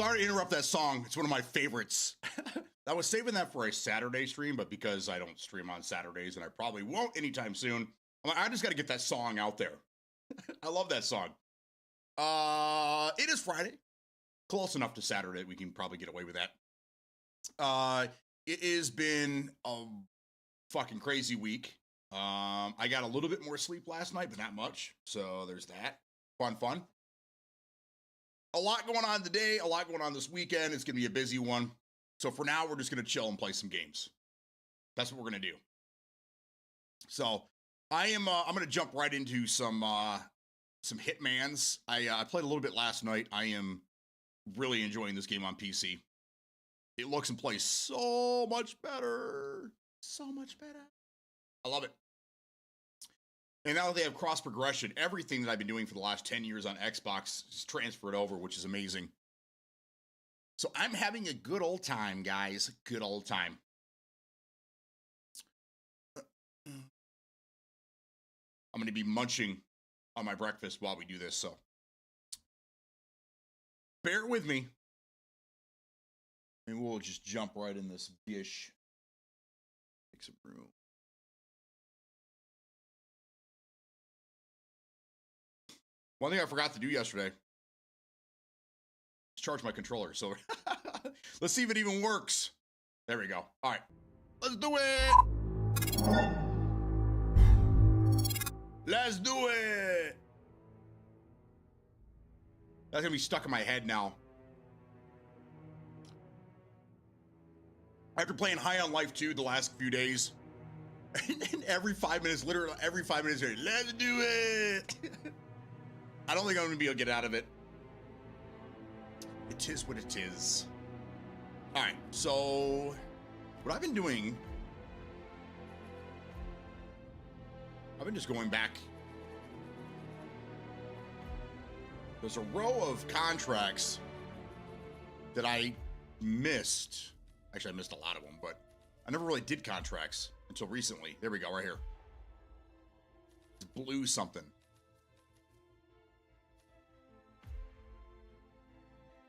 Sorry to interrupt that song. It's one of my favorites. I was saving that for a Saturday stream, but because I don't stream on Saturdays, and I probably won't anytime soon, I'm like, I just got to get that song out there. I love that song. It is Friday. Close enough to Saturday. We can probably get away with that. It has been a fucking crazy week. I got a little bit more sleep last night, but not much. So there's that. Fun. A lot going on today, a lot going on this weekend. It's going to be a busy one. So for now, we're just going to chill and play some games. That's what we're going to do. So I'm going to jump right into some Hitmans. I played a little bit last night. I am really enjoying this game on PC. It looks and plays so much better. So much better. I love it. And now that they have cross progression, everything that I've been doing for the last 10 years on Xbox is transferred over, which is amazing. So I'm having a good old time, guys. Good old time. I'm going to be munching on my breakfast while we do this, so bear with me. And we'll just jump right in this dish. Make some room. One thing I forgot to do yesterday is charge my controller. So let's see if it even works. There we go. All right, let's do it. Let's do it. That's gonna be stuck in my head now. After playing High on Life 2 the last few days, and every 5 minutes, literally every 5 minutes, let's do it. I don't think I'm going to be able to get out of it. It is what it is. All right, so what I've been doing, I've been just going back. There's a row of contracts that I missed. Actually, I missed a lot of them, but I never really did contracts until recently. There we go, right here. It's blue something.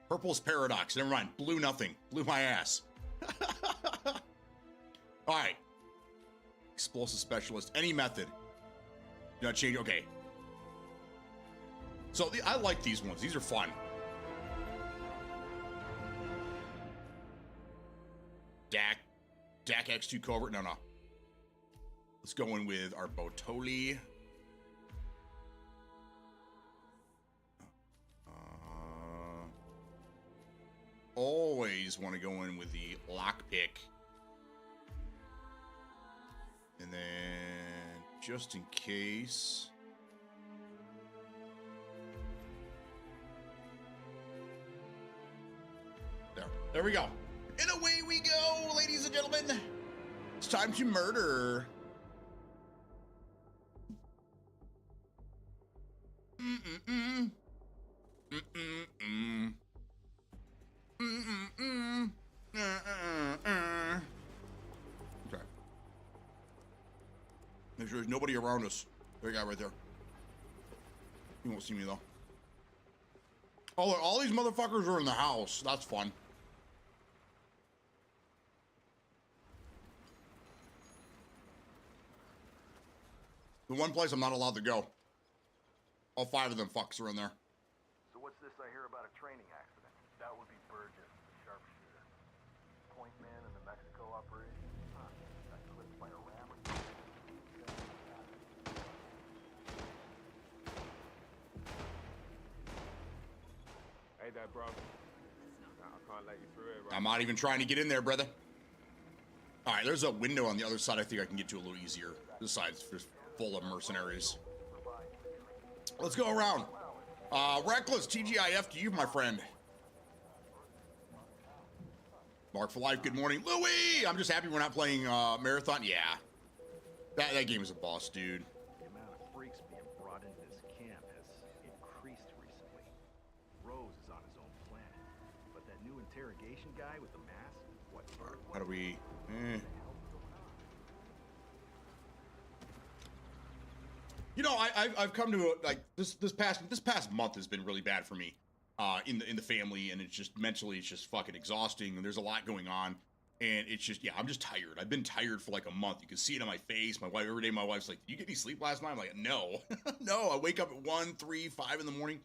Purple's Paradox. Never mind. Blue nothing. Blew my ass. All right. Explosive Specialist. Any method. Do not change. Okay. So I like these ones. These are fun. DAC X2 Covert. No. Let's go in with our Botoli. Always want to go in with the lockpick. And then, just in case. There we go. And away we go, ladies and gentlemen. It's time to murder. Okay. Make sure there's nobody around us. There you go, right there. You won't see me though. Oh, look, all these motherfuckers are in the house. That's fun. The one place I'm not allowed to go. All 5 of them fucks are in there. So what's this I hear about a training accident? That would be Burgess, the sharpshooter. Point man in the Mexico operation? Huh. Got clipped by a ram or something? Hey there, bro. I can't let you through it, right? I'm not even trying to get in there, brother. All right, there's a window on the other side I think I can get to a little easier. This side's just full of mercenaries. Let's go around. Reckless, TGIF to you, my friend. Mark for Life, good morning. Louie! I'm just happy we're not playing Marathon. Yeah. That game is a boss, dude. The amount of freaks being brought into this camp has increased recently. Rose is on his own planet. But that new interrogation guy with the mask, what? How do we... You know, I've come to like this past month has been really bad for me. in the family, and it's just mentally, it's just fucking exhausting, and there's a lot going on, and it's just, yeah, I'm just tired. I've been tired for like a month. You can see it on my face. My wife, every day, my wife's like, "Did you get any sleep last night?" I'm like, "No, no." I wake up at 1, 3, 5 in the morning.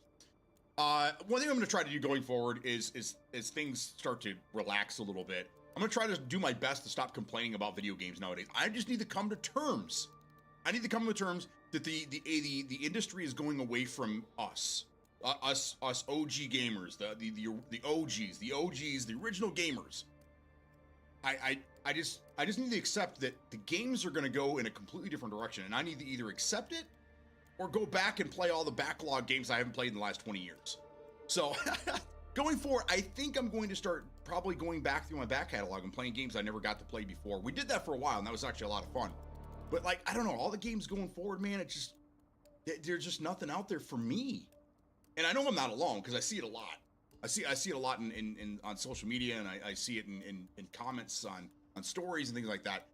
One thing I'm going to try to do going forward is as things start to relax a little bit, I'm going to try to do my best to stop complaining about video games nowadays. I just need to come to terms. I need to come to terms that the industry is going away from us. Us OG gamers, the OGs, the original gamers. I just need to accept that the games are going to go in a completely different direction, and I need to either accept it or go back and play all the backlog games I haven't played in the last 20 years. So going forward, I think I'm going to start probably going back through my back catalog and playing games I never got to play before. We did that for a while, and that was actually a lot of fun. But like, I don't know, all the games going forward, man, it just, there's just nothing out there for me. And I know I'm not alone, because I see it a lot. I see it a lot in on social media, and I see it in comments on stories and things like that.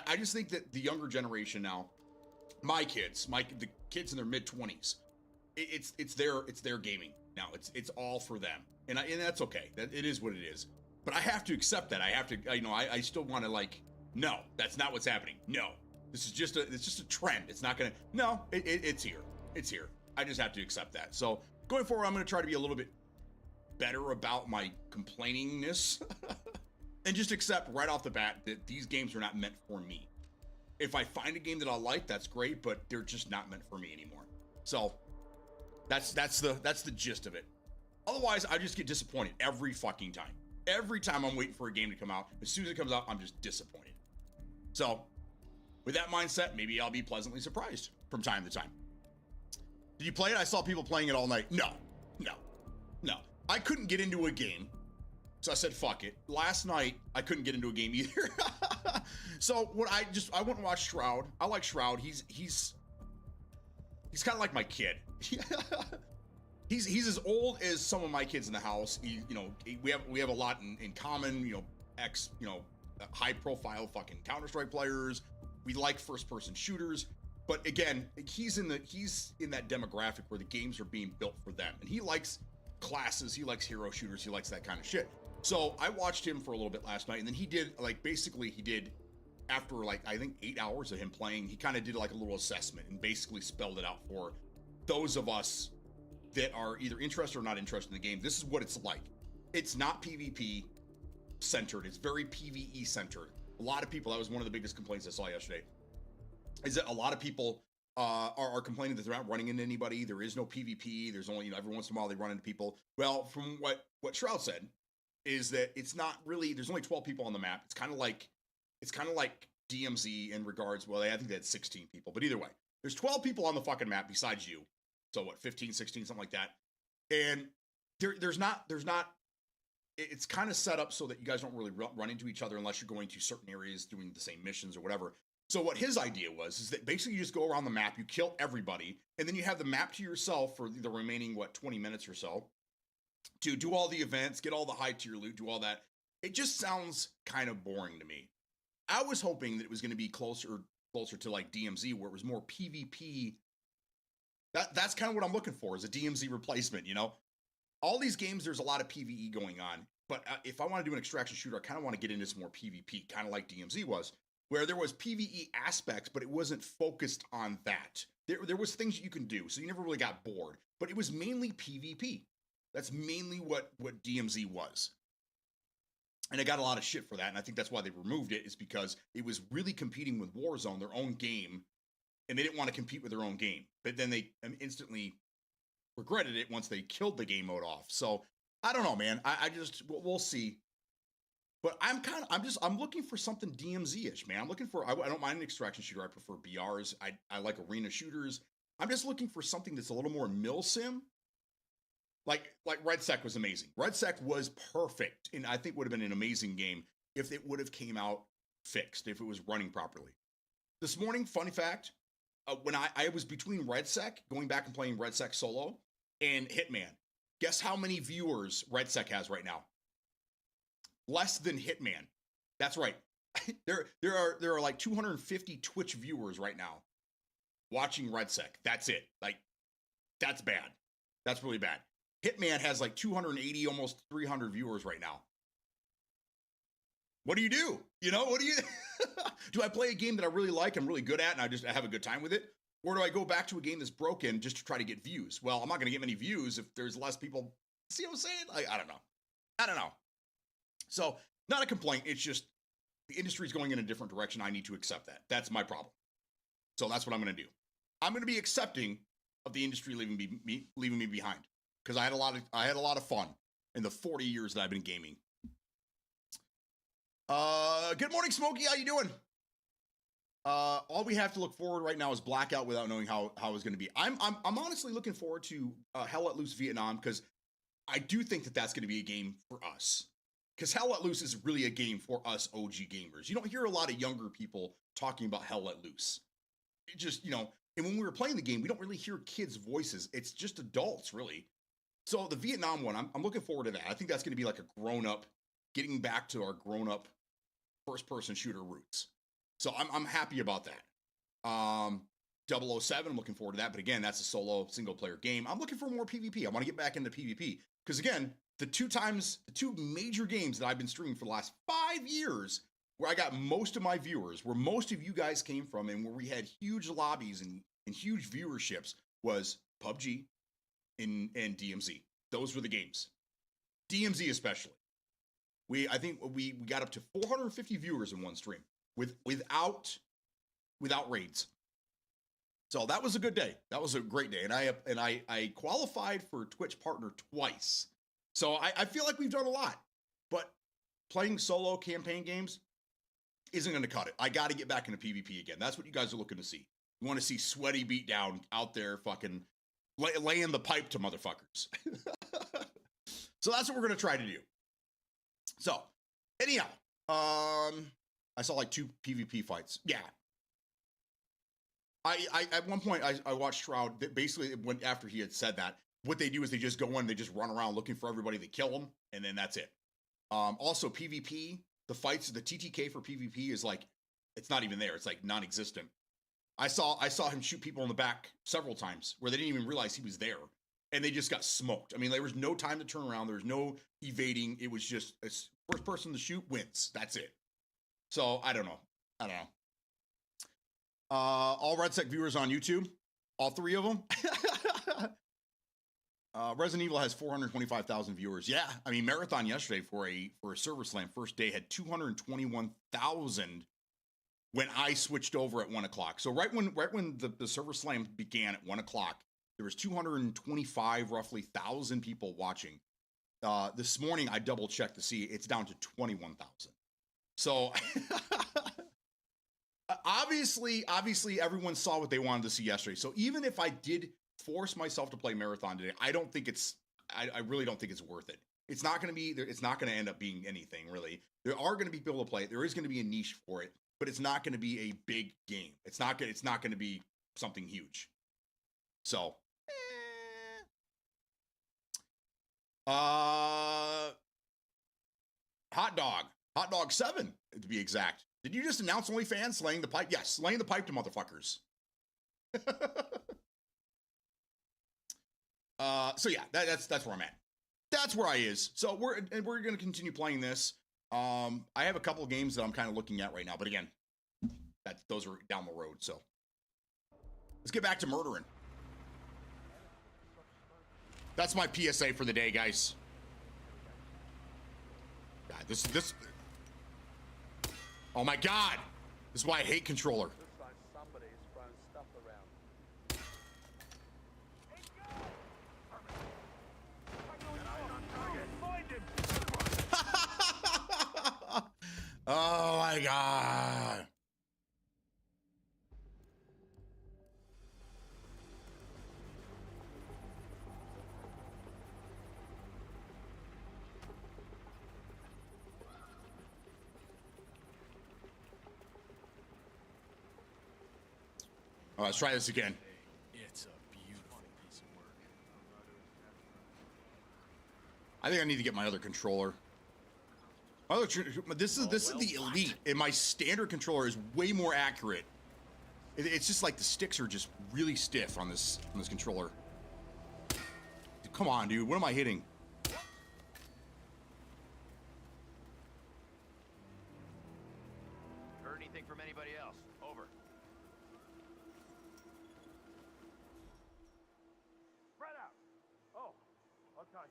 I just think that the younger generation now, the kids in their mid-20s, it's their gaming now. It's all for them, and that's okay. That it is what it is. But I have to accept that. I have to, I still want to, like, no, that's not what's happening. No, it's just a trend. It's not gonna. No, it's here. It's here. I just have to accept that. So going forward, I'm going to try to be a little bit better about my complainingness and just accept right off the bat that these games are not meant for me. If I find a game that I like, that's great, but they're just not meant for me anymore. So that's the gist of it. Otherwise, I just get disappointed every fucking time. Every time I'm waiting for a game to come out, as soon as it comes out, I'm just disappointed. So with that mindset, maybe I'll be pleasantly surprised from time to time. Did you play it? I saw people playing it all night. No. I couldn't get into a game, so I said, fuck it. Last night, I couldn't get into a game either. So I went and watched Shroud. I like Shroud. He's kind of like my kid. He's as old as some of my kids in the house. We have a lot in common. High profile fucking Counter-Strike players. We like first person shooters. But again, he's in that demographic where the games are being built for them, and he likes classes, he likes hero shooters, he likes that kind of shit. So I watched him for a little bit last night, and then he did after like I think 8 hours of him playing, he kind of did like a little assessment and basically spelled it out for those of us that are either interested or not interested in the game. This is what it's like. It's not PvP centered, it's very PvE centered. A lot of people, that was one of the biggest complaints I saw yesterday, is that a lot of people are complaining that they're not running into anybody. There is no PvP. There's only, every once in a while they run into people. Well, from what Shroud said is that it's not really, there's only 12 people on the map. It's kind of like DMZ in regards, well, I think they had 16 people, but either way, there's 12 people on the fucking map besides you. So what, 15, 16, something like that. And there's not, it's kind of set up so that you guys don't really run into each other unless you're going to certain areas doing the same missions or whatever. So what his idea was is that basically you just go around the map, you kill everybody, and then you have the map to yourself for the remaining, 20 minutes or so to do all the events, get all the high tier loot, do all that. It just sounds kind of boring to me. I was hoping that it was going to be closer to like DMZ, where it was more PvP. That's kind of what I'm looking for, is a DMZ replacement, All these games, there's a lot of PvE going on, but if I want to do an extraction shooter, I kind of want to get into some more PvP, kind of like DMZ was, where there was PvE aspects, but it wasn't focused on that. There was things you can do, so you never really got bored, but it was mainly PvP. That's mainly what DMZ was. And I got a lot of shit for that, and I think that's why they removed it, is because it was really competing with Warzone, their own game, and they didn't want to compete with their own game. But then they instantly regretted it once they killed the game mode off. So I don't know, man. We'll see. But I'm looking for something DMZ-ish, man. I'm looking for, I don't mind an extraction shooter. I prefer BRs. I like arena shooters. I'm just looking for something that's a little more mil-sim. Like RedSec was amazing. RedSec was perfect, and I think would have been an amazing game if it would have came out fixed, if it was running properly. This morning, funny fact, when I was between RedSec, going back and playing RedSec solo, and Hitman, guess how many viewers RedSec has right now? Less than Hitman. That's right. There are like 250 Twitch viewers right now watching RedSec. That's it. Like, that's bad. That's really bad. Hitman has like 280, almost 300 viewers right now. What do? You know, what do you, do I play a game that I really like, I'm really good at, and I have a good time with it? Or do I go back to a game that's broken just to try to get views? Well, I'm not going to get many views if there's less people. See what I'm saying? Like, I don't know. So, not a complaint. It's just the industry's going in a different direction. I need to accept that. That's my problem. So that's what I'm going to do. I'm going to be accepting of the industry leaving me behind, because I had a lot of fun in the 40 years that I've been gaming. Good morning, Smokey. How you doing? All we have to look forward right now is Blackout without knowing how it's going to be. I'm honestly looking forward to Hell Let Loose Vietnam, because I do think that that's going to be a game for us. Because Hell Let Loose is really a game for us OG gamers. You don't hear a lot of younger people talking about Hell Let Loose. It just, you know, and when we were playing the game, we don't really hear kids' voices. It's just adults, really. So the Vietnam one, I'm looking forward to that. I think that's going to be like a grown-up, getting back to our grown-up first-person shooter roots. So I'm happy about that. 007, I'm looking forward to that. But again, that's a solo single-player game. I'm looking for more PvP. I want to get back into PvP. Because again, the two major games that I've been streaming for the last 5 years, where I got most of my viewers, where most of you guys came from, and where we had huge lobbies and huge viewerships, was PUBG and DMZ. Those were the games. DMZ especially. I think we got up to 450 viewers in one stream without raids. So that was a good day. That was a great day. And I qualified for Twitch partner twice. So I feel like we've done a lot. But playing solo campaign games isn't going to cut it. I got to get back into PvP again. That's what you guys are looking to see. You want to see sweaty beatdown out there fucking laying the pipe to motherfuckers. So that's what we're going to try to do. So, anyhow, I saw like 2 PvP fights. Yeah. I at one point I watched Shroud. Basically, when after he had said that, what they do is they just go in, they just run around looking for everybody, they kill them, and then that's it. Also PvP, the fights, the TTK for PvP is like, it's not even there. It's like non-existent. I saw him shoot people in the back several times where they didn't even realize he was there, and they just got smoked. I mean, there was no time to turn around. There was no evading. It was just first person to shoot wins. That's it. So I don't know. All RedSec viewers on YouTube, all 3 of them. Resident Evil has 425,000 viewers. Yeah, I mean, Marathon yesterday for a server slam first day had 221,000 when I switched over at 1 o'clock. So right when the server slam began at 1 o'clock, there was 225 roughly thousand people watching. This morning I double checked to see it's down to 21,000. So obviously everyone saw what they wanted to see yesterday. So even if I did force myself to play Marathon today, I really don't think it's worth it. It's not going to end up being anything really. There are going to be people to play it. There is going to be a niche for it, but it's not going to be a big game. It's not going to be something huge. So, Hot Dog 7 to be exact. Did you just announce OnlyFans slaying the pipe? Yes, slaying the pipe to motherfuckers. So yeah, that's where I'm at. That's where I is. So we're going to continue playing this. I have a couple of games that I'm kind of looking at right now, but again, those are down the road. So let's get back to murdering. That's my PSA for the day, guys. God, this. Oh my God! This is why I hate controller. Oh my God. All right, let's try this again. It's a beautiful piece of work. I think I need to get my other controller. This is the Elite, and my standard controller is way more accurate. It's just like the sticks are just really stiff on this controller. come on, dude. What am I hitting? Heard anything from anybody else? Over. Spread out. Oh, okay.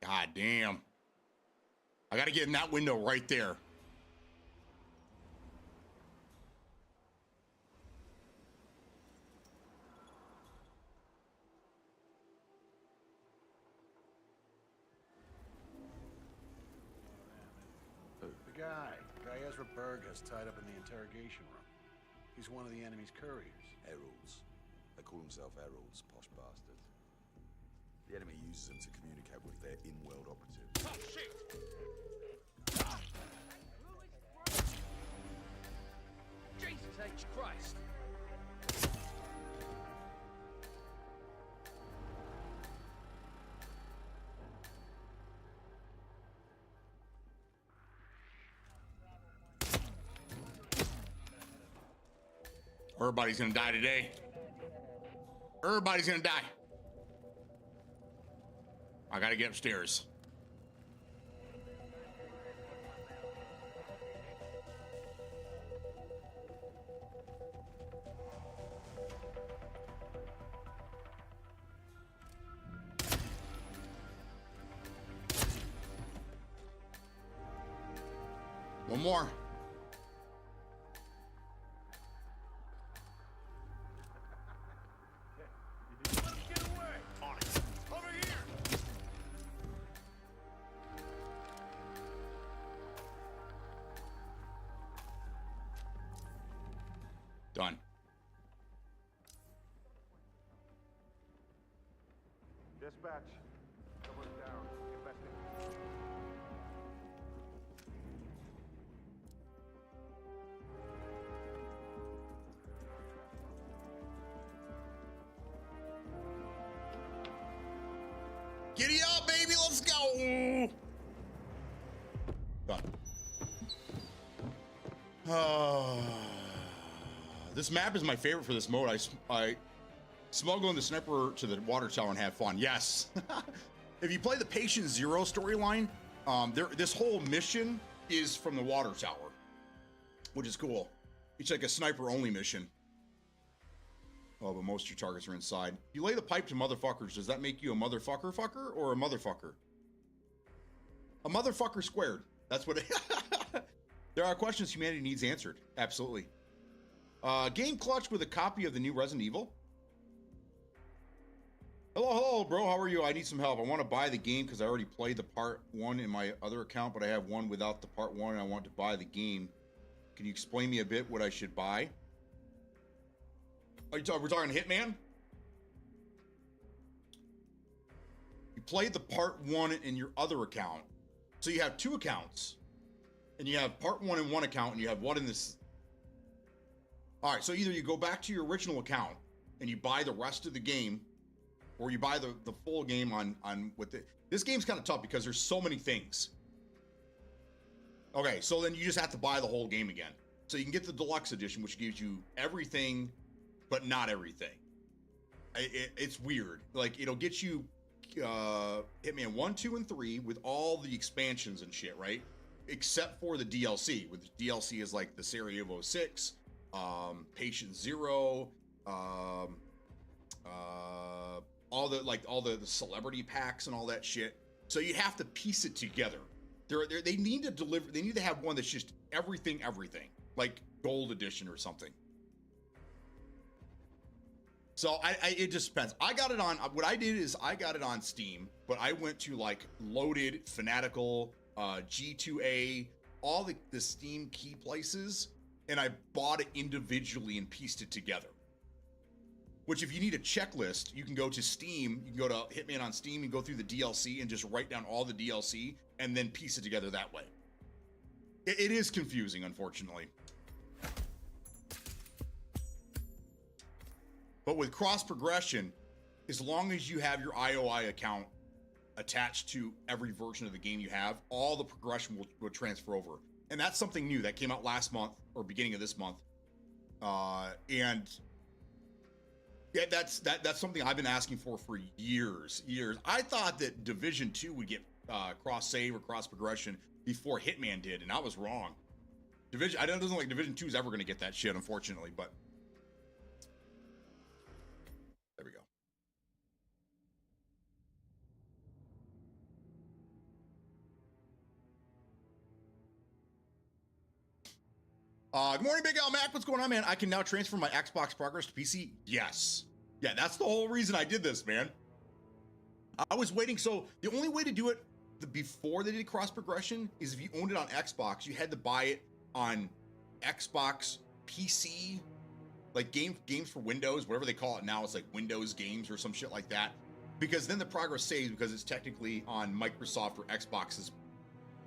God damn. I got to get in that window right there. The guy Ezra Berg has tied up in the interrogation room. He's one of the enemy's couriers. Heralds. They call themselves heralds, posh bastards. The enemy uses them to communicate with their in-world operatives. Oh, shit! Jesus H. Christ! Everybody's gonna die today. Everybody's gonna die. I gotta get upstairs. One more. Done. Dispatch. Someone's down. Investing. Giddy up, baby. Let's go. Done. This map is my favorite for this mode. I smuggle in the sniper to the water tower and have fun. Yes. If you play the Patient Zero storyline, this whole mission is from the water tower, which is cool. It's like a sniper only mission. Oh, but most of your targets are inside. You lay the pipe to motherfuckers. Does that make you a motherfucker fucker or a motherfucker? A motherfucker squared. That's what it There are questions humanity needs answered. Absolutely. Game Clutch with a copy of the new Resident Evil. Hello, bro. How are you? I need some help. I want to buy the game because I already played the part 1 in my other account, but I have one without the part 1 and I want to buy the game. Can you explain me a bit what I should buy? We're talking Hitman? You played the part 1 in your other account. So you have 2 accounts. And you have part 1 in one account and you have one in this. All right, so either you go back to your original account and you buy the rest of the game, or you buy the full game on what the. This game's kind of tough because there's so many things. Okay, so then you just have to buy the whole game again. So you can get the deluxe edition, which gives you everything, but not everything. It's weird. Like, it'll get you Hitman 1, 2, and 3 with all the expansions and shit, right? Except for the DLC. With the DLC is like the Sarajevo 6, Patient Zero, all the celebrity packs and all that shit. So you have to piece it together. They need to deliver. They need to have one that's just everything, like gold edition or something. So it just depends. I got it on. What I did is I got it on Steam, but I went to like Loaded, Fanatical, G2A, all the Steam key places, and I bought it individually and pieced it together. Which, if you need a checklist, you can go to Steam, you can go to Hitman on Steam and go through the DLC and just write down all the DLC and then piece it together that way. It is confusing, unfortunately. But with cross progression, as long as you have your IOI account attached to every version of the game you have, all the progression will transfer over. And that's something new that came out last month or beginning of this month. And yeah, that's something I've been asking for years. I thought that Division 2 would get cross save or cross progression before Hitman did, and I was wrong. I don't think like Division 2 is ever going to get that shit, unfortunately, but there we go. Good morning, Big Al Mac. What's going on, man? I can now transfer my Xbox progress to PC? Yes. Yeah, that's the whole reason I did this, man. I was waiting. So the only way to do it before they did cross progression is if you owned it on Xbox, you had to buy it on Xbox PC, like games for Windows, whatever they call it now. It's like Windows games or some shit like that. Because then the progress saves because it's technically on Microsoft or Xbox's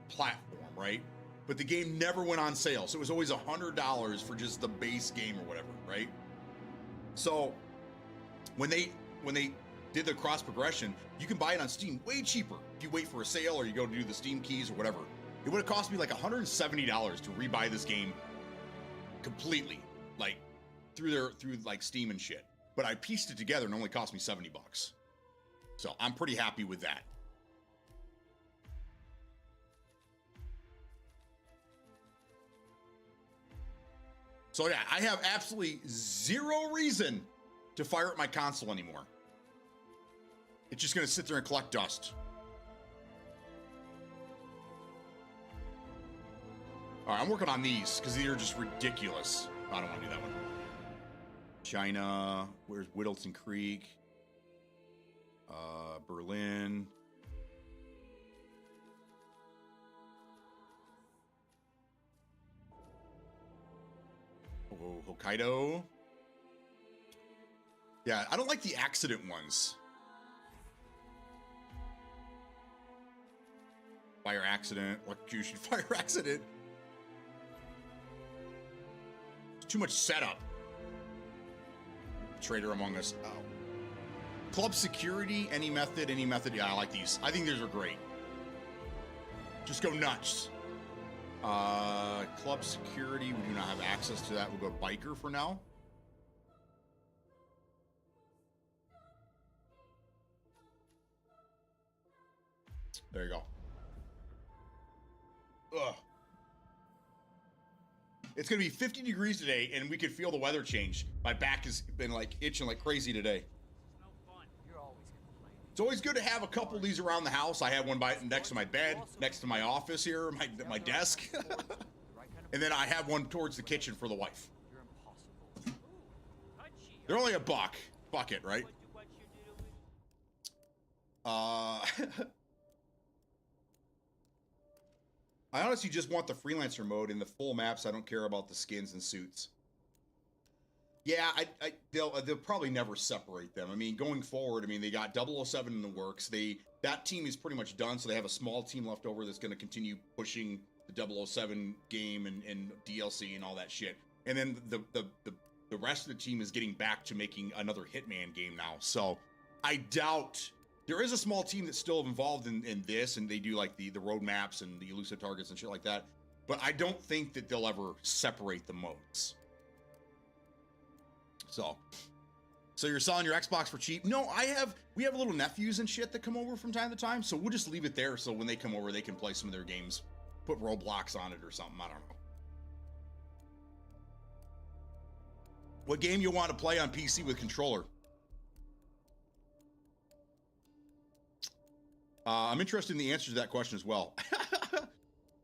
platform, right? But the game never went on sale. So it was always $100 for just the base game or whatever, right? So when they did the cross progression, you can buy it on Steam way cheaper if you wait for a sale or you go to do the Steam keys or whatever. It would have cost me like $170 to rebuy this game completely, like through like Steam and shit. But I pieced it together and it only cost me $70. So I'm pretty happy with that. So yeah, I have absolutely zero reason to fire up my console anymore. It's just gonna sit there and collect dust. All right, I'm working on these because these are just ridiculous. I don't want to do that one. China, where's Whittleton Creek? Berlin. Oh, Hokkaido. Yeah, I don't like the accident ones. Fire accident, electrocution, fire accident. Too much setup. Traitor Among Us. Oh. Club security, any method. Yeah, I like these. I think these are great. Just go nuts. Club security, we do not have access to that. We'll go biker for now. There you go. Ugh. It's gonna be 50 degrees today, and we could feel the weather change. My back has been like itching like crazy today. It's always good to have a couple of these around the house. I have one next to my bed, next to my office here, my desk. And then I have one towards the kitchen for the wife. They're only $1 bucket, right? I honestly just want the freelancer mode in the full maps. I don't care about the skins and suits. Yeah, they'll probably never separate them. I mean, going forward, I mean, they got 007 in the works. That team is pretty much done, so they have a small team left over that's going to continue pushing the 007 game and DLC and all that shit. And then the rest of the team is getting back to making another Hitman game now. So I doubt there is a small team that's still involved in this, and they do like the road maps and the elusive targets and shit like that. But I don't think that they'll ever separate the modes. So you're selling your Xbox for cheap? No, we have little nephews and shit that come over from time to time, so we'll just leave it there so when they come over, they can play some of their games, put Roblox on it or something, I don't know. What game you want to play on PC with controller? I'm interested in the answer to that question as well.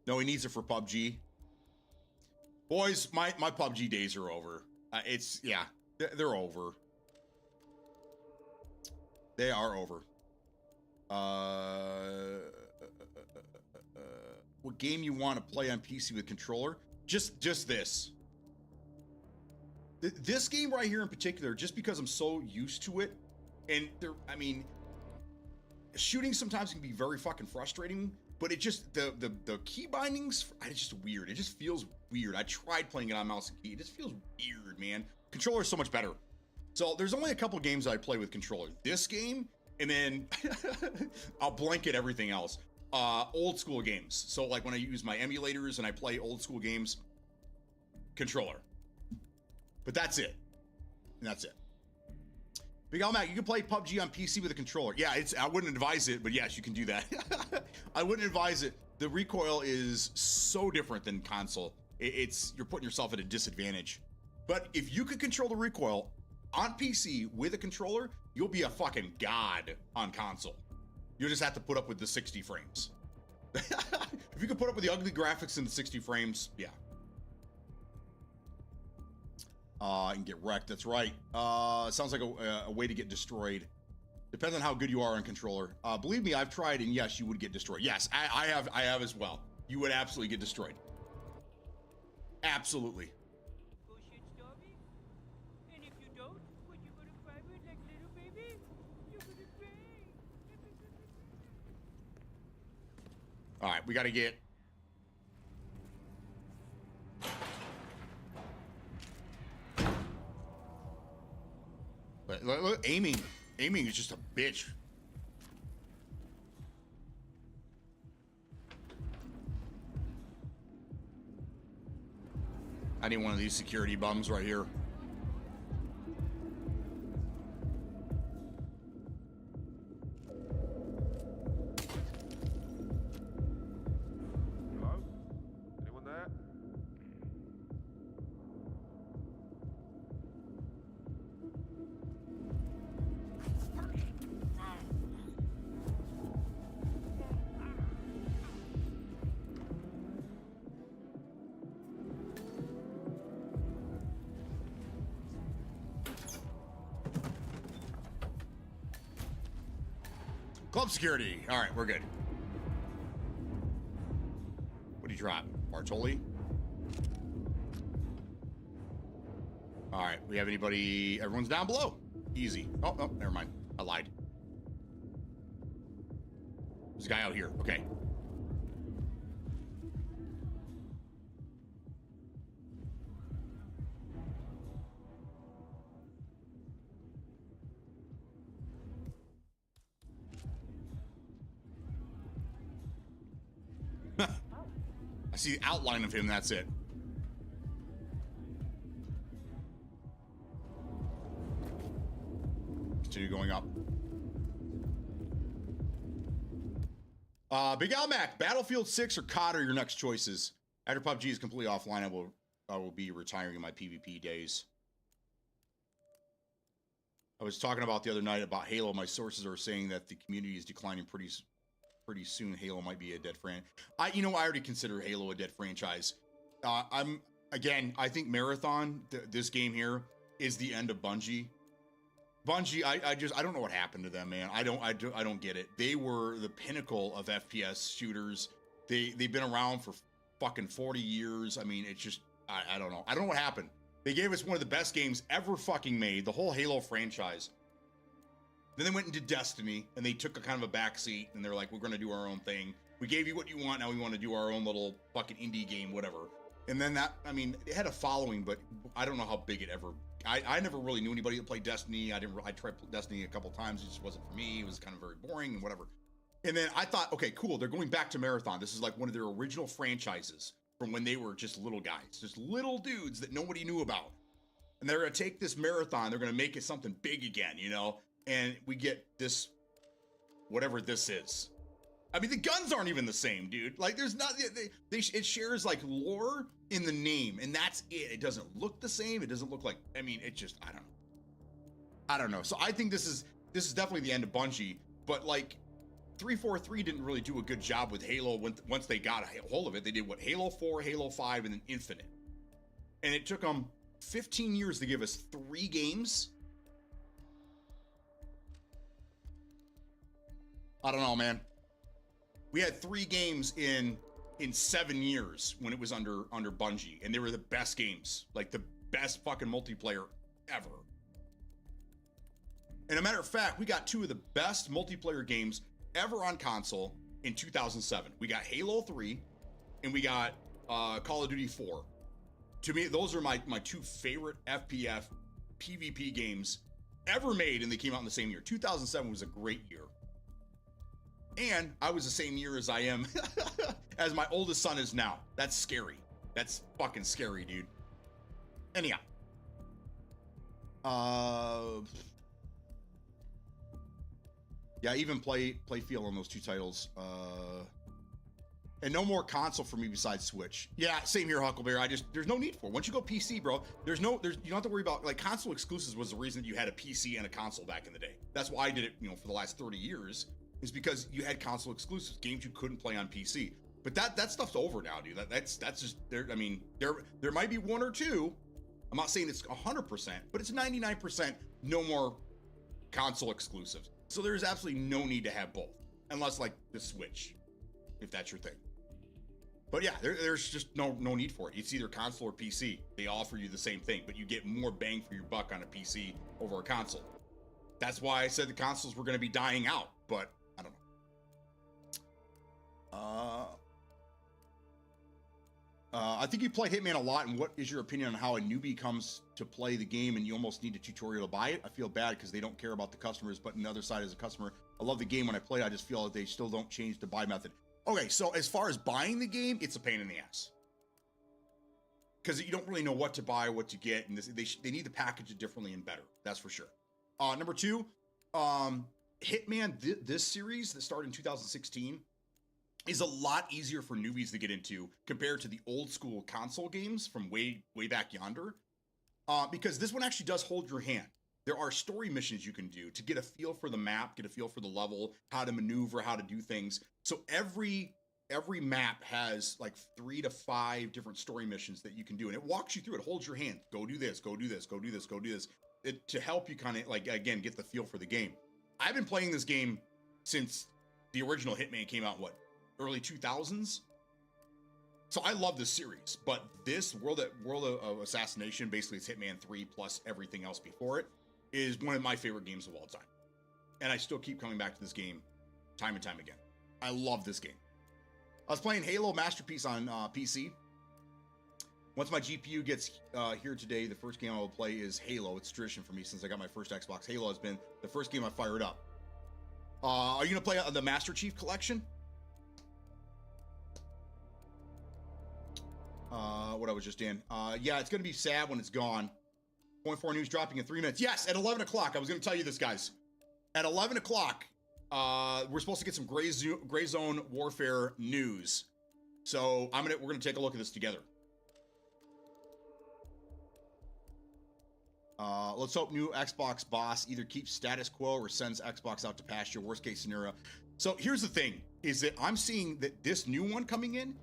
No, he needs it for PUBG. Boys, my PUBG days are over. Yeah. They're over. They are over. what game you want to play on PC with controller, just this. This game right here in particular, just because I'm so used to it, and I mean, shooting sometimes can be very fucking frustrating, but it just, the key bindings, it's just weird. It just feels weird. I tried playing it on mouse and key. It just feels weird, man. Controller is so much better. So there's only a couple games that I play with controller. This game, and then I'll blanket everything else. Old school games. So like when I use my emulators and I play old school games, controller. But that's it. And that's it. Big Al Mac, you can play PUBG on PC with a controller. Yeah, I wouldn't advise it, but yes, you can do that. I wouldn't advise it. The recoil is so different than console. You're putting yourself at a disadvantage. But if you could control the recoil on PC with a controller, you'll be a fucking god on console. You'll just have to put up with the 60 frames. If you can put up with the ugly graphics in the 60 frames, yeah. And get wrecked. That's right. Sounds like a way to get destroyed. Depends on how good you are on controller. Believe me, I've tried, and yes, you would get destroyed. Yes, I have as well. You would absolutely get destroyed. Absolutely. Bullshit, Stormy. And if you don't, when you go to private like little baby, you're gonna cry. All right, we got to get. Look, aiming is just a bitch. I need one of these security bums right here. Hello? Anyone there? Club security. All right, we're good. What do you drop? Bartoli? All right, we have anybody? Everyone's down below. Easy. Oh, no, never mind. I lied. There's a guy out here. Okay. I see the outline of him, that's it. Continue going up. Big Al Mac, Battlefield 6 or COD are your next choices. After PUBG is completely offline, I will be retiring my PvP days. I was talking about the other night about Halo. My sources are saying that the community is declining pretty soon. Halo might be a dead franchise. I already consider Halo a dead franchise. I think Marathon, this game here, is the end of Bungie. Bungie, I don't know what happened to them, man. I don't get it. They were the pinnacle of FPS shooters. They've been around for fucking 40 years. I mean, it's just, I don't know. I don't know what happened. They gave us one of the best games ever fucking made, the whole Halo franchise. Then they went into Destiny, and they took a kind of a backseat, and they're like, we're going to do our own thing. We gave you what you want, now we want to do our own little fucking indie game, whatever. And then it had a following, but I don't know how big it ever... I never really knew anybody that played Destiny. I tried Destiny a couple times. It just wasn't for me. It was kind of very boring and whatever. And then I thought, okay, cool. They're going back to Marathon. This is like one of their original franchises from when they were just little guys, just little dudes that nobody knew about. And they're going to take this Marathon. They're going to make it something big again, And we get this, whatever this is. I mean, the guns aren't even the same, dude. Like, there's not, it shares like lore in the name, and that's it. It doesn't look the same. It doesn't look like, it just, I don't know. So I think this is definitely the end of Bungie, but like 343 didn't really do a good job with Halo once they got a hold of it. They did what? Halo 4, Halo 5, and then Infinite. And it took them 15 years to give us 3 games. I don't know, man. We had 3 games in in 7 years when it was under Bungie, and they were the best games, like the best fucking multiplayer ever. And a matter of fact, we got 2 of the best multiplayer games ever on console in 2007. We got Halo 3 and we got Call of Duty 4. To me, those are my 2 favorite FPS PvP games ever made, and they came out in the same year. 2007 was a great year. And I was the same year as I am as my oldest son is now. That's scary. That's fucking scary, dude. Anyhow. Yeah, even play feel on those 2 titles. And no more console for me besides Switch. Yeah, same here, Huckleberry. There's no need for it. Once you go PC, bro, you don't have to worry about, like, console exclusives was the reason that you had a PC and a console back in the day. That's why I did it, for the last 30 years, is because you had console exclusives, games you couldn't play on PC. But that stuff's over now, dude. That's just there. I mean, there might be 1 or 2. I'm not saying it's 100%, but it's 99% no more console exclusives. So there's absolutely no need to have both, unless like the Switch, if that's your thing. But yeah, there's just no need for it. It's either console or PC. They offer you the same thing, but you get more bang for your buck on a PC over a console. That's why I said the consoles were going to be dying out, but I don't know. I think you play Hitman a lot, and what is your opinion on how a newbie comes to play the game and you almost need a tutorial to buy it? I feel bad because they don't care about the customers, but on the other side, as a customer, I love the game when I play. I just feel that they still don't change the buy method. Okay, so as far as buying the game, it's a pain in the ass. Because you don't really know what to buy, what to get, and they need to package it differently and better. That's for sure. Number 2, Hitman, this series that started in 2016, is a lot easier for newbies to get into compared to the old school console games from way back yonder. Because this one actually does hold your hand. There are story missions you can do to get a feel for the map, get a feel for the level, how to maneuver, how to do things. So every map has like 3 to 5 different story missions that you can do, and it walks you through. It holds your hand. Go do this. Go do this. Go do this. Go do this. To help you kind of, like, again, get the feel for the game. I've been playing this game since the original Hitman came out. Early 2000s. So I love this series, but this World of Assassination, basically it's Hitman 3 plus everything else before it, is one of my favorite games of all time. And I still keep coming back to this game time and time again. I love this game. I was playing Halo Masterpiece on PC. Once my GPU gets here today, the first game I will play is Halo. It's tradition for me since I got my first Xbox. Halo has been the first game I fired up. Are you going to play the Master Chief Collection? What I was just in. Yeah, it's going to be sad when it's gone. Point 4 news dropping in 3 minutes. Yes, at 11 o'clock. I was going to tell you this, guys. At 11 o'clock, we're supposed to get some gray zone warfare news. So we're going to take a look at this together. Let's hope new Xbox boss either keeps status quo or sends Xbox out to pasture. Worst case scenario. So here's the thing: is that I'm seeing that this new one coming in.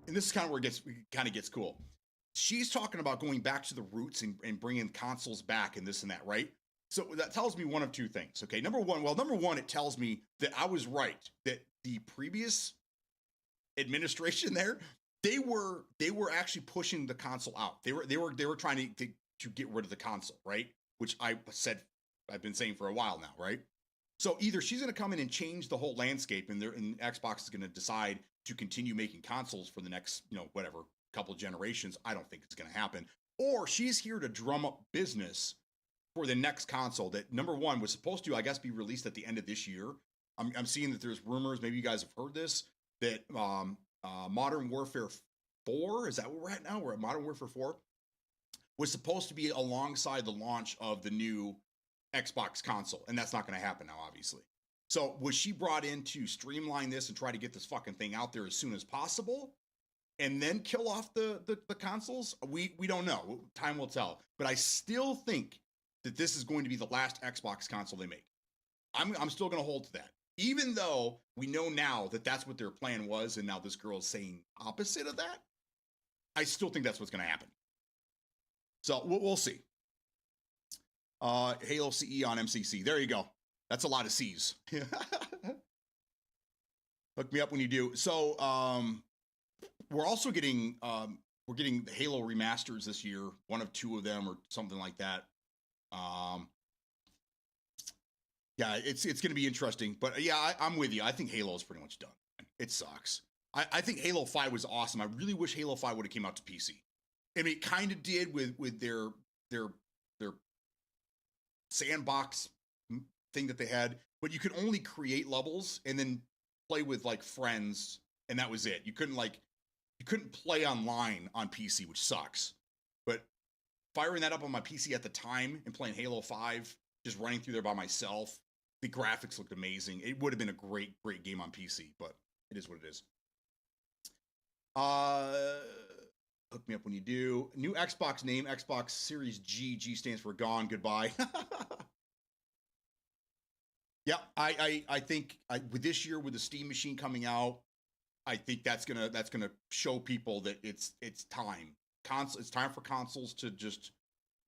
And this is kind of where it kind of gets cool. She's talking about going back to the roots and bringing consoles back and this and that, right? So that tells me one of 2 things, okay? Number one, it tells me that I was right, that the previous administration there, they were actually pushing the console out. They were trying to get rid of the console, right? Which I've been saying for a while now, right? So either she's going to come in and change the whole landscape, and Xbox is going to decide to continue making consoles for the next, whatever, couple generations. I don't think it's going to happen. Or she's here to drum up business for the next console that, number 1, was supposed to, I guess, be released at the end of this year. I'm seeing that there's rumors, maybe you guys have heard this, that Modern Warfare 4, is that where we're at now? We're at Modern Warfare 4, was supposed to be alongside the launch of the new Xbox console. And that's not going to happen now, obviously. So was she brought in to streamline this and try to get this fucking thing out there as soon as possible and then kill off the consoles? We don't know. Time will tell. But I still think that this is going to be the last Xbox console they make. I'm still going to hold to that. Even though we know now that that's what their plan was, and now this girl is saying opposite of that, I still think that's what's going to happen. So we'll see. Halo CE on MCC. There you go. That's a lot of C's. Hook me up when you do. So we're also getting we're getting the Halo remasters this year, one of 2 of them or something like that. Yeah, it's going to be interesting. But yeah, I'm with you. I think Halo is pretty much done. It sucks. I think Halo 5 was awesome. I really wish Halo 5 would have came out to PC. I mean, it kind of did with their sandbox thing that they had, but you could only create levels and then play with like friends, and that was it. You couldn't play online on PC, which sucks. But firing that up on my PC at the time and playing Halo 5, just running through there by myself, the graphics looked amazing. It would have been a great game on PC, but it is what it is. Hook me up when you do. New Xbox name, Xbox Series G. G stands for gone, goodbye. Yeah, I think with this year, with the Steam machine coming out, I think that's gonna show people that it's time. It's time for consoles to just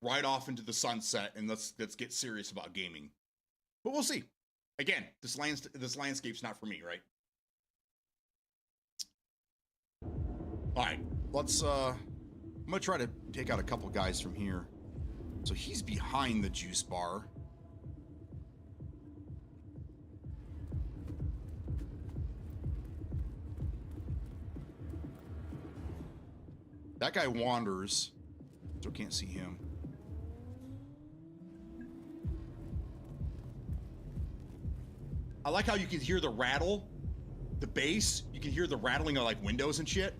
ride off into the sunset, and let's get serious about gaming. But we'll see. Again, this landscape's not for me, right? All right, let's. I'm gonna try to take out a couple guys from here. So he's behind the juice bar. That guy wanders, so can't see him. I like how you can hear the rattle, the bass. You can hear the rattling of like windows and shit.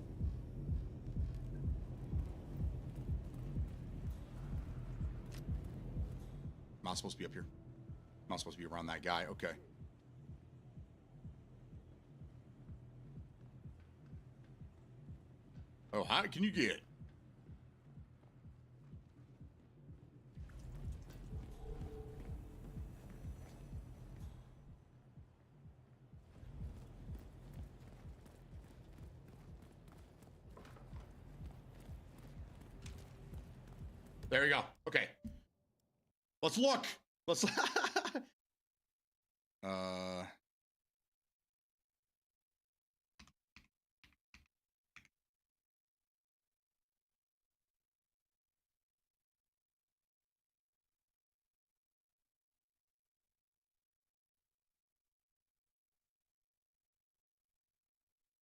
I'm not supposed to be up here. I'm not supposed to be around that guy. Okay. Oh, how can you get? There you go. Okay. Let's look. Let's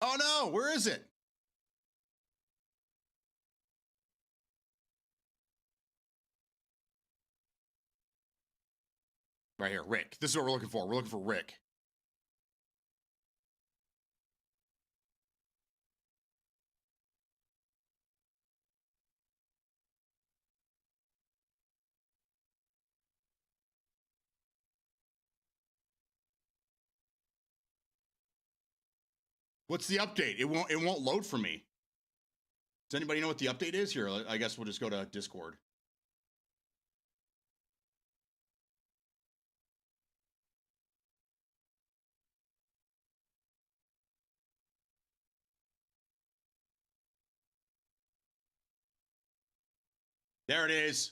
Oh no, where is it? Right here, Rick. This is what we're looking for. We're looking for Rick. What's the update? It won't load for me. Does anybody know what the update is here? I guess we'll just go to Discord. There it is.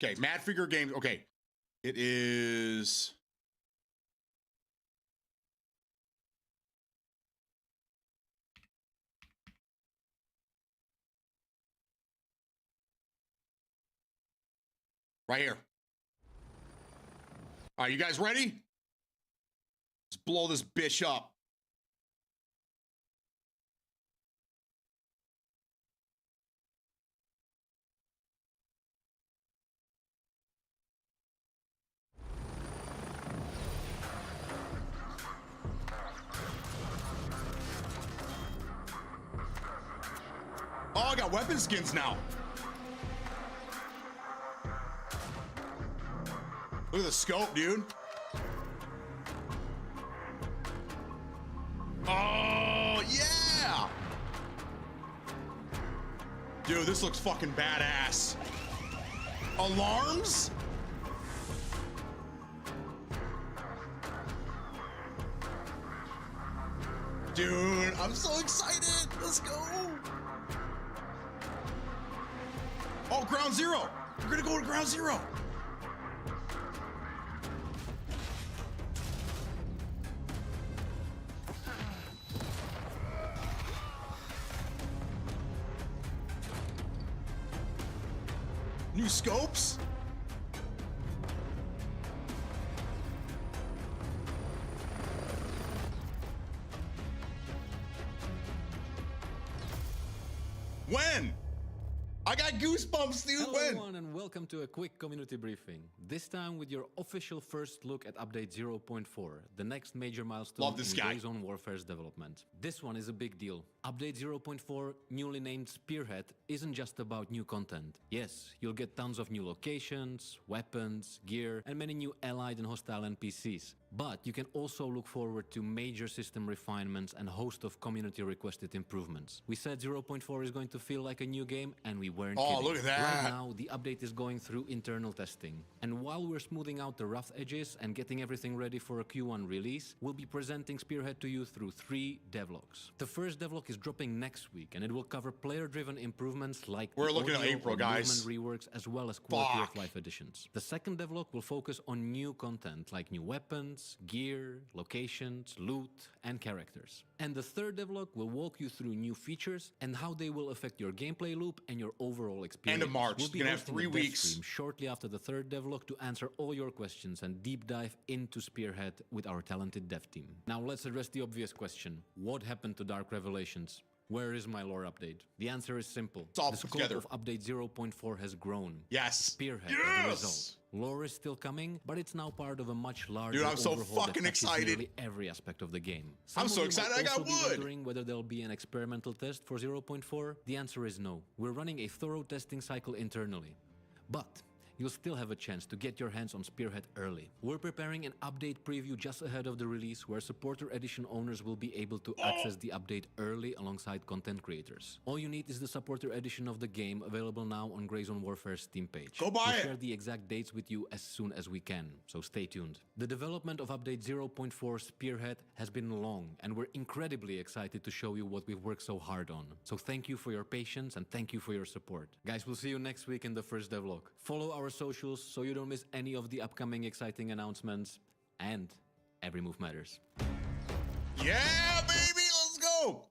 Okay, Mad Figure Games. Okay, it is. Right here. All right, you guys ready? Let's blow this bitch up. Oh, I got weapon skins now. Look at the scope, dude. Oh, yeah. Dude, this looks fucking badass. Alarms? Dude, I'm so excited. Let's go. Oh, Ground Zero. We're gonna go to ground zero. New scopes? When? I got goosebumps, dude. Hello When? everyone and welcome to a quick community briefing. This time with your official first look at update 0.4, the next major milestone Love this in guy. Gray Zone Warfare's development. This one is a big deal. Update 0.4, newly named Spearhead, isn't just about new content. Yes, you'll get tons of new locations, weapons, gear, and many new allied and hostile NPCs. But you can also look forward to major system refinements and a host of community requested improvements. We said 0.4 is going to feel like a new game, and we weren't Oh, kidding. look at that. Right now, the update is going through internal testing. And while we're smoothing out the rough edges and getting everything ready for a Q1 release, we'll be presenting Spearhead to you through 3 devlogs. The first devlog is dropping next week, and it will cover player-driven improvements like We're the looking at audio April, and guys. movement reworks, as well as quality Fuck. of life additions. The second devlog will focus on new content like new weapons, gear, locations, loot, and characters. And the third devlog will walk you through new features and how they will affect your gameplay loop and your overall experience. End of March. We'll be You're gonna have hosting 3 a dev weeks. stream shortly after the third devlog to answer all your questions and deep dive into Spearhead with our talented dev team. Now let's address the obvious question. What happened to Dark Revelations? Where is my lore update? The answer is simple. It's all The put scope together. of update 0.4 has grown. Yes. Spearhead is the Yes. result. Lore is still coming, but it's now part of a much larger Dude, I'm so overhaul that fucking touches excited. nearly every aspect of the game. Some I'm of so you might excited I got also be wood. wondering whether there'll be an experimental test for 0.4. The answer is no. We're running a thorough testing cycle internally. But you'll still have a chance to get your hands on Spearhead early. We're preparing an update preview just ahead of the release where Supporter Edition owners will be able to access the update early alongside content creators. All you need is the Supporter Edition of the game, available now on Gray Zone Warfare's Steam page. Go buy We'll it. share the exact dates with you as soon as we can, so stay tuned. The development of update 0.4 Spearhead has been long, and we're incredibly excited to show you what we've worked so hard on. So thank you for your patience and thank you for your support. Guys, we'll see you next week in the first devlog. Follow our socials so you don't miss any of the upcoming exciting announcements, and every move matters. Yeah, baby, let's go.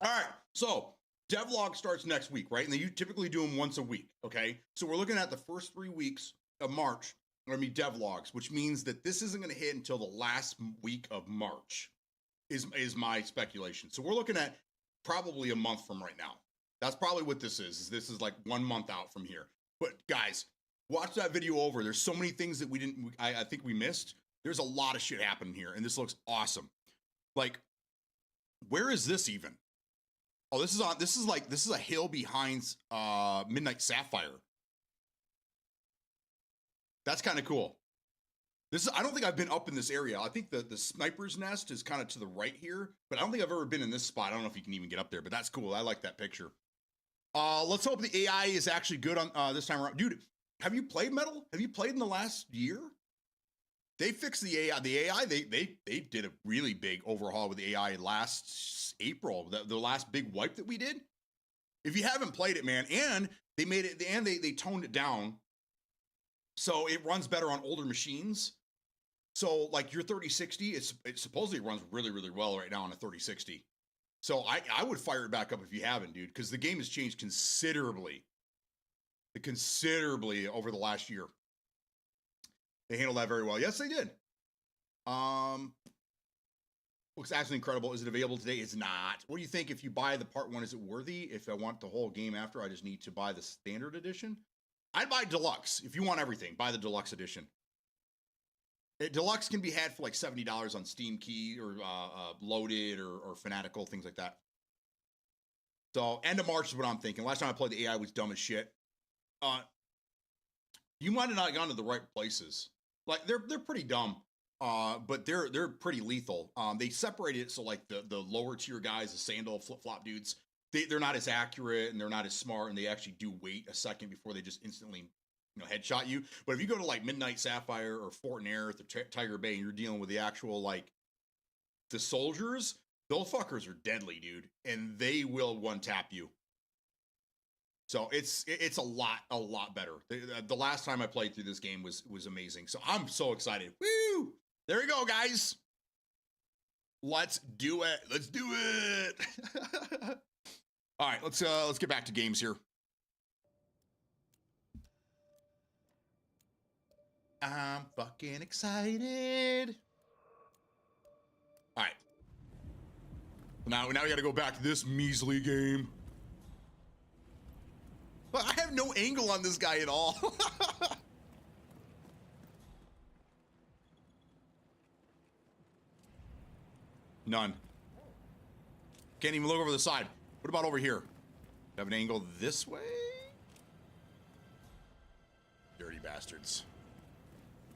All right, so devlog starts next week, right? And you typically do them once a week, okay? So we're looking at the first 3 weeks of March, or devlogs, which means that this isn't going to hit until the last week of March, is my speculation. So we're looking at probably a month from right now. That's probably what this is. This is like 1 month out from here. But guys, watch that video over. There's so many things that I think we missed. There's a lot of shit happening here, and this looks awesome. Like, where is this even? Oh, this is a hill behind Midnight Sapphire. That's kind of cool. I don't think I've been up in this area. I think the sniper's nest is kind of to the right here, but I don't think I've ever been in this spot. I don't know if you can even get up there, but that's cool. I like that picture. Let's hope the AI is actually good on this time around. Dude, have you played Metal? Have you played in the last year? They fixed the AI. The AI, they did a really big overhaul with the AI last April, the last big wipe that we did. If you haven't played it, man, and they made it, and they toned it down so it runs better on older machines. So like your 3060, it supposedly runs really, really well right now on a 3060. So I would fire it back up if you haven't, dude, because the game has changed considerably over the last year. They handled that very well. Yes, they did. Looks absolutely incredible. Is it available today? It's not. What do you think? If you buy the part 1, is it worthy? If I want the whole game after, I just need to buy the standard edition. I'd buy deluxe. If you want everything, buy the deluxe edition. Deluxe can be had for like $70 on Steam Key or Loaded or Fanatical, things like that. So end of March is what I'm thinking. Last time I played, the AI was dumb as shit. You might have not gone to the right places. Like they're pretty dumb, but they're pretty lethal. They separated it so like the lower tier guys, the sandal flip flop dudes, they're not as accurate and they're not as smart, and they actually do wait a second before they just instantly headshot you. But if you go to like Midnight Sapphire or Fort Nerith or Tiger Bay, and you're dealing with the actual like the soldiers, those fuckers are deadly, dude, and they will one tap you. So it's a lot better. The last time I played through this game was amazing. So I'm so excited. Woo! There we go, guys. Let's do it. Let's do it. All right, let's get back to games here. I'm fucking excited. All right. Now we got to go back to this measly game. But I have no angle on this guy at all. None. Can't even look over the side. What about over here? Have an angle this way? Dirty bastards.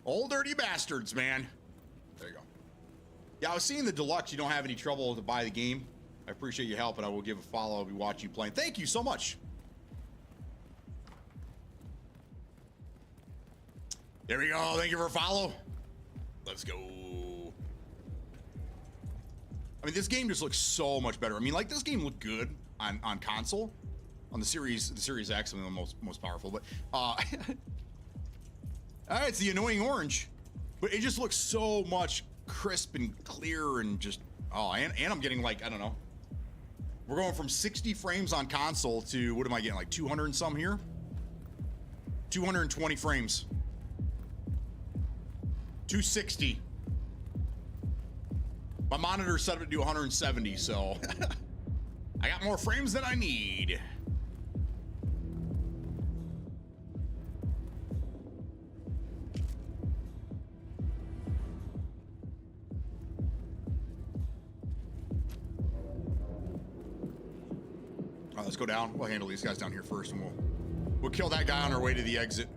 Old dirty bastards, man. There you go. Yeah, I was seeing the deluxe. You don't have any trouble to buy the game. I appreciate your help, and I will give a follow. I'll be watching you playing. Thank you so much. There we go. Thank you for a follow. Let's go. I mean, this game just looks so much better. I mean, like, this game looked good on console, on the Series X, I mean, the most powerful. But all right, it's the annoying orange, but it just looks so much crisp and clear and just and I'm getting, like, I don't know. We're going from 60 frames on console to, what am I getting, like 200 and some here? 220 frames. 260. My monitor set up to do 170, so I got more frames than I need. All right, let's go down. We'll handle these guys down here first, and we'll kill that guy on our way to the exit.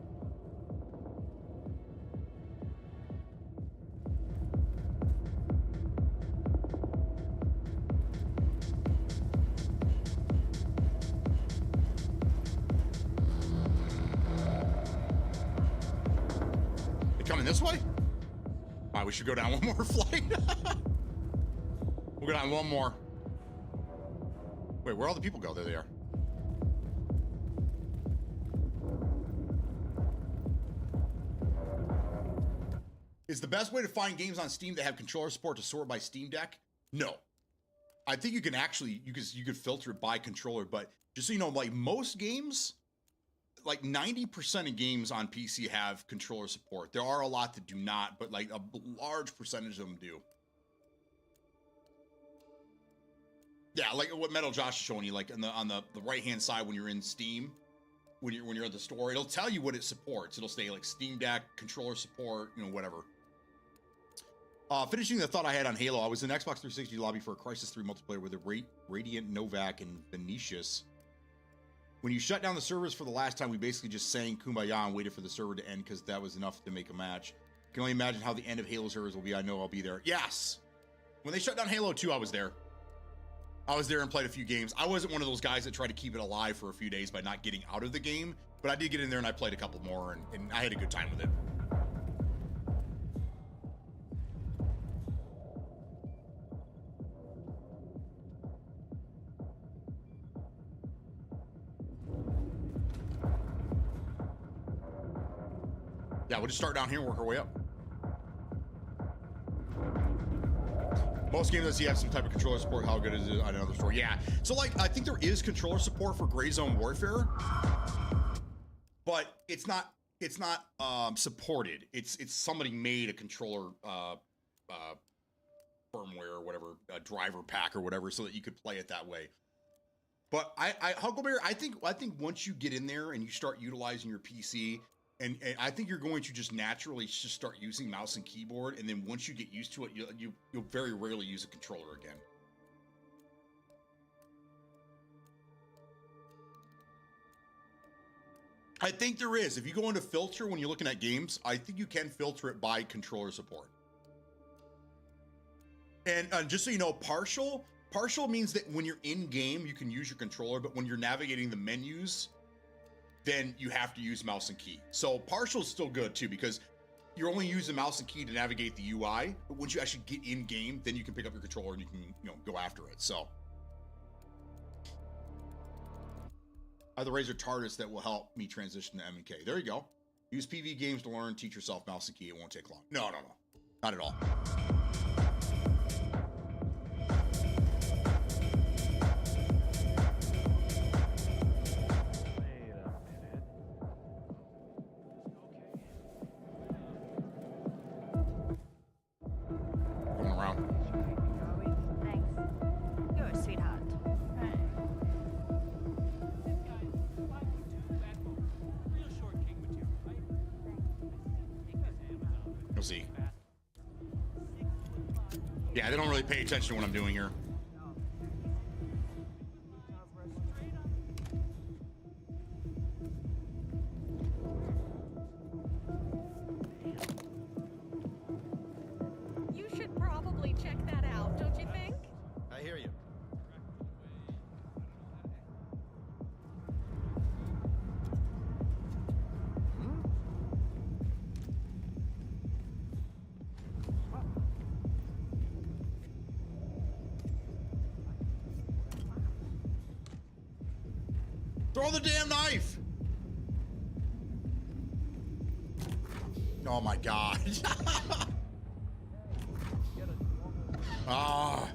Coming this way? All right, we should go down one more flight. We'll go down one more. Wait, where'd all the people go? There they are. Is the best way to find games on Steam that have controller support to sort by Steam Deck? No. I think you can actually, you could filter it by controller, but just so you know, like most games, like 90% of games on PC have controller support. There are a lot that do not, but like a large percentage of them do. Yeah, like what Metal Josh is showing you, like on the right hand side when you're in Steam, when you're at the store, it'll tell you what it supports. It'll say like Steam Deck, controller support, you know, whatever. Finishing the thought I had on Halo, I was in Xbox 360 lobby for a Crysis 3 multiplayer with a Radiant, Novak, and Vinicius. When you shut down the servers for the last time, we basically just sang Kumbaya and waited for the server to end because that was enough to make a match. I can only imagine how the end of Halo servers will be. I know I'll be there. Yes! When they shut down Halo 2, I was there. I was there and played a few games. I wasn't one of those guys that tried to keep it alive for a few days by not getting out of the game, but I did get in there and I played a couple more, and I had a good time with it. Yeah, we'll just start down here and work our way up. Most games I see have some type of controller support. How good is it? I know the story. Yeah. So, like, I think there is controller support for Gray Zone Warfare, but it's not supported. It's somebody made a controller firmware or whatever, a driver pack or whatever, so that you could play it that way. But Huckleberry, I think once you get in there and you start utilizing your PC. And I think you're going to just naturally just start using mouse and keyboard, and then once you get used to it, you'll very rarely use a controller again. I think there is. If you go into filter when you're looking at games, I think you can filter it by controller support. And just so you know, partial means that when you're in game, you can use your controller, but when you're navigating the menus, then you have to use mouse and key. So partial is still good too, because you're only using mouse and key to navigate the UI, but once you actually get in game, then you can pick up your controller and you can, go after it. So I have the Razer TARDIS that will help me transition to M&K. There you go. Use PV games to learn, teach yourself mouse and key. It won't take long. No, no, no. Not at all. Going around. Thanks. You're a sweetheart. This guy, 5'2", backbone. Real short king material, right? Take this Amazon. You'll see. Yeah, they don't really pay attention to what I'm doing here. You should probably check that out, don't you think? I hear you. Throw the damn knife! Oh my god. Ah.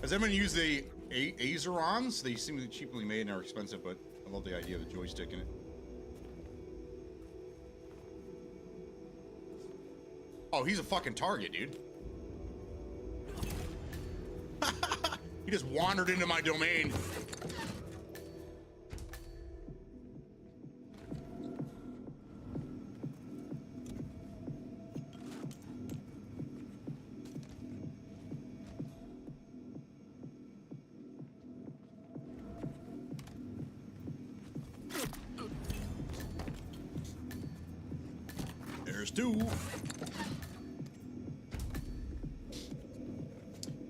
Has anyone used the Azerons? They seem cheaply made and are expensive, but I love the idea of the joystick in it. Oh, he's a fucking target, dude. He just wandered into my domain. There's two.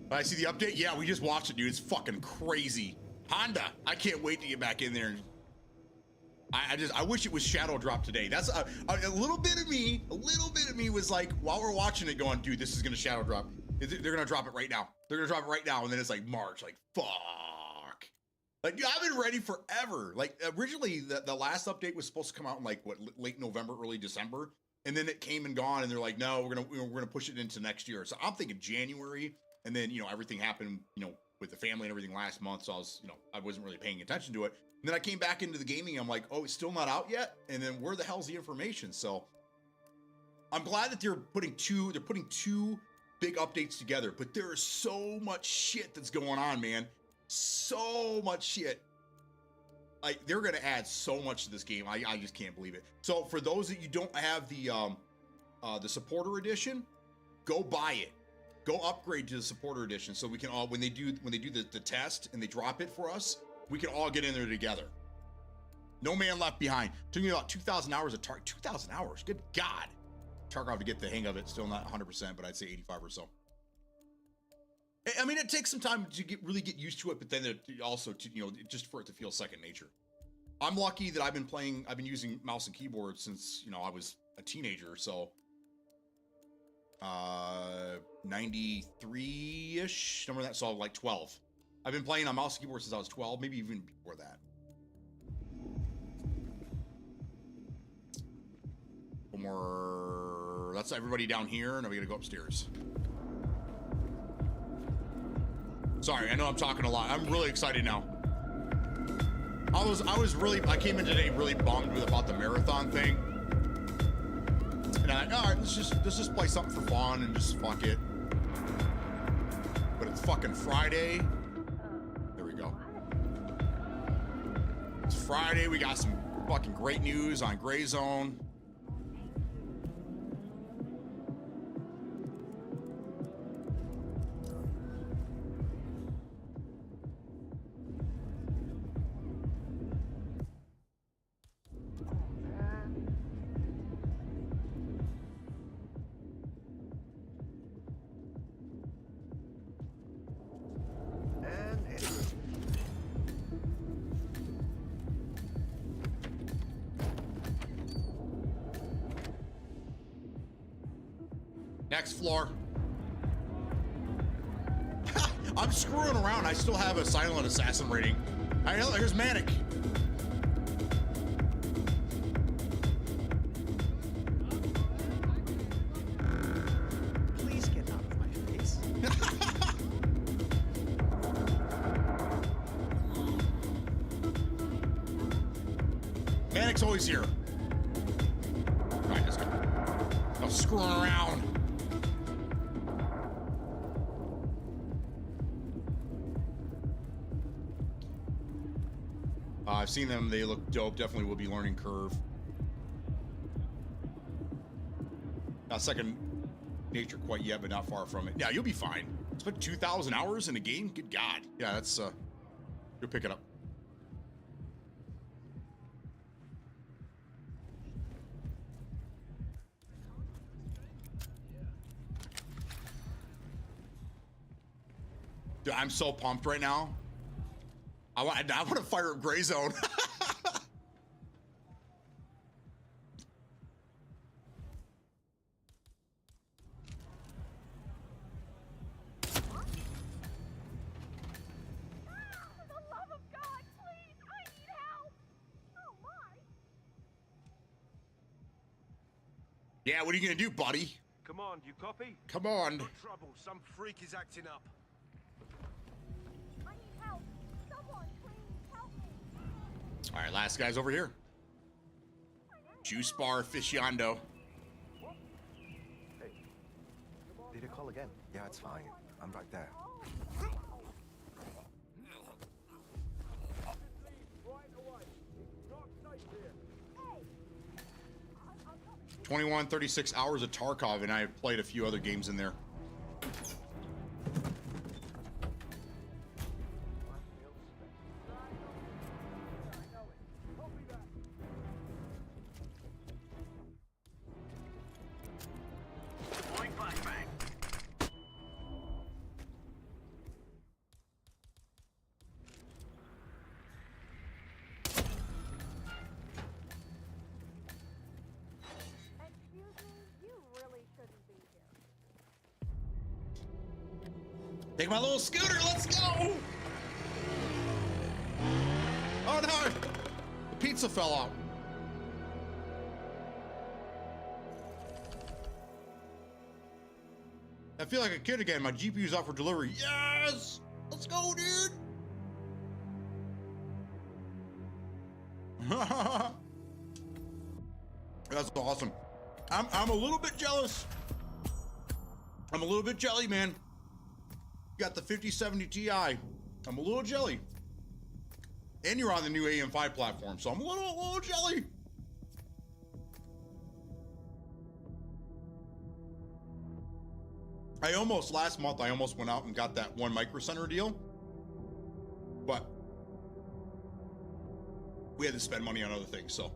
I see the update. Yeah, we just watched it, dude. It's fucking crazy. Honda, I can't wait to get back in there. I wish it was shadow drop today. That's a little bit of me. A little bit of me was like, while we're watching it, going, dude, this is gonna shadow drop. They're gonna drop it right now. They're gonna drop it right now, and then it's like March. Like fuck. Like dude, I've been ready forever. Like originally, the last update was supposed to come out in like what, late November, early December, and then it came and gone, and they're like, no, we're gonna push it into next year. So I'm thinking January. And then, you know, everything happened, you know, with the family and everything last month. So I was, you know, I wasn't really paying attention to it. And then I came back into the gaming. I'm like, oh, it's still not out yet. And then where the hell's the information? So I'm glad that they're putting two big updates together, but there is so much shit that's going on, man. So much shit. Like they're going to add so much to this game. I just can't believe it. So for those that you don't have the supporter edition, go buy it. Go upgrade to the supporter edition so we can all, when they do the test and they drop it for us, we can all get in there together. No man left behind. Took me about 2,000 hours of Tarkov. 2,000 hours. Good God. Tarkov to get the hang of it. Still not 100%, but I'd say 85 or so. I mean, it takes some time to really get used to it, but then it also to, you know, just for it to feel second nature. I'm lucky that I've been using mouse and keyboard since, you know, I was a teenager. So 93-ish, somewhere that, so like 12. I've been playing on mouse and keyboard since I was 12, maybe even before that. One more. That's everybody down here. Now we gotta go upstairs. Sorry, I know I'm talking a lot. I'm really excited now. I came in today really bummed about the marathon thing. And I'm like, all right, let's just play something for fun and just fuck it. But it's fucking Friday. There we go. It's Friday. We got some fucking great news on Gray Zone. Next floor. I'm screwing around. I still have a silent assassin rating. Here's Manic. Please get out of my face. Manic's always here. All right, let's go. I'm screwing around. I've seen them. They look dope. Definitely will be learning curve. Not second nature quite yet, but not far from it. Yeah, you'll be fine. Spent 2,000 hours in a game? Good God. Yeah, that's, you'll pick it up. Dude, I'm so pumped right now. I want to fire up Gray Zone. Yeah, what are you gonna do, buddy? Come on, you copy? Come on. Got trouble. Some freak is acting up. I need help. Someone, please help me. All right, last guy's over here. Juice bar aficionado. Hey, did it call again? Yeah, it's fine. I'm right there. 2136 hours of Tarkov, and I have played a few other games in there. Take my little scooter, let's go! Oh no! The pizza fell out. I feel like a kid again. My GPU's out for delivery. Yes! Let's go, dude! That's awesome. I'm a little bit jealous. I'm a little bit jelly, man. Got the 5070 Ti. I'm a little jelly. And you're on the new AM5 platform, so I'm a little jelly. Last month, I almost went out and got that one Micro Center deal. But we had to spend money on other things, so.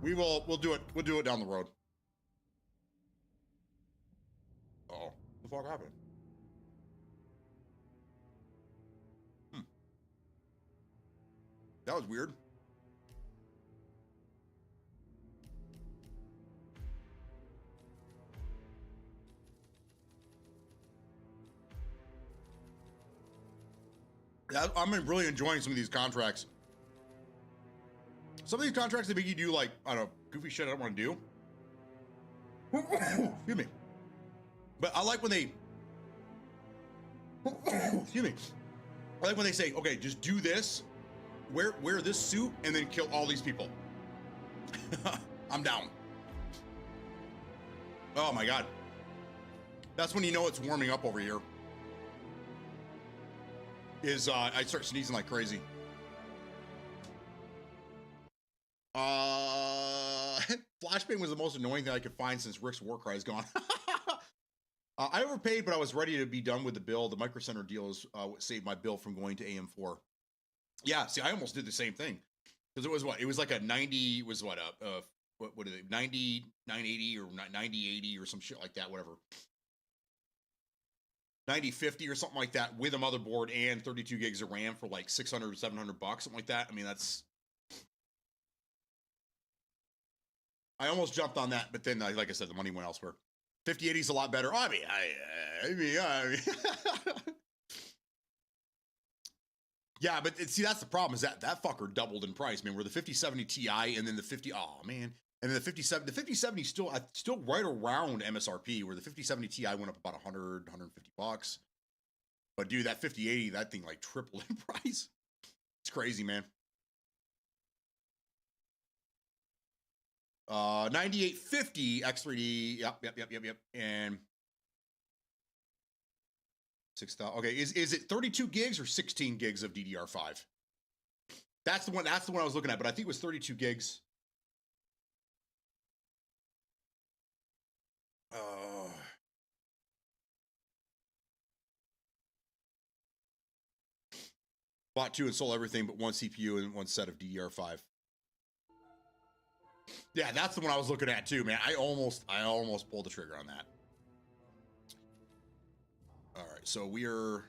We'll do it down the road. Uh-oh, what the fuck happened? That was weird. I'm really enjoying some of these contracts. Some of these contracts, they make you do like, I don't know, goofy shit I don't want to do. Excuse me. But I like when they, excuse me. I like when they say, okay, just do this, wear this suit, and then kill all these people. I'm down. Oh my God. That's when you know it's warming up over here. I start sneezing like crazy. Flashbang was the most annoying thing I could find since Rick's Warcry is gone. I overpaid, but I was ready to be done with the bill. The Micro Center deal is what saved my bill from going to AM4. Yeah, see, I almost did the same thing. Because it was what? It was like a 90, was what, what are they, 90, 980 or 9080 or some shit like that, whatever. 9050 or something like that with a motherboard and 32 gigs of RAM for like 600 or 700 bucks, something like that. I mean, that's I almost jumped on that, but then, like I said, the money went elsewhere. 5080 is a lot better. I mean, yeah, but see, that's the problem is that fucker doubled in price, man. Where the 5070 Ti and then the 50, oh man, and then the 5070 is still right around MSRP, where the 5070 Ti went up about 100, 150 bucks. But dude, that 5080, that thing like tripled in price. It's crazy, man. 9850 X3D. Yep. And 6,000. Okay, is it 32 gigs or 16 gigs of DDR5? That's the one I was looking at, but I think it was 32 gigs. Bought two and sold everything but one CPU and one set of DDR5. Yeah, that's the one I was looking at too, man. I almost pulled the trigger on that. All right, so we are.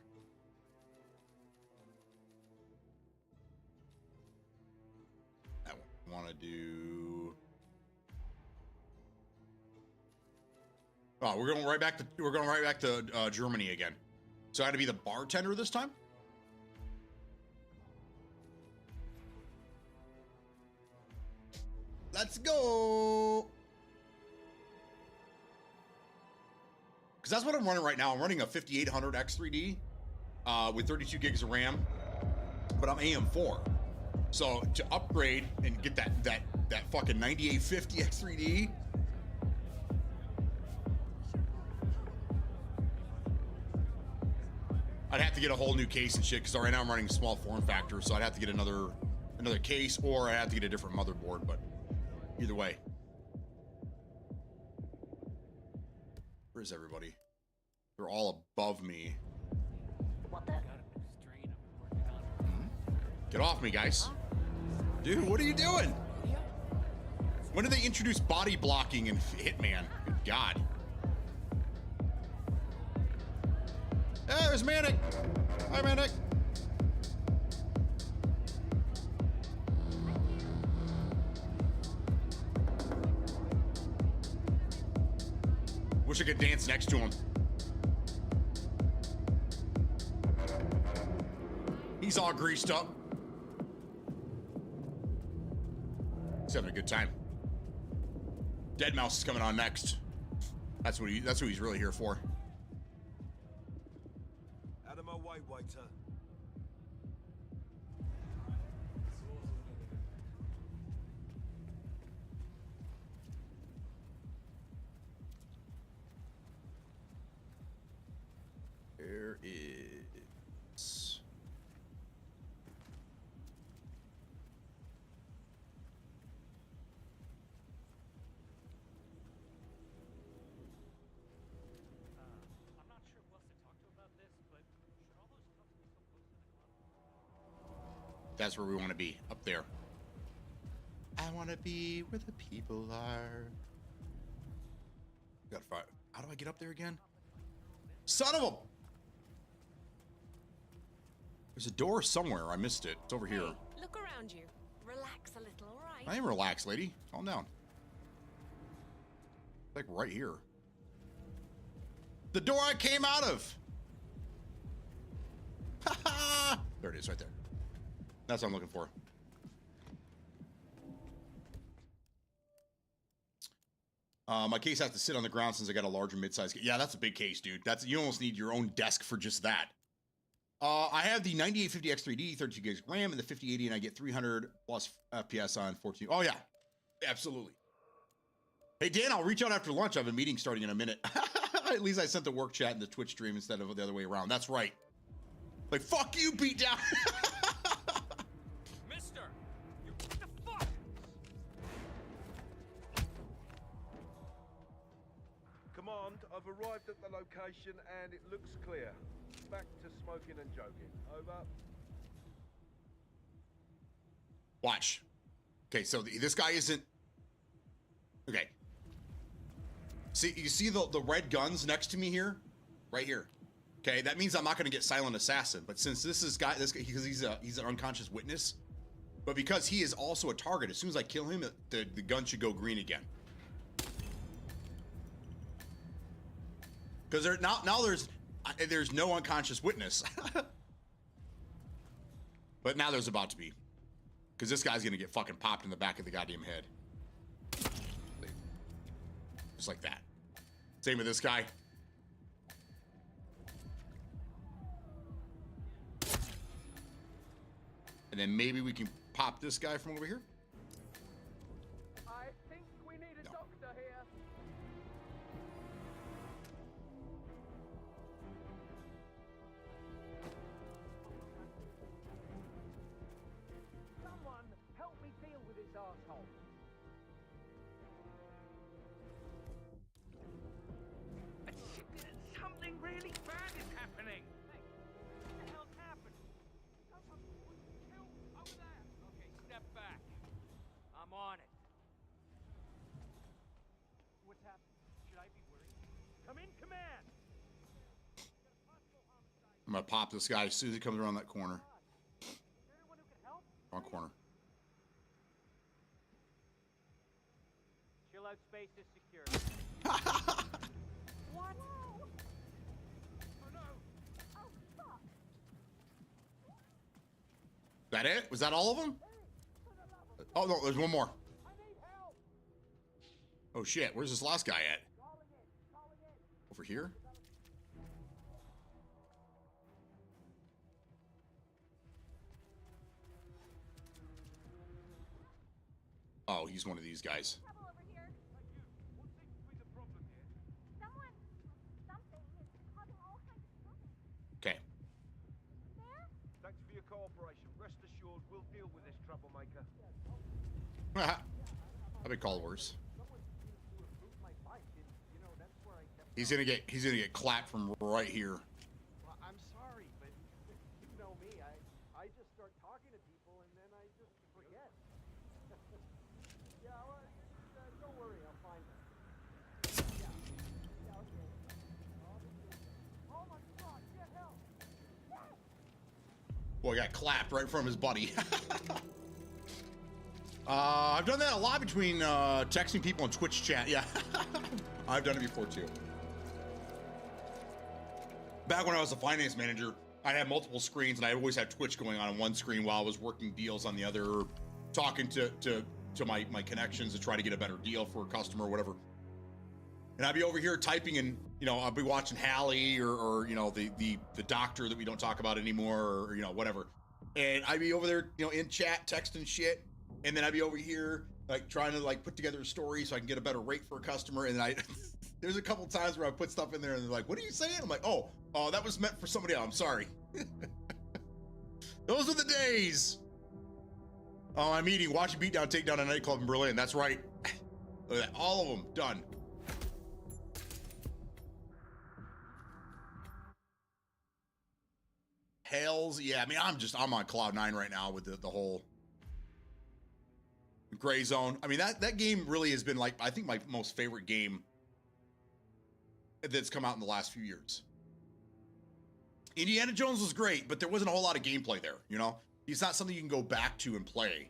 I want to do. Oh, we're going right back to Germany again. So I had to be the bartender this time. Let's go. Because that's what I'm running right now. I'm running a 5800 X3D with 32 gigs of RAM, but I'm AM4. So to upgrade and get that fucking 9850 X3D, I'd have to get a whole new case and shit. Because right now I'm running a small form factor, so I'd have to get another case, or I'd have to get a different motherboard. But either way. Where's everybody? They're all above me. What the? Get off me, guys. Dude, what are you doing? When did they introduce body blocking in Hitman? Good God. Hey, there's Manic. Hi, Manic. Wish I could dance next to him. He's all greased up. He's having a good time. Deadmau5 is coming on next. That's what he's really here for. Out of my way, waiter. There is. I'm not sure who else to talk to about this, but should all those cups be so close to the club? That's where we want to be, up there. I want to be where the people are. Got to find. How do I get up there again? Son of a. There's a door somewhere. I missed it. It's over here. Look around you. Relax a little, all right? I am relaxed, lady. Calm down. Like right here. The door I came out of. There it is, right there. That's what I'm looking for. My case has to sit on the ground since I got a larger mid-size. Yeah, that's a big case, dude. You almost need your own desk for just that. I have the 9850 X3D, 32 gigs RAM, and the 5080, and I get 300 plus FPS on 14. Oh yeah, absolutely. Hey Dan, I'll reach out after lunch. I have a meeting starting in a minute. At least I sent the work chat in the Twitch stream instead of the other way around. That's right. Like fuck you, beat down. Mister! You what the fuck? Command, I've arrived at the location and it looks clear. Back to smoking and joking. Over. Watch. Okay, so this guy isn't. Okay. See, you see the red guns next to me here, right here. Okay, that means I'm not going to get silent assassin. But since this guy, because he's an unconscious witness, but because he is also a target, as soon as I kill him, the gun should go green again. Because there's no unconscious witness. But now there's about to be. Because this guy's gonna get fucking popped in the back of the goddamn head. Just like that. Same with this guy. And then maybe we can pop this guy from over here. I think we need a doctor here. Someone help me deal with this asshole. Something really bad is happening. Hey, what the hell's happened? Someone was killed over there. Okay, step back. I'm on it. What's happened? Should I be worried? Come in, command. I'm gonna pop this guy as soon as he comes around that corner. Is there anyone who can help? Wrong corner. Chill out space is secure. What? Oh no. Oh, fuck. That it? Was that all of them? Oh no, there's one more. Oh shit, where's this last guy at? Over here? Oh, he's one of these guys. Trouble over here. What seems to be the problem here? Someone, something is causing all kinds of trouble. Okay. There? Thanks for your cooperation. Rest assured, we'll deal with this troublemaker. I've been called worse. Someone seems to have moved my bike, and you know that's where I kept. He's gonna get clapped from right here. Well, I'm sorry, but you know me. I just start talking to people, and then I just forget. Yeah, well, don't worry, I'll find them. Yeah, okay. Oh my God, get help! Boy, got clapped right from his buddy. I've done that a lot between texting people in Twitch chat. Yeah, I've done it before too. Back when I was a finance manager, I had multiple screens, and I always had Twitch going on one screen while I was working deals on the other, talking to my connections to try to get a better deal for a customer or whatever. And I'd be over here typing, and I'll be watching Hallie or the doctor that we don't talk about anymore, or whatever. And I'd be over there in chat texting shit, and then I'd be over here like trying to like put together a story so I can get a better rate for a customer. And there's a couple times where I put stuff in there and they're like, "What are you saying?" I'm like, "Oh, that was meant for somebody else. I'm sorry." Those are the days. Oh, I'm eating. Watching Beatdown take down a nightclub in Berlin. That's right. Look at that. All of them done. Hells yeah. I mean, I'm on cloud 9 right now with the whole Gray Zone. I mean, that game really has been like, I think, my most favorite game that's come out in the last few years. Indiana Jones was great, but there wasn't a whole lot of gameplay there, It's not something you can go back to and play.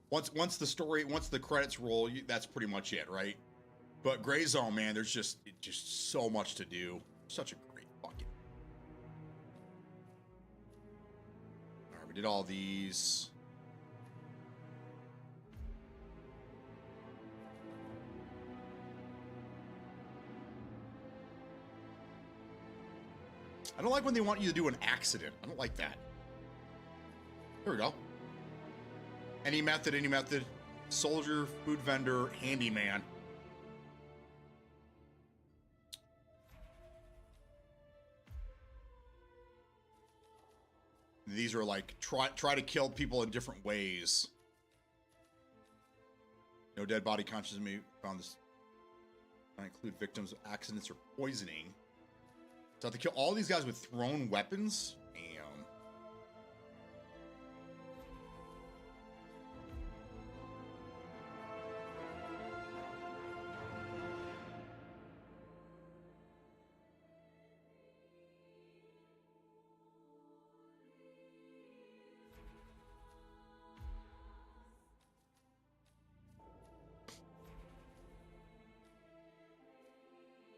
Once the credits roll, that's pretty much it, right? But Gray Zone, man, there's just so much to do. Such a great fucking. All right, we did all these. I don't like when they want you to do an accident. I don't like that. Here we go. Any method. Soldier, food vendor, handyman. These are like try to kill people in different ways. No dead body conscious may found this. I include victims of accidents or poisoning. So I have to kill all these guys with thrown weapons? Damn.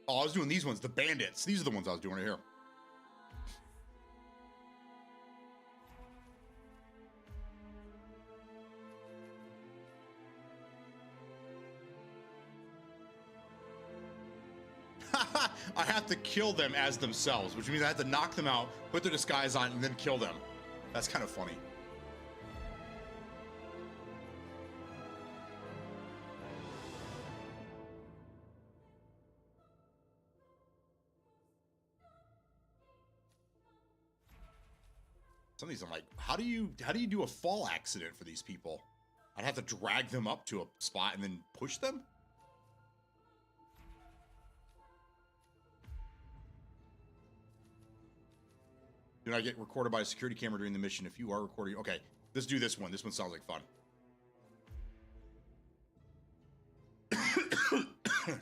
Oh, I was doing these ones, the bandits. These are the ones I was doing right here. I have to kill them as themselves, which means I have to knock them out, put their disguise on, and then kill them. That's kind of funny. Some of these I'm like, how do you do a fall accident for these people? I'd have to drag them up to a spot and then push them? Do not get recorded by a security camera during the mission. If you are recording, okay, let's do this one. This one sounds like fun.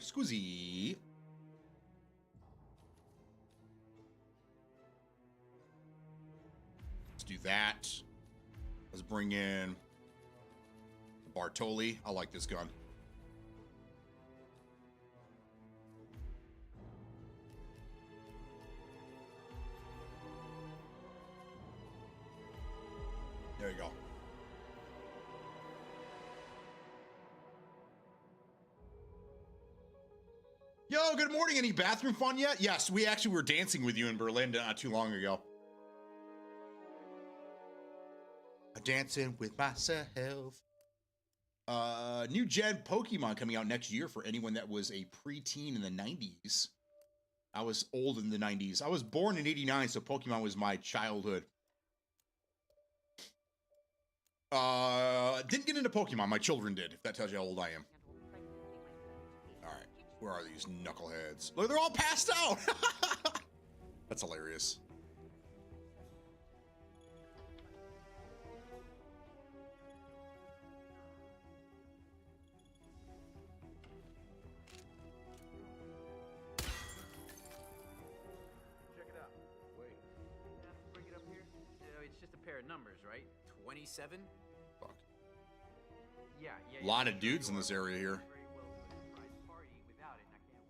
Scusi. Let's do that. Let's bring in Bartoli. I like this gun. There you go. Yo, good morning. Any bathroom fun yet? Yes, we actually were dancing with you in Berlin not too long ago. Dancing with myself. New gen Pokemon coming out next year for anyone that was a preteen in the 90s. I was old in the 90s. I was born in 89, so Pokemon was my childhood. Didn't get into Pokemon. My children did, if that tells you how old I am. All right, where are these knuckleheads? Look, they're all passed out. That's hilarious. Check it out. Wait. Bring it up here. It's just a pair of numbers, right? 27? Fuck. Yeah. A lot of dudes in this area here. Very well to a surprise party without it, and I can't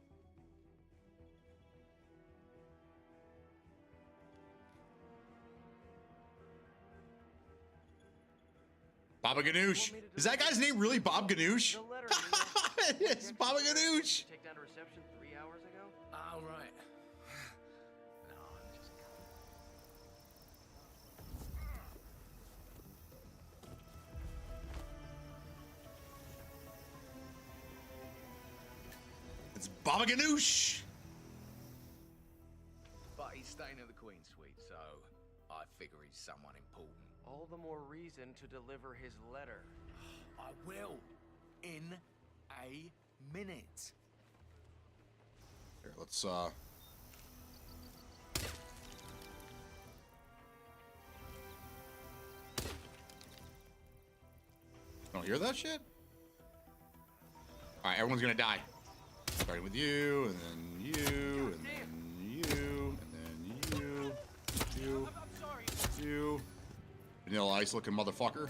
wait. Baba Ganoush. Is that guy's name really Bob Ganoush? The letter. It is Baba Ganoush. Take down to reception 3 hours ago. All right. No, I'm just It's Baba Ganoush. But he's staying at the Queen's Suite, so I figure he's someone important. All the more reason to deliver his letter. I will. In a minute. Here, let's don't hear that shit? All right, everyone's gonna die. Starting with you, and then you, and then you, and then you, you. Vanilla Ice looking motherfucker.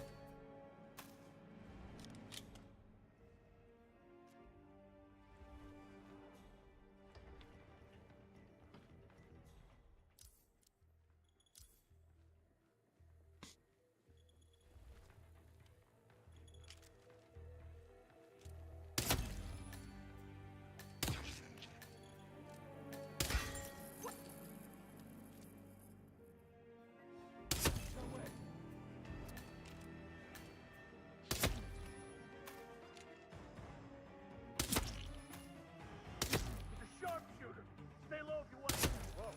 Sharpshooter. Stay low if you want. Whoa.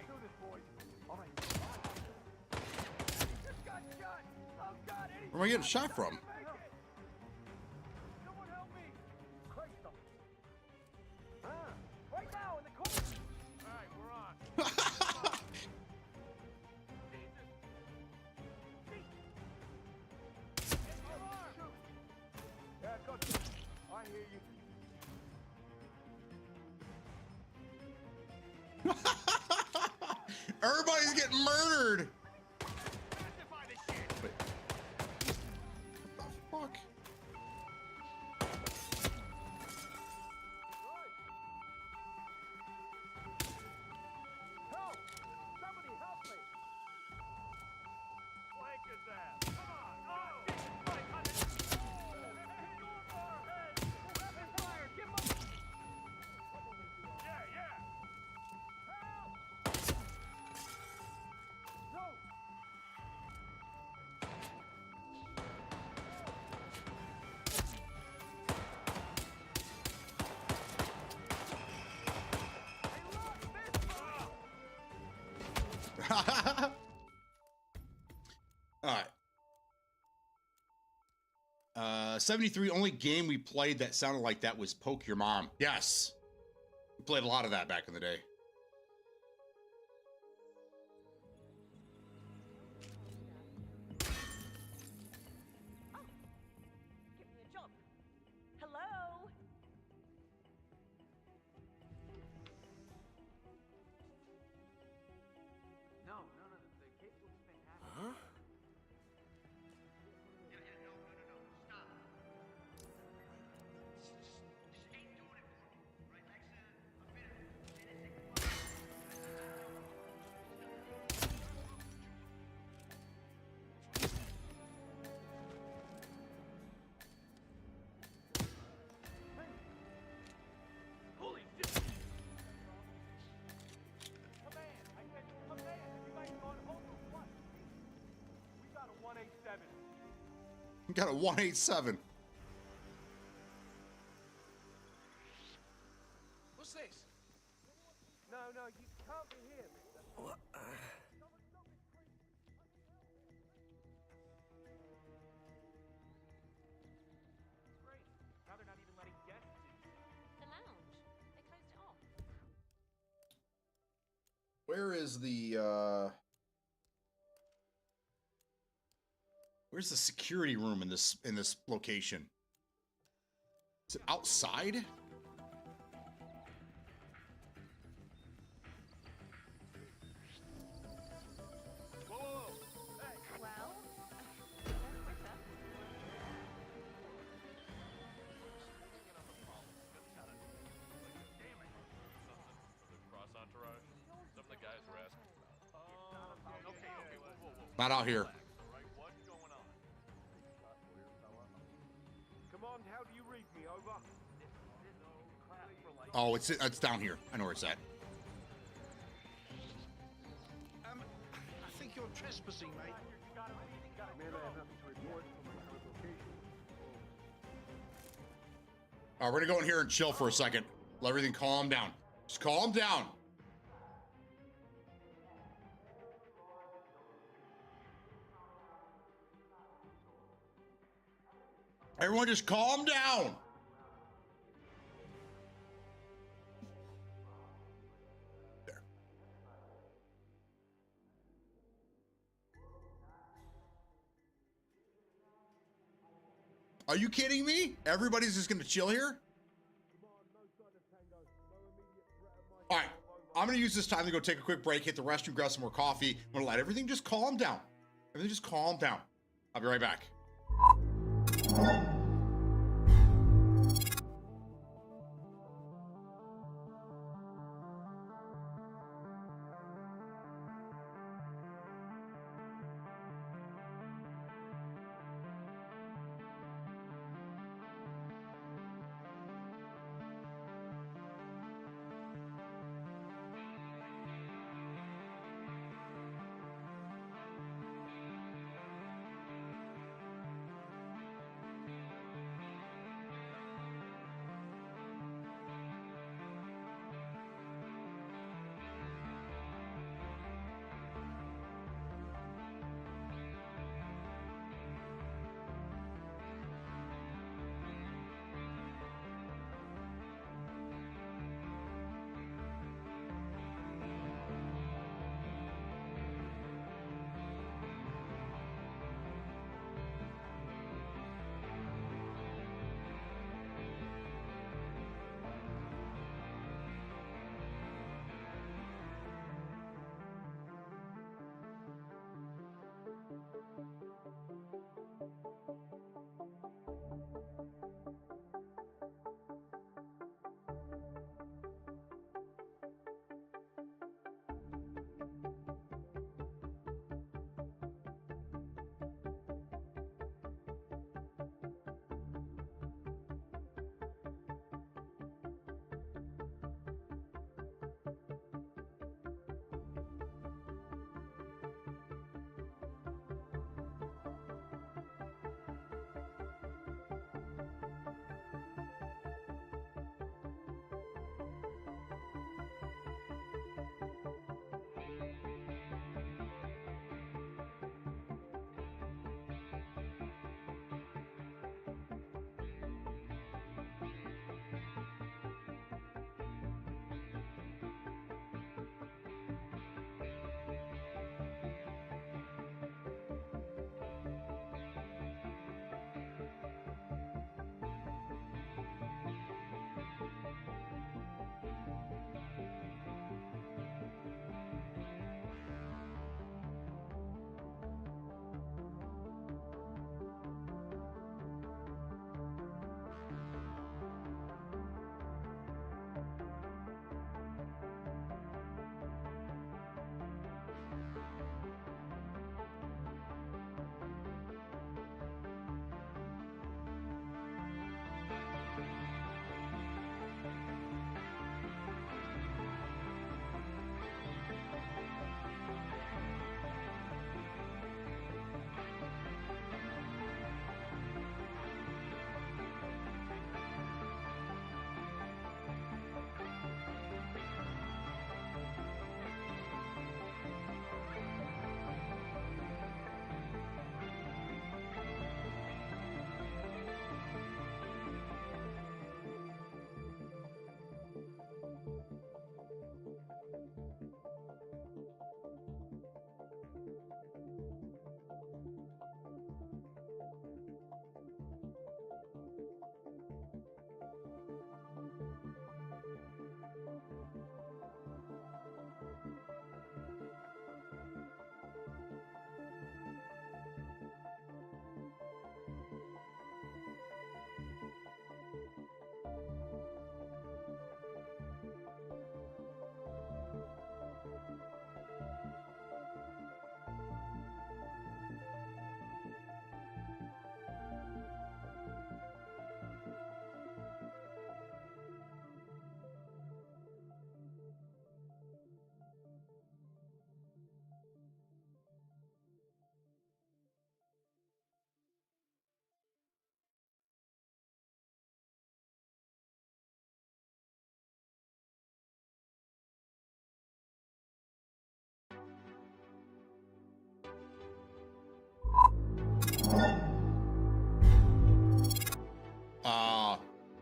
Do this, boys. All right. Just got shot. Oh God! Where am I getting shot from? Someone help me! Christ, right now in the corner. All right, we're on. Yeah, go. I hear you. Everybody's getting murdered. Wait. What the fuck? All right. 73, only game we played that sounded like that was Poke Your Mom. Yes. We played a lot of that back in the day. Give me a job. Hello? No, the case looks fantastic. Huh? Holy shit! Command! I said command! You guys on hold or what? We got a 187. We got a 187. What's this? No, you can't be here, mister. What? Great. Now they're not even letting guests in. The lounge. They closed it off. Where is the where's the security room in this location? Is it outside? Whoa! Hey! Well, quicker. Cross entourage. Some of the guys were asking. Okay, whoa. Not out here. Right, what's going on? Come on, how do you read me? Over. Oh, it's down here. I know where it's at. I think you're trespassing, mate. Man, I have nothing to report from my current location. All right, we're gonna go in here and chill for a second. Let everything calm down. Just calm down. Everyone just calm down. There. Are you kidding me? Everybody's just gonna chill here? All right, I'm gonna use this time to go take a quick break, hit the restroom, grab some more coffee. I'm gonna let everything just calm down. Everything just calm down. I'll be right back.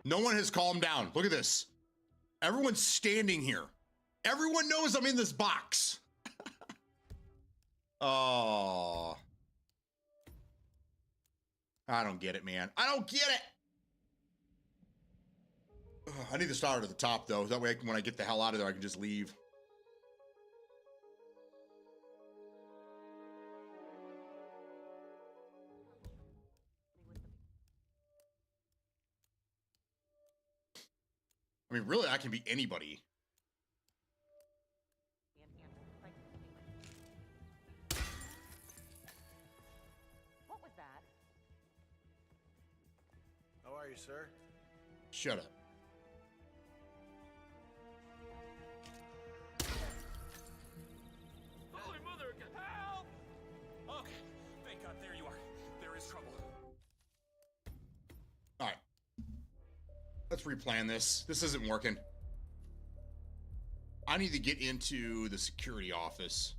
No one has calmed down. Look at this. Everyone's standing here. Everyone knows I'm in this box. Oh. I don't get it, man. I don't get it. Ugh, I need to start at the top, though. That way, when I get the hell out of there, I can just leave. I mean, really, I can be anybody. What was that? How are you, sir? Shut up. Holy mother, help! Okay, thank God, there you are. There is trouble. All right. Let's replan this. This isn't working. I need to get into the security office.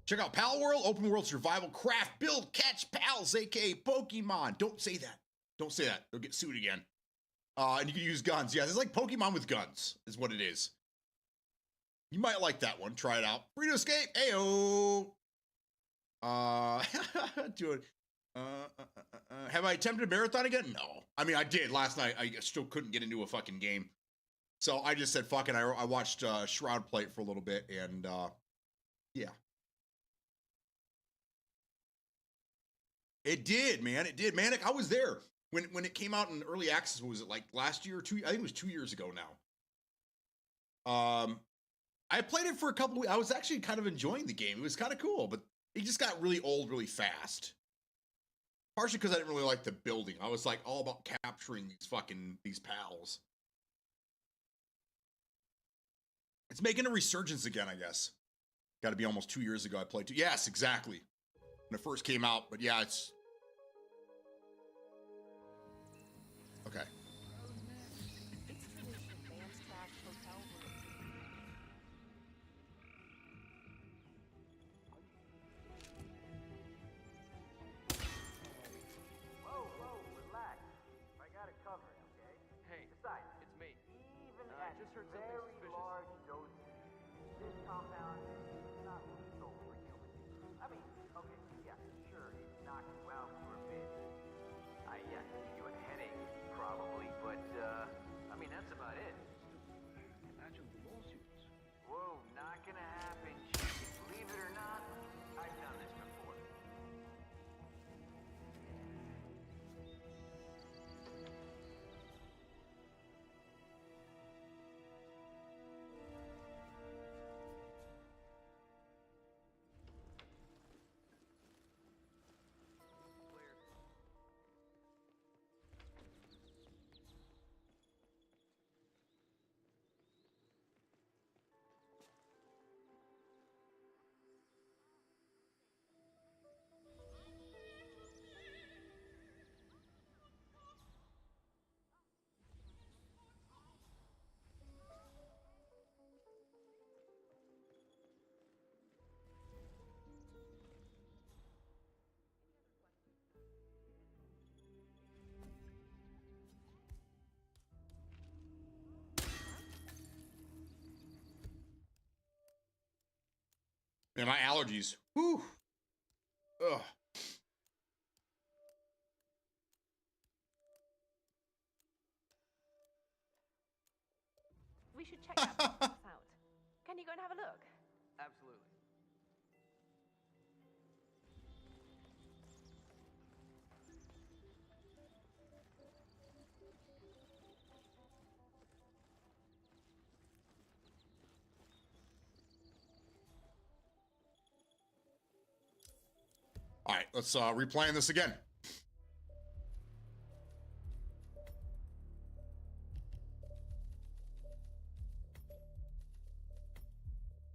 Check out Pal World, open world survival, craft, build, catch pals, aka Pokemon. Don't say that. Don't say that. They'll get sued again. And you can use guns. Yeah, it's like Pokemon with guns, is what it is. You might like that one. Try it out. Free to escape. Ayo. Do it. Have I attempted a marathon again? No. I mean, I did last night. I still couldn't get into a fucking game. So I just said, fuck it. I watched Shroud play it for a little bit, and yeah. It did, man. It did. Manic, I was there. When it came out in early access, what was it, like last year or two? I think it was 2 years ago now. I played it for a couple of weeks. I was actually kind of enjoying the game. It was kind of cool, but it just got really old really fast. Partially because I didn't really like the building. I was like all about capturing these pals. It's making a resurgence again, I guess. Got to be almost 2 years ago I played it. Yes, exactly. When it first came out, but yeah, it's okay. Whoa, relax. I got it covered, okay? Hey, Besides, it's me. even I at just heard something very suspicious. large doses, this compound is not lethal for humans. I mean, okay, yeah, sure, it knocks you out for a bit. Yeah, give you a headache, probably, but, I mean, that's about it. Imagine the lawsuits. Whoa, not gonna happen, chicken. Believe it or not, I've done this before. Man, my allergies. Whew. Ugh. We should check that box out. Can you go and have a look? Absolutely. All right, let's replan this again.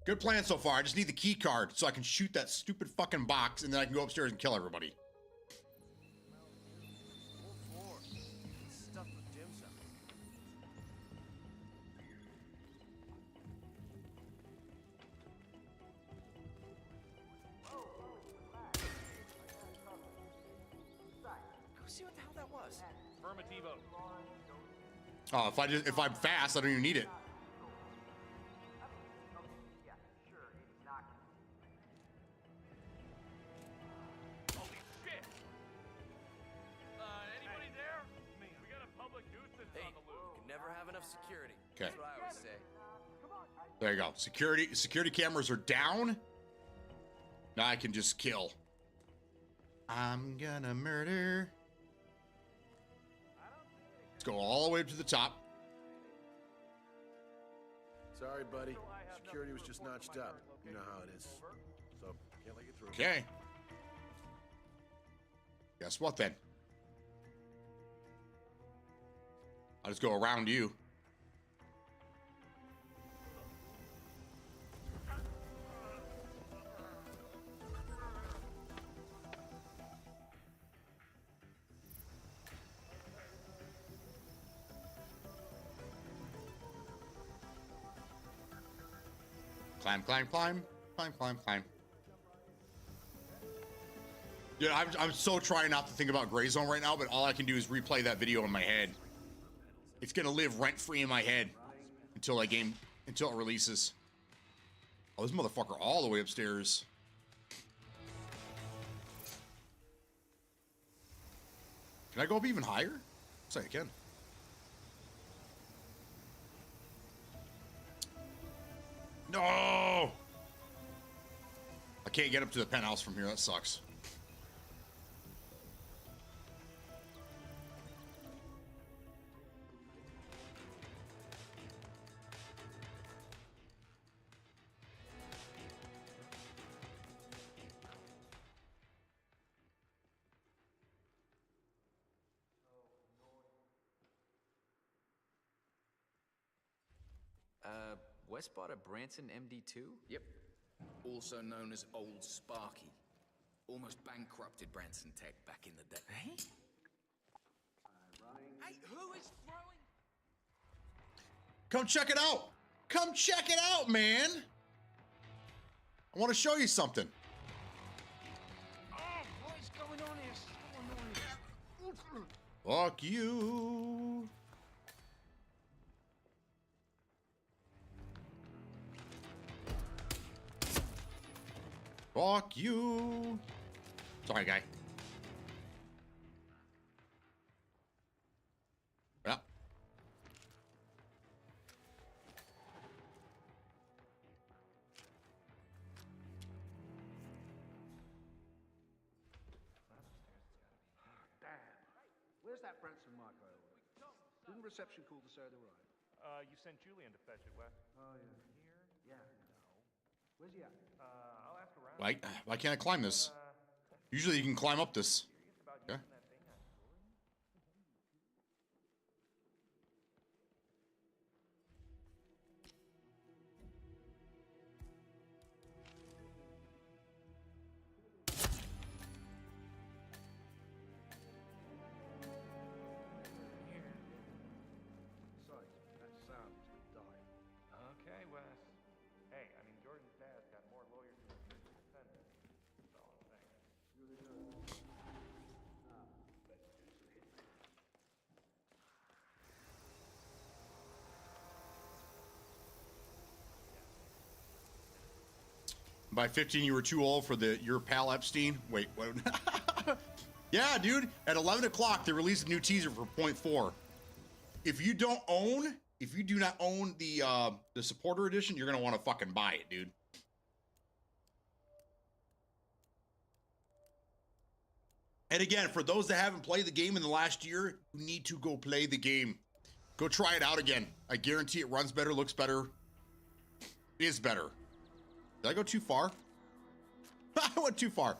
Good plan so far. I just need the key card so I can shoot that stupid fucking box and then I can go upstairs and kill everybody. Stuffed with dim sum. Go see what the hell that was. Affirmativo. Oh, if I'm fast, I don't even need it. Yeah, sure, it's not. Holy shit! Anybody there? We got a public nuisance on the loose. Can never have enough security. Okay. That's what I always say. There you go. Security cameras are down. Now I can just kill. I'm gonna murder. Let's go all the way up to the top. Sorry, buddy. Security was just notched up. You know how it is. So, can't let you through. Okay. Guess what then? I'll just go around you. Climb, climb, climb, climb, climb, climb. Dude, I'm so trying not to think about Gray Zone right now, but all I can do is replay that video in my head. It's gonna live rent-free in my head until it releases. Oh, this motherfucker all the way upstairs. Can I go up even higher? Looks like I can. No! I can't get up to the penthouse from here. That sucks. West bought a Branson MD2? Yep. Also known as Old Sparky. Almost bankrupted Branson Tech back in the day. Hey? Hey, who is throwing? Come check it out. Come check it out, man. I want to show you something. Oh, what is going on here? So annoying. Fuck you. Fuck you. Sorry, guy. Yeah. Where's that Branson mark I ordered? Didn't reception call to say they're right? You sent Julian to fetch it, Wes. Oh, yeah. Here? Yeah, no. Where's he at? I'll ask around. Why can't I climb this? Usually you can climb up this. Okay. Besides, that Sam is gonna die. Okay, Wes. Hey, I mean, Jordan's dad's got more lawyers than defendants. That's all I'm saying. By 15, you were too old for your pal Epstein. Wait, what? Yeah, dude. At 11 o'clock, they released a new teaser for .4. If you do not own the supporter edition, you're gonna want to fucking buy it, dude. And again, for those that haven't played the game in the last year, you need to go play the game. Go try it out again. I guarantee it runs better, looks better, is better. Did I go too far? I went too far.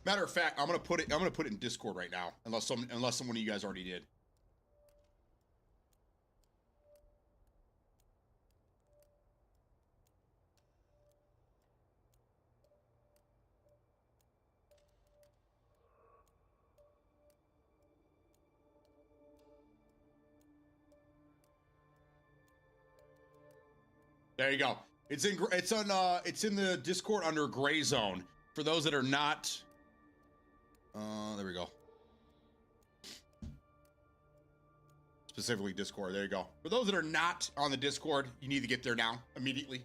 Matter of fact, I'm gonna put it in Discord right now, unless someone of you guys already did. There you go. It's in the Discord under Gray Zone. For those that are not, there we go. Specifically Discord. There you go. For those that are not on the Discord, you need to get there now, immediately.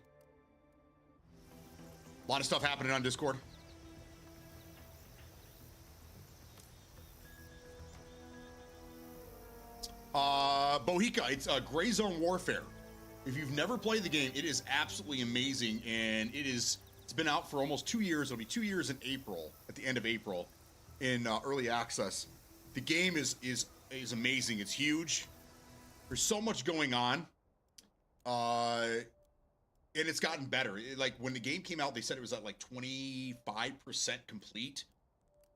A lot of stuff happening on Discord. Bohica, it's Gray Zone Warfare. If you've never played the game, it is absolutely amazing, and it's been out for almost 2 years. It'll be 2 years in April, at the end of April, in early access. The game is amazing. It's huge. There's so much going on, and it's gotten better. Like when the game came out, they said it was at like 25% complete,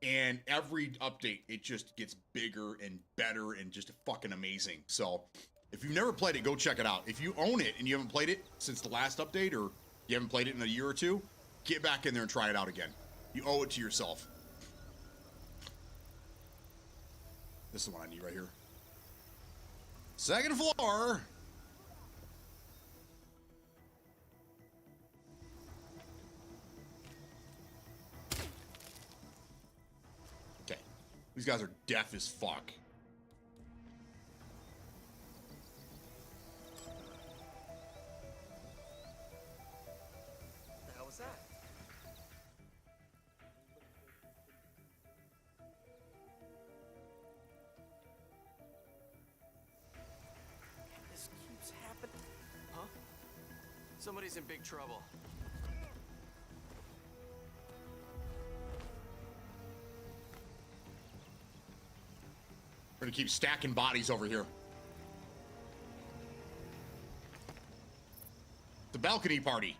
and every update it just gets bigger and better and just fucking amazing. So if you've never played it, go check it out. If you own it and you haven't played it since the last update, or you haven't played it in a year or two, get back in there and try it out again. You owe it to yourself. This is the one I need right here. Second floor. Okay. These guys are deaf as fuck. Somebody's in big trouble. We're gonna keep stacking bodies over here. The balcony party.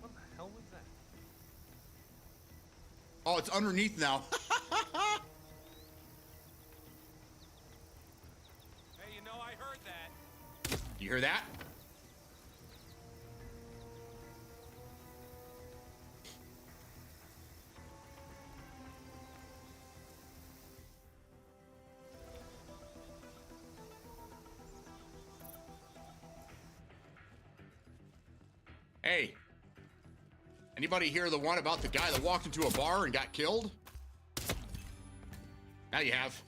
What the hell was that? Oh, it's underneath now. You hear that? Hey, anybody hear the one about the guy that walked into a bar and got killed? Now you have.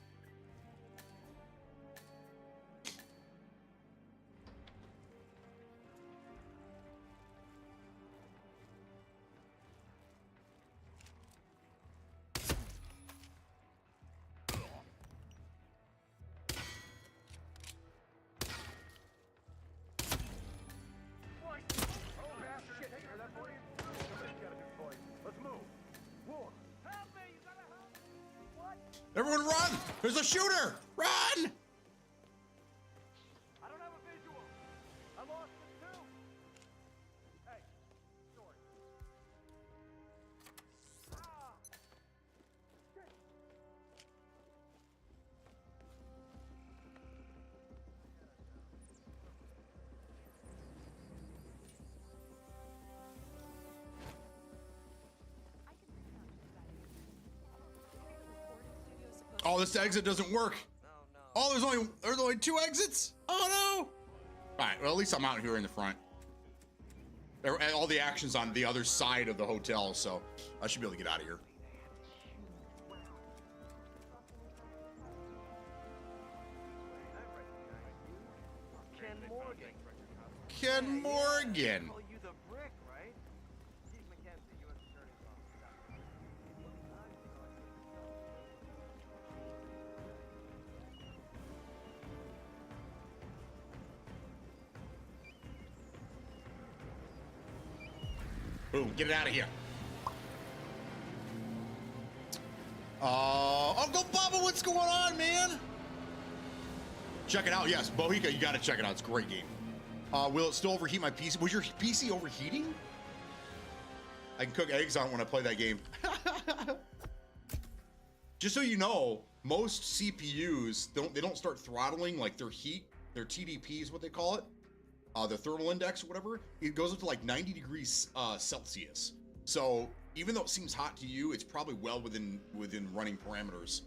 Everyone run! There's a shooter! Run! I don't have a visual. I lost it too. Hey, sword. Ah! Shit. Oh, this exit doesn't work. Oh, there's only 2 exits. Oh no! All right, well at least I'm out here in the front. All the action's on the other side of the hotel, so I should be able to get out of here. Ken Morgan. Ken Morgan. Call you the brick, right? Chief McKenzie, U.S. Attorney's Office. Boom, get it out of here. Uncle Bubba, what's going on, man? Check it out. Yes, Bohica, you got to check it out. It's a great game. Will it still overheat my PC? Was your PC overheating? I can cook eggs on it when I play that game. Just so you know, most CPUs don't start throttling, like their TDP is what they call it. The thermal index or whatever, it goes up to like 90 degrees Celsius. So even though it seems hot to you, it's probably well within running parameters.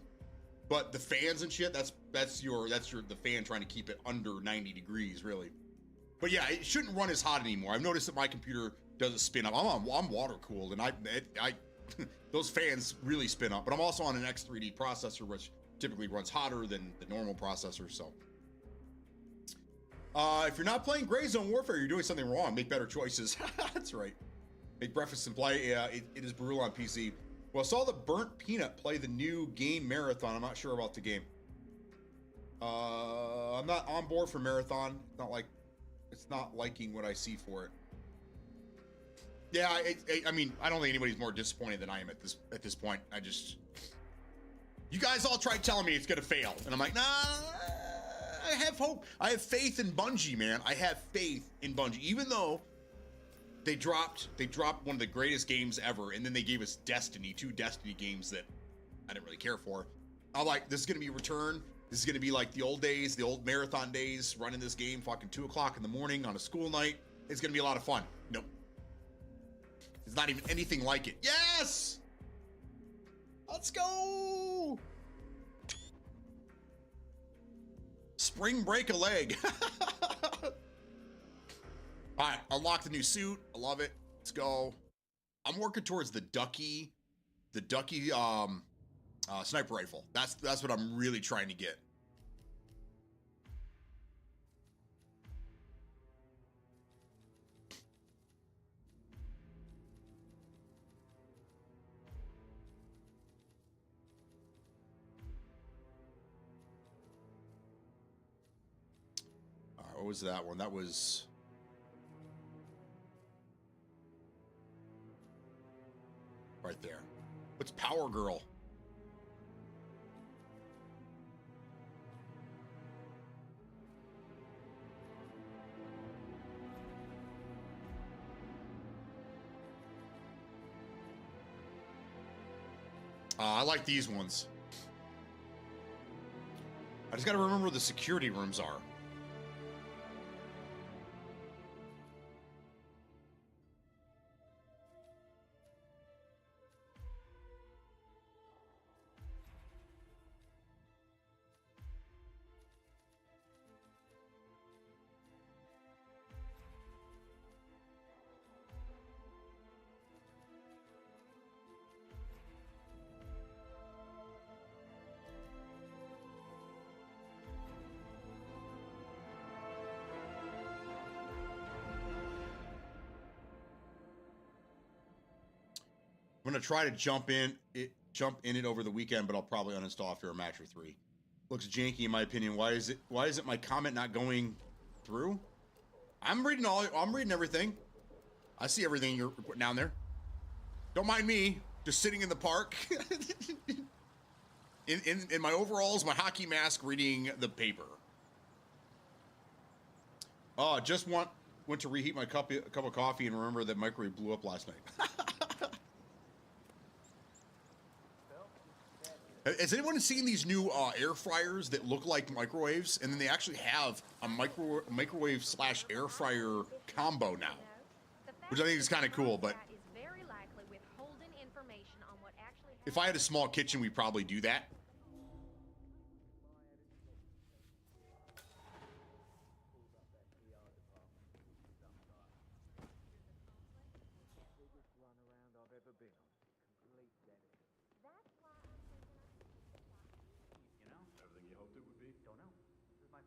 But the fans and shit, that's the fan trying to keep it under 90 degrees, really. But yeah, it shouldn't run as hot anymore. I've noticed that my computer doesn't spin up. I'm water cooled, and I those fans really spin up. But I'm also on an X3D processor, which typically runs hotter than the normal processor. So if you're not playing Gray Zone Warfare, you're doing something wrong. Make better choices. That's right. Make breakfast and play. Yeah, it is brutal on PC. Well, I saw the Burnt Peanut play the new game Marathon. I'm not sure about the game. I'm not on board for Marathon. It's not liking what I see for it. Yeah, I mean, I don't think anybody's more disappointed than I am at this point. You guys all tried telling me it's gonna fail, and I'm like, nah. I have hope. I have faith in Bungie, man. I have faith in Bungie, even though they dropped one of the greatest games ever, and then they gave us Destiny, 2 Destiny games that I didn't really care for. I'm like, this is gonna be a return. This is gonna be like the old days, the old marathon days, running this game fucking 2 o'clock in the morning on a school night. It's gonna be a lot of fun. Nope. It's not even anything like it. Yes! Let's go! Spring break a leg. All right, unlock the new suit. I love it. Let's go. I'm working towards the Ducky sniper rifle. That's what I'm really trying to get. All right, what was that one? That was right there. What's Power Girl? I like these ones. I just got to remember where the security rooms are. I'm gonna try to jump in it over the weekend, but I'll probably uninstall after a match or 3. Looks janky in my opinion. Why isn't my comment not going through? I'm reading everything. I see everything you're putting down there. Don't mind me, just sitting in the park in my overalls, my hockey mask, reading the paper. Oh, just went to reheat my cup of coffee and remember that microwave blew up last night. Has anyone seen these new air fryers that look like microwaves, and then they actually have a microwave / air fryer combo now, which I think is kind of cool. But if I had a small kitchen, we'd probably do that.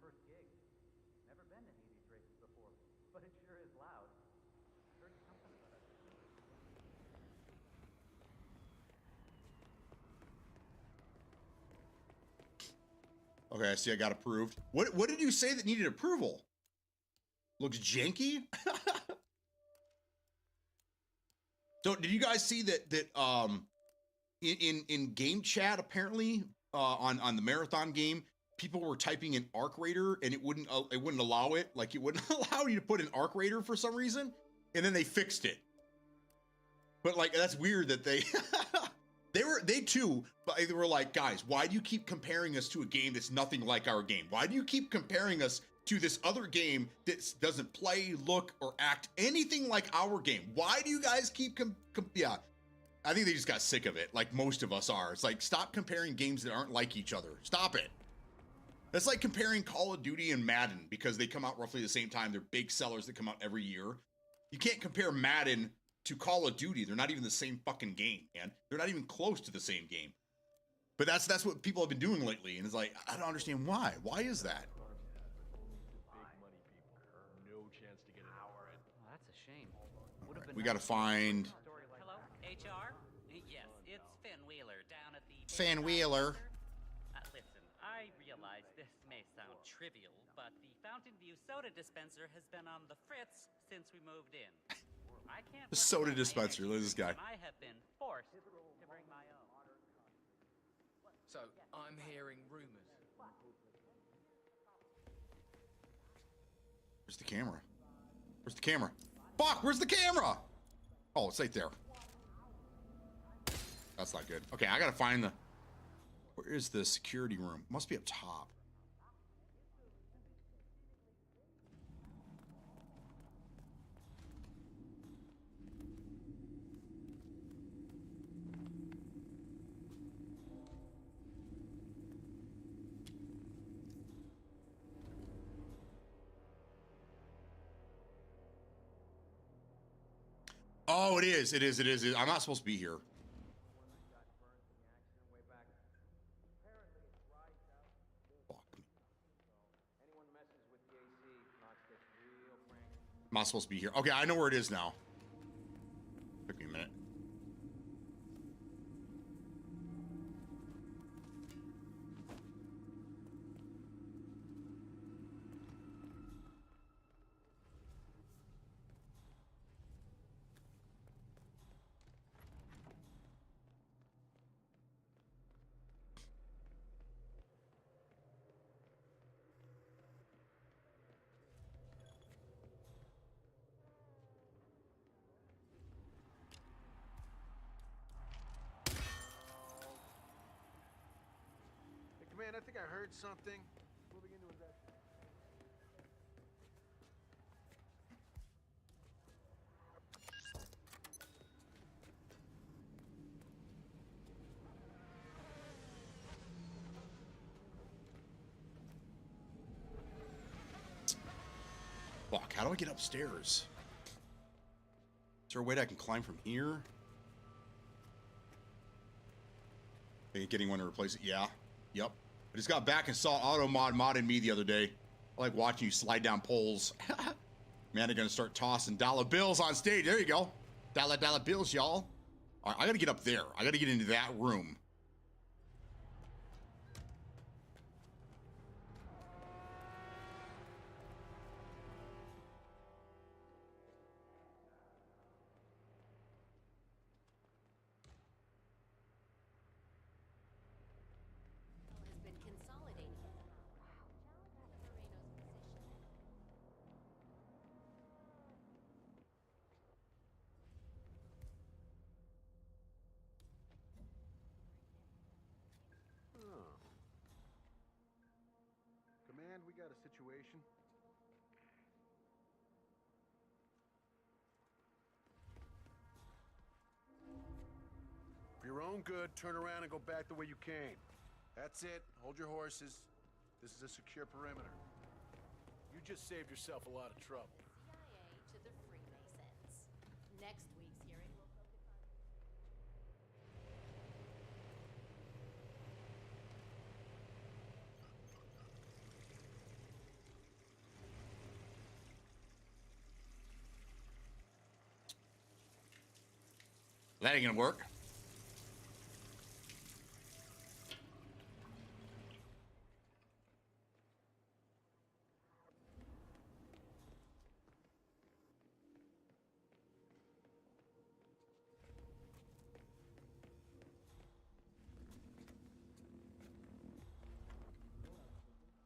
first gig. Never been to any of these races before, but it sure is loud. Heard something about it. Okay, I see I got approved. What did you say that needed approval? Looks janky? So did you guys see that in game chat apparently on the marathon game, people were typing in arc raider and it wouldn't allow it, like it wouldn't allow you to put an arc raider for some reason, and then they fixed it. But like that's weird that they they too, but they were like, guys, why do you keep comparing us to a game that's nothing like our game? Why do you keep comparing us to this other game that doesn't play, look, or act anything like our game? Why do you guys keep yeah? I think they just got sick of it, like most of us are. It's like, stop comparing games that aren't like each other. Stop it. That's like comparing Call of Duty and Madden because they come out roughly the same time. They're big sellers that come out every year. You can't compare Madden to Call of Duty. They're not even the same fucking game, man. They're not even close to the same game. But that's what people have been doing lately, and it's like, I don't understand why. Why is that? Oh, that's a shame. We got to find Hello, HR? Yes, it's Finn Wheeler down at the... Fan Wheeler. Listen, I realize this may sound trivial, but the Fountain View soda dispenser has been on the fritz since we moved in. I can't... The soda dispenser, look at this guy. I have been forced to bring my own. So, I'm hearing rumors. Where's the camera? Where's the camera? Fuck, where's the camera? Oh, it's right there. That's not good. Okay, I gotta find the... Where is the security room? Must be up top. Oh, it is. It is. It is. I'm not supposed to be here. I'm not supposed to be here. Okay, I know where it is now. Took me a minute. Hey, Command, I think I heard something. Moving into investigation. Fuck, how do I get upstairs? Is there a way that I can climb from here? Hey, getting one to replace it? Yeah. Yep. I just got back and saw Auto modded me the other day. I like watching you slide down poles. Man, they're gonna start tossing dollar bills on stage. There you go. Dollar bills, y'all. All right, I gotta get up there. I gotta get into that room. Has been consolidating. Oh. Command, we got a situation. For your own good, turn around and go back the way you came. That's it. Hold your horses. This is a secure perimeter. You just saved yourself a lot of trouble. CIA to the Freemasons. Next week's hearing will focus on... That ain't gonna work.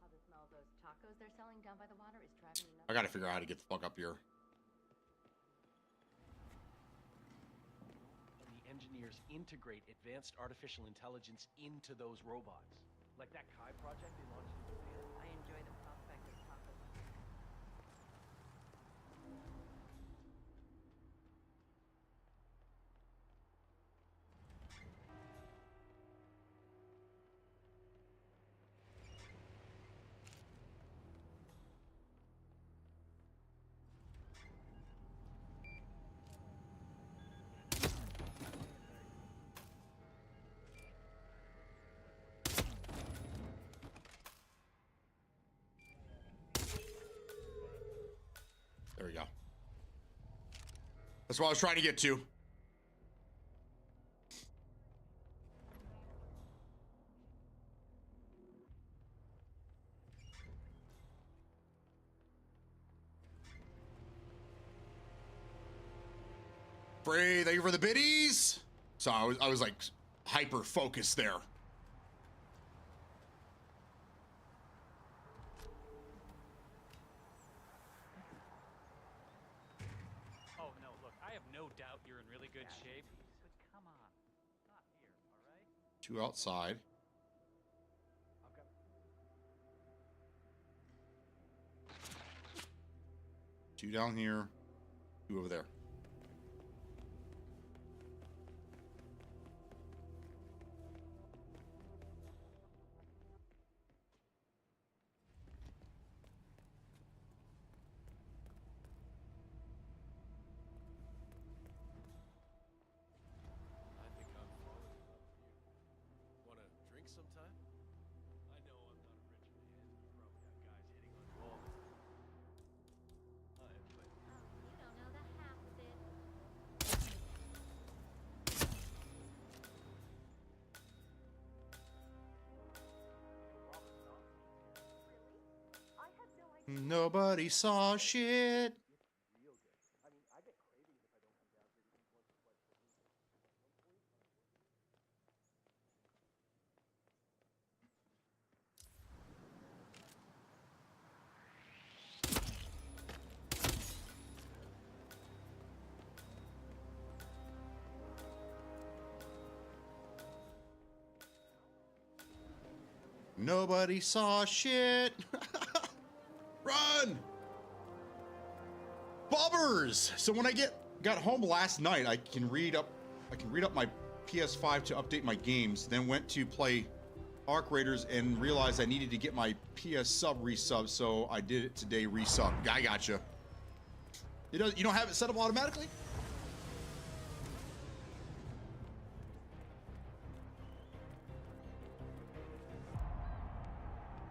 How the smell of those tacos they're selling down by the water is driving me nuts. I gotta figure out how to get the fuck up here. The engineers integrate advanced artificial intelligence into those robots. Like that Kai project they launched in Japan. I enjoy the prospect of tacos. There we go. That's what I was trying to get to. Frey, thank you for the biddies. So I was like hyper focused there. Oh no, look, I have no doubt you're in really good shape. But come on. Not here, all right? Two outside. Two down here. Two over there. I think I'm falling in love with you. Wanna drink sometime? I know I'm not a rich man. You probably got guys hitting on you all the time. But You don't know the half of it. I had no idea. Nobody saw shit. real good. I mean, I get cravings if I don't come down here to eat once or twice a week. Nobody saw shit. Run! Bubbers! So when I got home last night, I can read up my PS5 to update my games, then went to play Arc Raiders and realized I needed to get my PS sub resub, so I did it today resub. I gotcha. You don't have it set up automatically?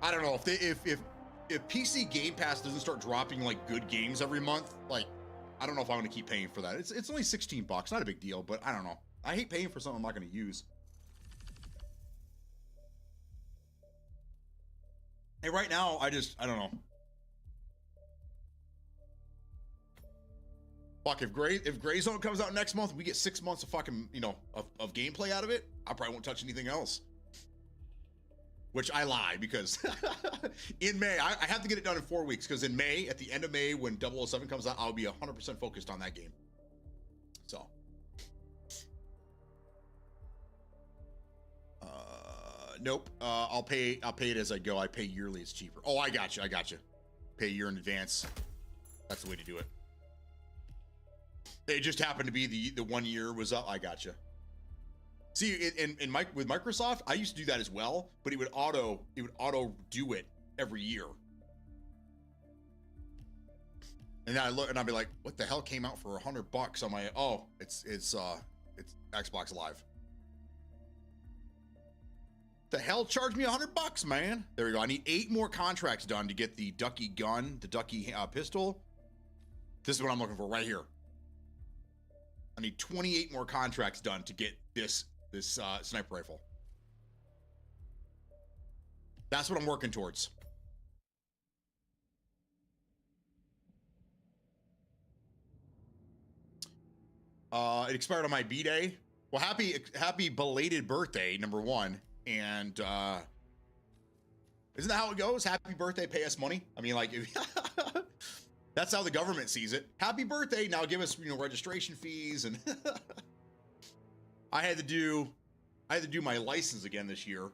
I don't know if PC Game Pass doesn't start dropping like good games every month, like I don't know if I want to keep paying for that. It's only $16, not a big deal, but I don't know. I hate paying for something I'm not going to use. Hey, right now I don't know. Fuck, if Gray Zone comes out next month, we get 6 months of fucking, of gameplay out of it. I probably won't touch anything else. Which I lie, because in May, I have to get it done in 4 weeks, because in May, at the end of May, when 007 comes out, I'll be 100% focused on that game. So. Nope. I'll pay it as I go. I pay yearly, it's cheaper. Oh, I got you. Pay a year in advance. That's the way to do it. It just happened to be the 1 year was up. I got you. See, with Microsoft, I used to do that as well, but it would auto do it every year. And then I look and I'd be like, what the hell came out for $100 on my, oh, it's Xbox Live. The hell charged me $100, man. There we go. I need 8 more contracts done to get the Ducky gun, the Ducky pistol. This is what I'm looking for right here. I need 28 more contracts done to get this sniper rifle. That's what I'm working towards. It expired on my B-Day. Well, happy belated birthday, number one. And isn't that how it goes? Happy birthday, pay us money. I mean, like, that's how the government sees it. Happy birthday, now give us, registration fees. And I had to do my license again this year.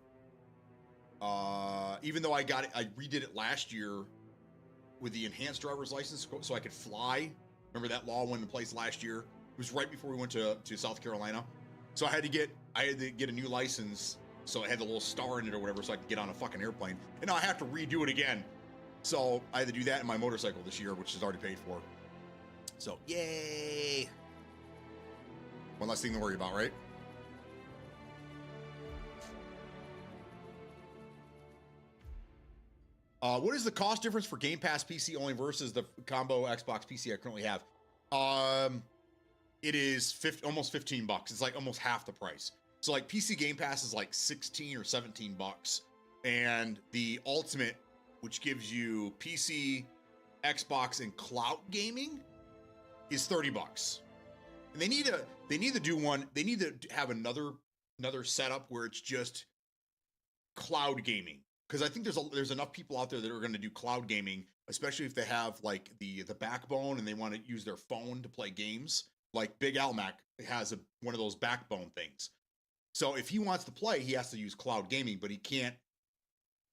Even though I redid it last year with the enhanced driver's license so I could fly. Remember that law went into place last year? It was right before we went to South Carolina. So I had to get a new license, so it had the little star in it or whatever, so I could get on a fucking airplane. And now I have to redo it again. So I had to do that in my motorcycle this year, which is already paid for. So yay! One less thing to worry about, right? What is the cost difference for Game Pass PC only versus the combo Xbox PC I currently have? It is almost $15. It's like almost half the price. So like PC Game Pass is like 16 or 17 bucks. And the Ultimate, which gives you PC, Xbox, and cloud gaming, is 30 bucks. And they need to do one. They need to have another setup where it's just cloud gaming. Because I think there's enough people out there that are going to do cloud gaming, especially if they have like the backbone and they want to use their phone to play games. Like Big Al Mac has one of those backbone things. So if he wants to play, he has to use cloud gaming, but he can't,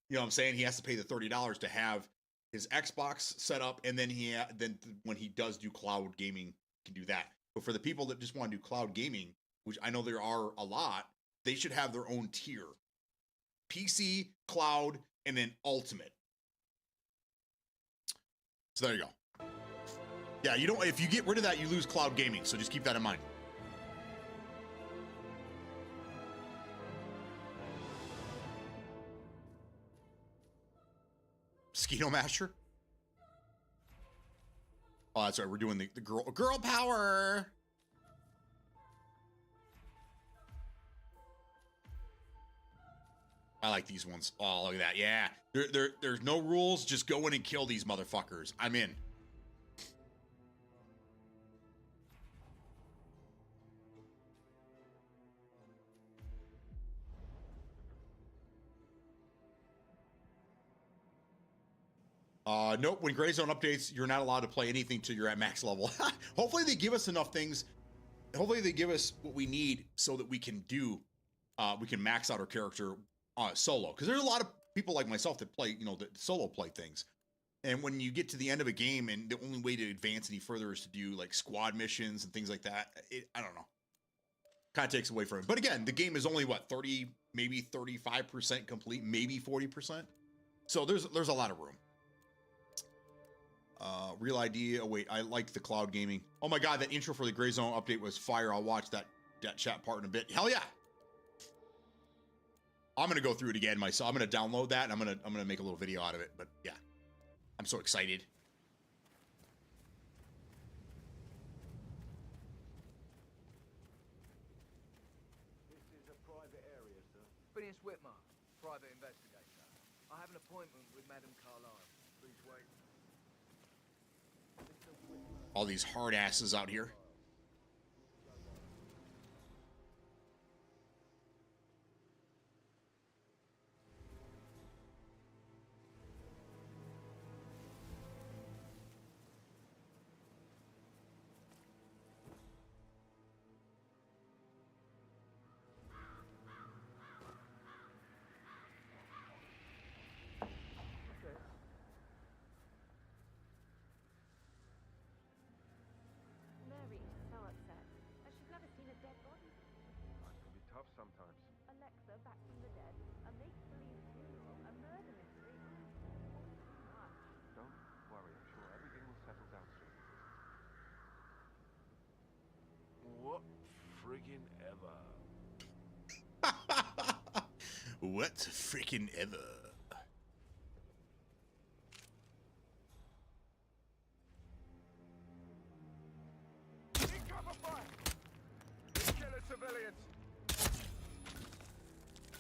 you know what I'm saying? He has to pay the $30 to have his Xbox set up, and then then when he does do cloud gaming, he can do that. But for the people that just want to do cloud gaming, which I know there are a lot, they should have their own tier. PC, cloud, and then ultimate. So there you go. Yeah, if you get rid of that, you lose cloud gaming. So just keep that in mind. Mosquito Master? Oh, that's right. We're doing the girl power. I like these ones. Oh, look at that. Yeah. There's no rules. Just go in and kill these motherfuckers. I'm in. Nope. When Gray Zone updates, you're not allowed to play anything till you're at max level. Hopefully they give us enough things. Hopefully they give us what we need so that we can max out our character solo. Because there's a lot of people like myself that play, that solo play things. And when you get to the end of a game and the only way to advance any further is to do like squad missions and things like that, I don't know. Kind of takes away from it. But again, the game is only 30, maybe 35% complete, maybe 40%. So there's a lot of room. Real idea. Oh wait, I like the cloud gaming. Oh my god, that intro for the Gray Zone update was fire. I'll watch that chat part in a bit. Hell yeah. I'm gonna go through it again myself. I'm gonna download that and I'm gonna make a little video out of it. But yeah, I'm so excited. This is a private area, sir. Phineas Whitmar, private investigator. I have an appointment with Madame Carlyle. Please wait. All these hard asses out here. Mary is so upset. She's never seen a dead body. Life can be tough sometimes. Alexa back from the dead. A make-believe funeral. A murder mystery. Don't worry, I'm sure everything will settle down soon. What friggin' ever? What freaking ever. civilians.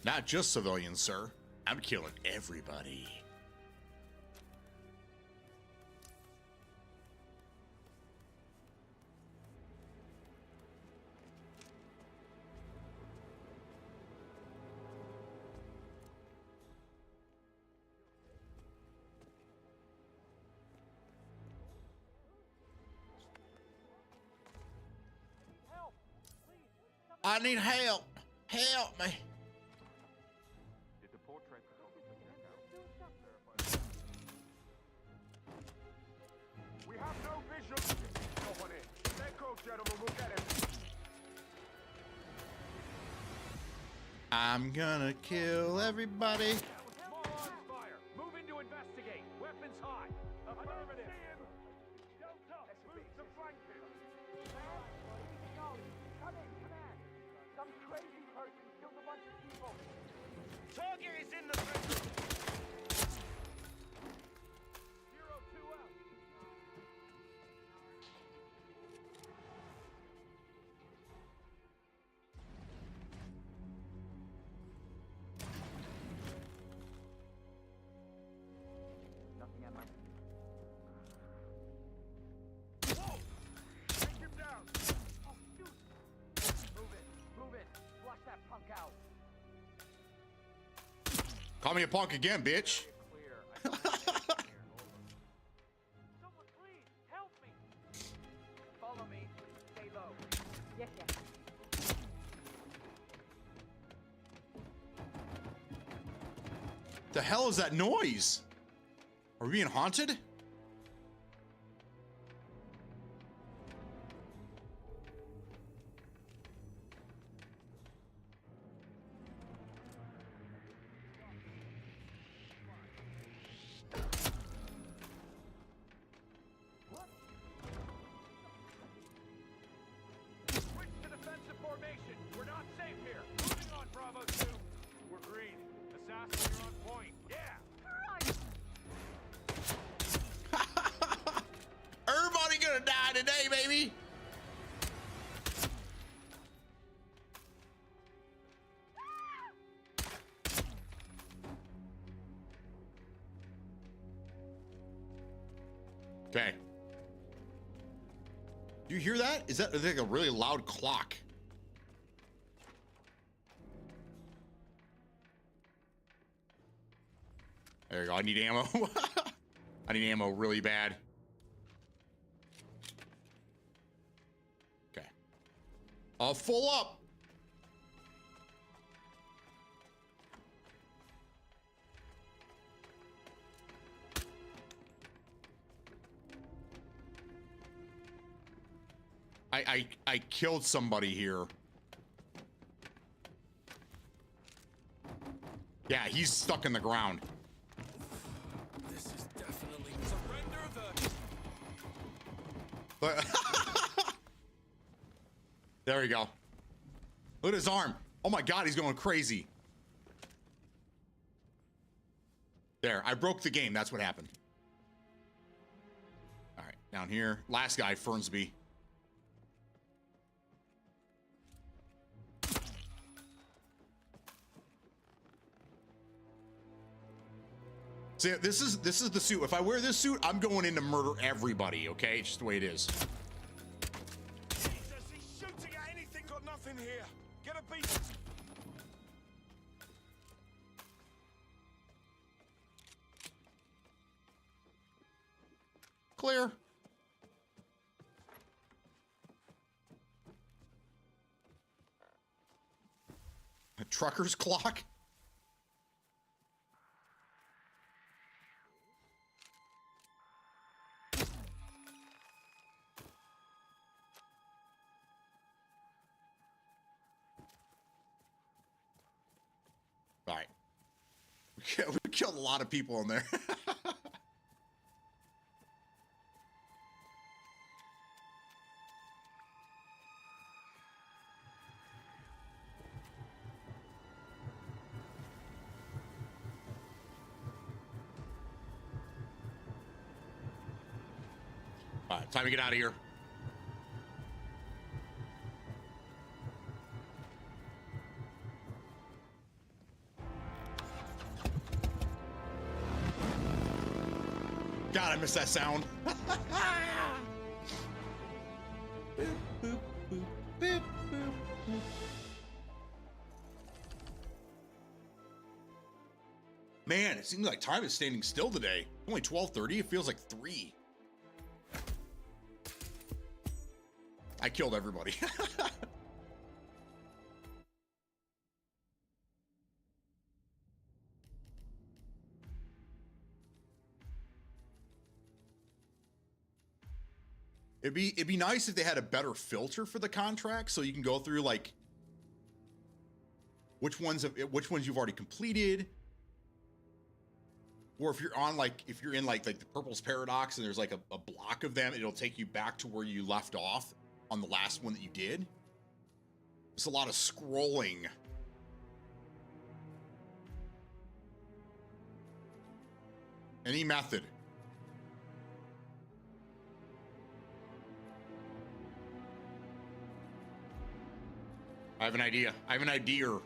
Not just civilians, sir. I'm killing everybody. I need help. Help me. Did the portrait photographer check out? We have no visual. No one in. Stay cool, gentlemen. We'll get him. I'm gonna kill everybody. Small arms fire. Moving to investigate. Weapons high. Affirmative. Delta, move to flank him. Come in, command. Some crazy person killed a bunch of people. Target is in the bedroom. 0-2 out. Nothing at my... Whoa! Take him down. Oh, shoot! Move it, move it. Flush that punk out. Call me a punk again, bitch. Clear. Someone please, help me! Follow me. Stay low. Yes, yes. The hell is that noise? Are we being haunted? Switch to defensive formation. We're not safe here. Moving on, Bravo 2. We're green. Assassin, you're on point. Yeah. Everybody gonna die today, baby. Okay. Do you hear that? Is that like a really loud clock? There you go. I need ammo. I need ammo really bad. Okay. I'll full up. I killed somebody here. Yeah, he's stuck in the ground. This is definitely surrender the. But there we go. Look at his arm. Oh my God, he's going crazy. There, I broke the game. That's what happened. All right, down here. Last guy, Fernsby. See, this is the suit. If I wear this suit, I'm going in to murder everybody, okay? It's just the way it is. Jesus, he's shooting at anything. Got nothing here. Get a beat. Clear. A trucker's clock? All right. We killed a lot of people in there. All right, time to get out of here. God, I miss that sound. Man, it seems like time is standing still today. Only 12:30. It feels like 3. I killed everybody. It'd be nice if they had a better filter for the contract, so you can go through like which ones you've already completed, or if you're on like if you're in like the Purple's Paradox and there's like a block of them, it'll take you back to where you left off on the last one that you did. It's a lot of scrolling. Any method. I have an idea. I have an idea.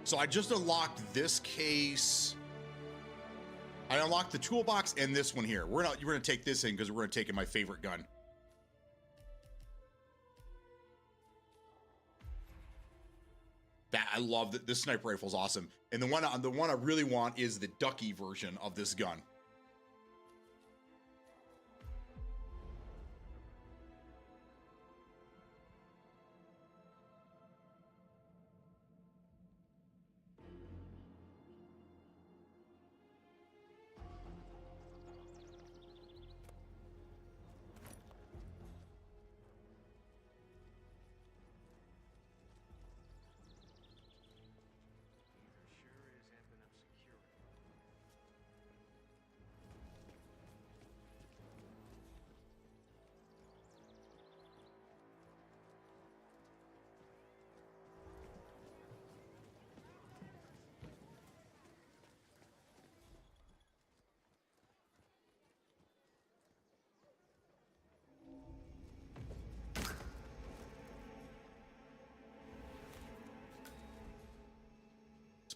So I just unlocked this case. I unlocked the toolbox and this one here. We're gonna take this in because we're gonna take in my favorite gun. That I love that this sniper rifle is awesome. And the one I really want is the ducky version of this gun.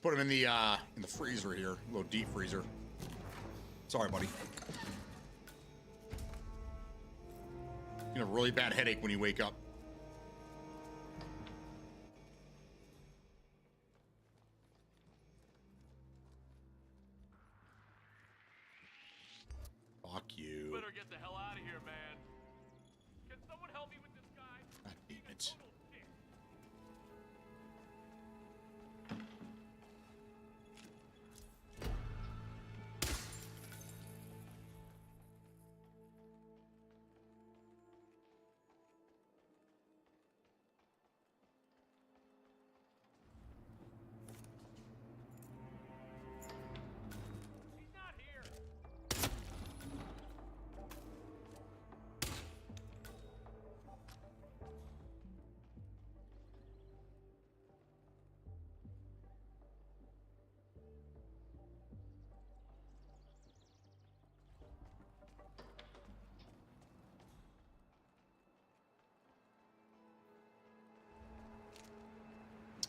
Put him in the freezer here, a little deep freezer. Sorry, buddy. You have a really bad headache when you wake up. Fuck you. You better get the hell out of here, man. Can someone help me with this guy? God damn it.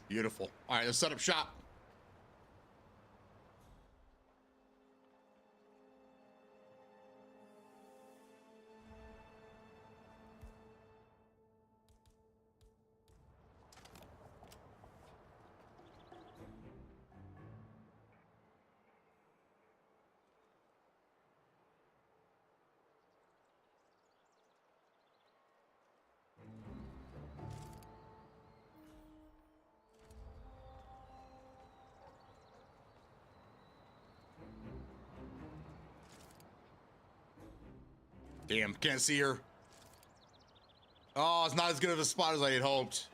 Beautiful. All right, let's set up shop. Damn, can't see her. Oh, it's not as good of a spot as I had hoped.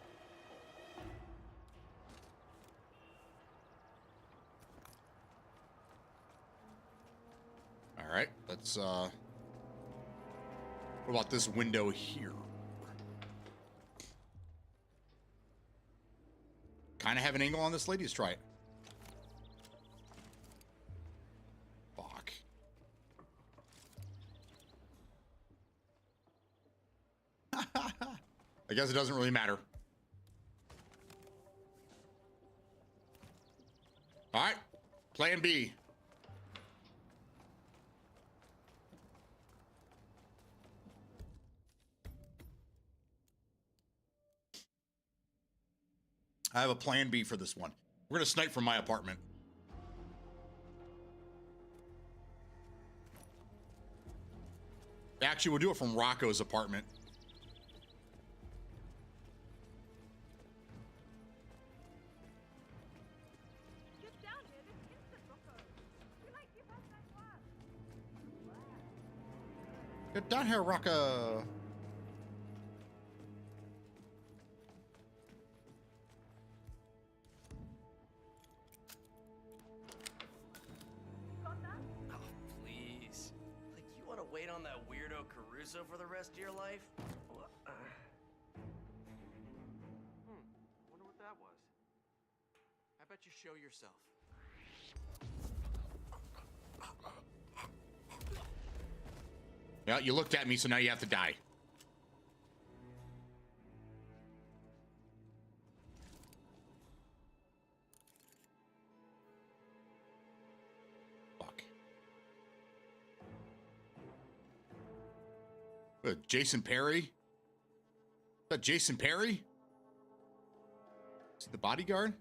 All right, let's, what about this window here? Kind of have an angle on this lady. Let's try it. Fuck. I guess it doesn't really matter. All right, plan B. I have a plan B for this one. We're gonna snipe from my apartment. Actually, we'll do it from Rocco's apartment. Get down here this instant, Rocco. We like you past nice work. Get down here, Rocco. Oh, please. Like, you want to wait on that weirdo Caruso for the rest of your life? Wonder what that was. How about you show yourself? Yeah, you looked at me, so now you have to die. Fuck. Jason Perry? Is that Jason Perry? Is he the bodyguard?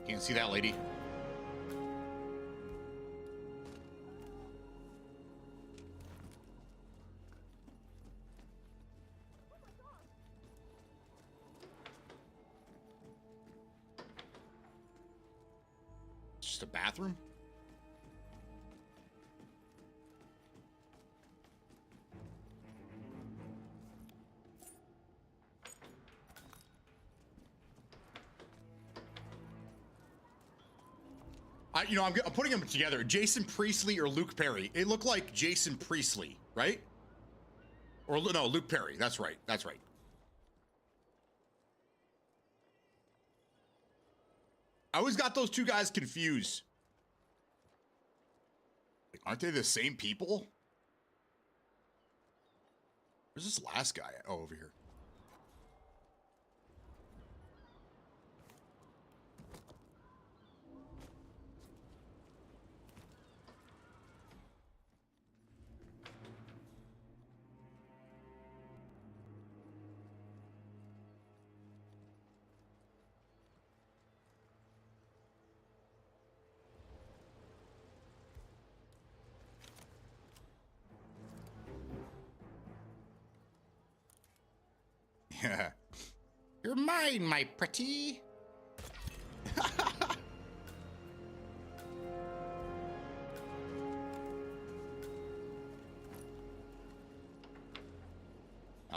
Can't see that lady. It's just a bathroom? I'm putting them together. Jason Priestley or Luke Perry. It looked like Jason Priestley, right? Or no, Luke Perry. That's right. That's right. I always got those two guys confused. Like, aren't they the same people? Where's this last guy at? Oh, over here. You're mine, my pretty.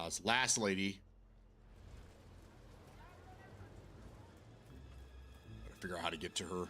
This last lady. Gotta figure out how to get to her.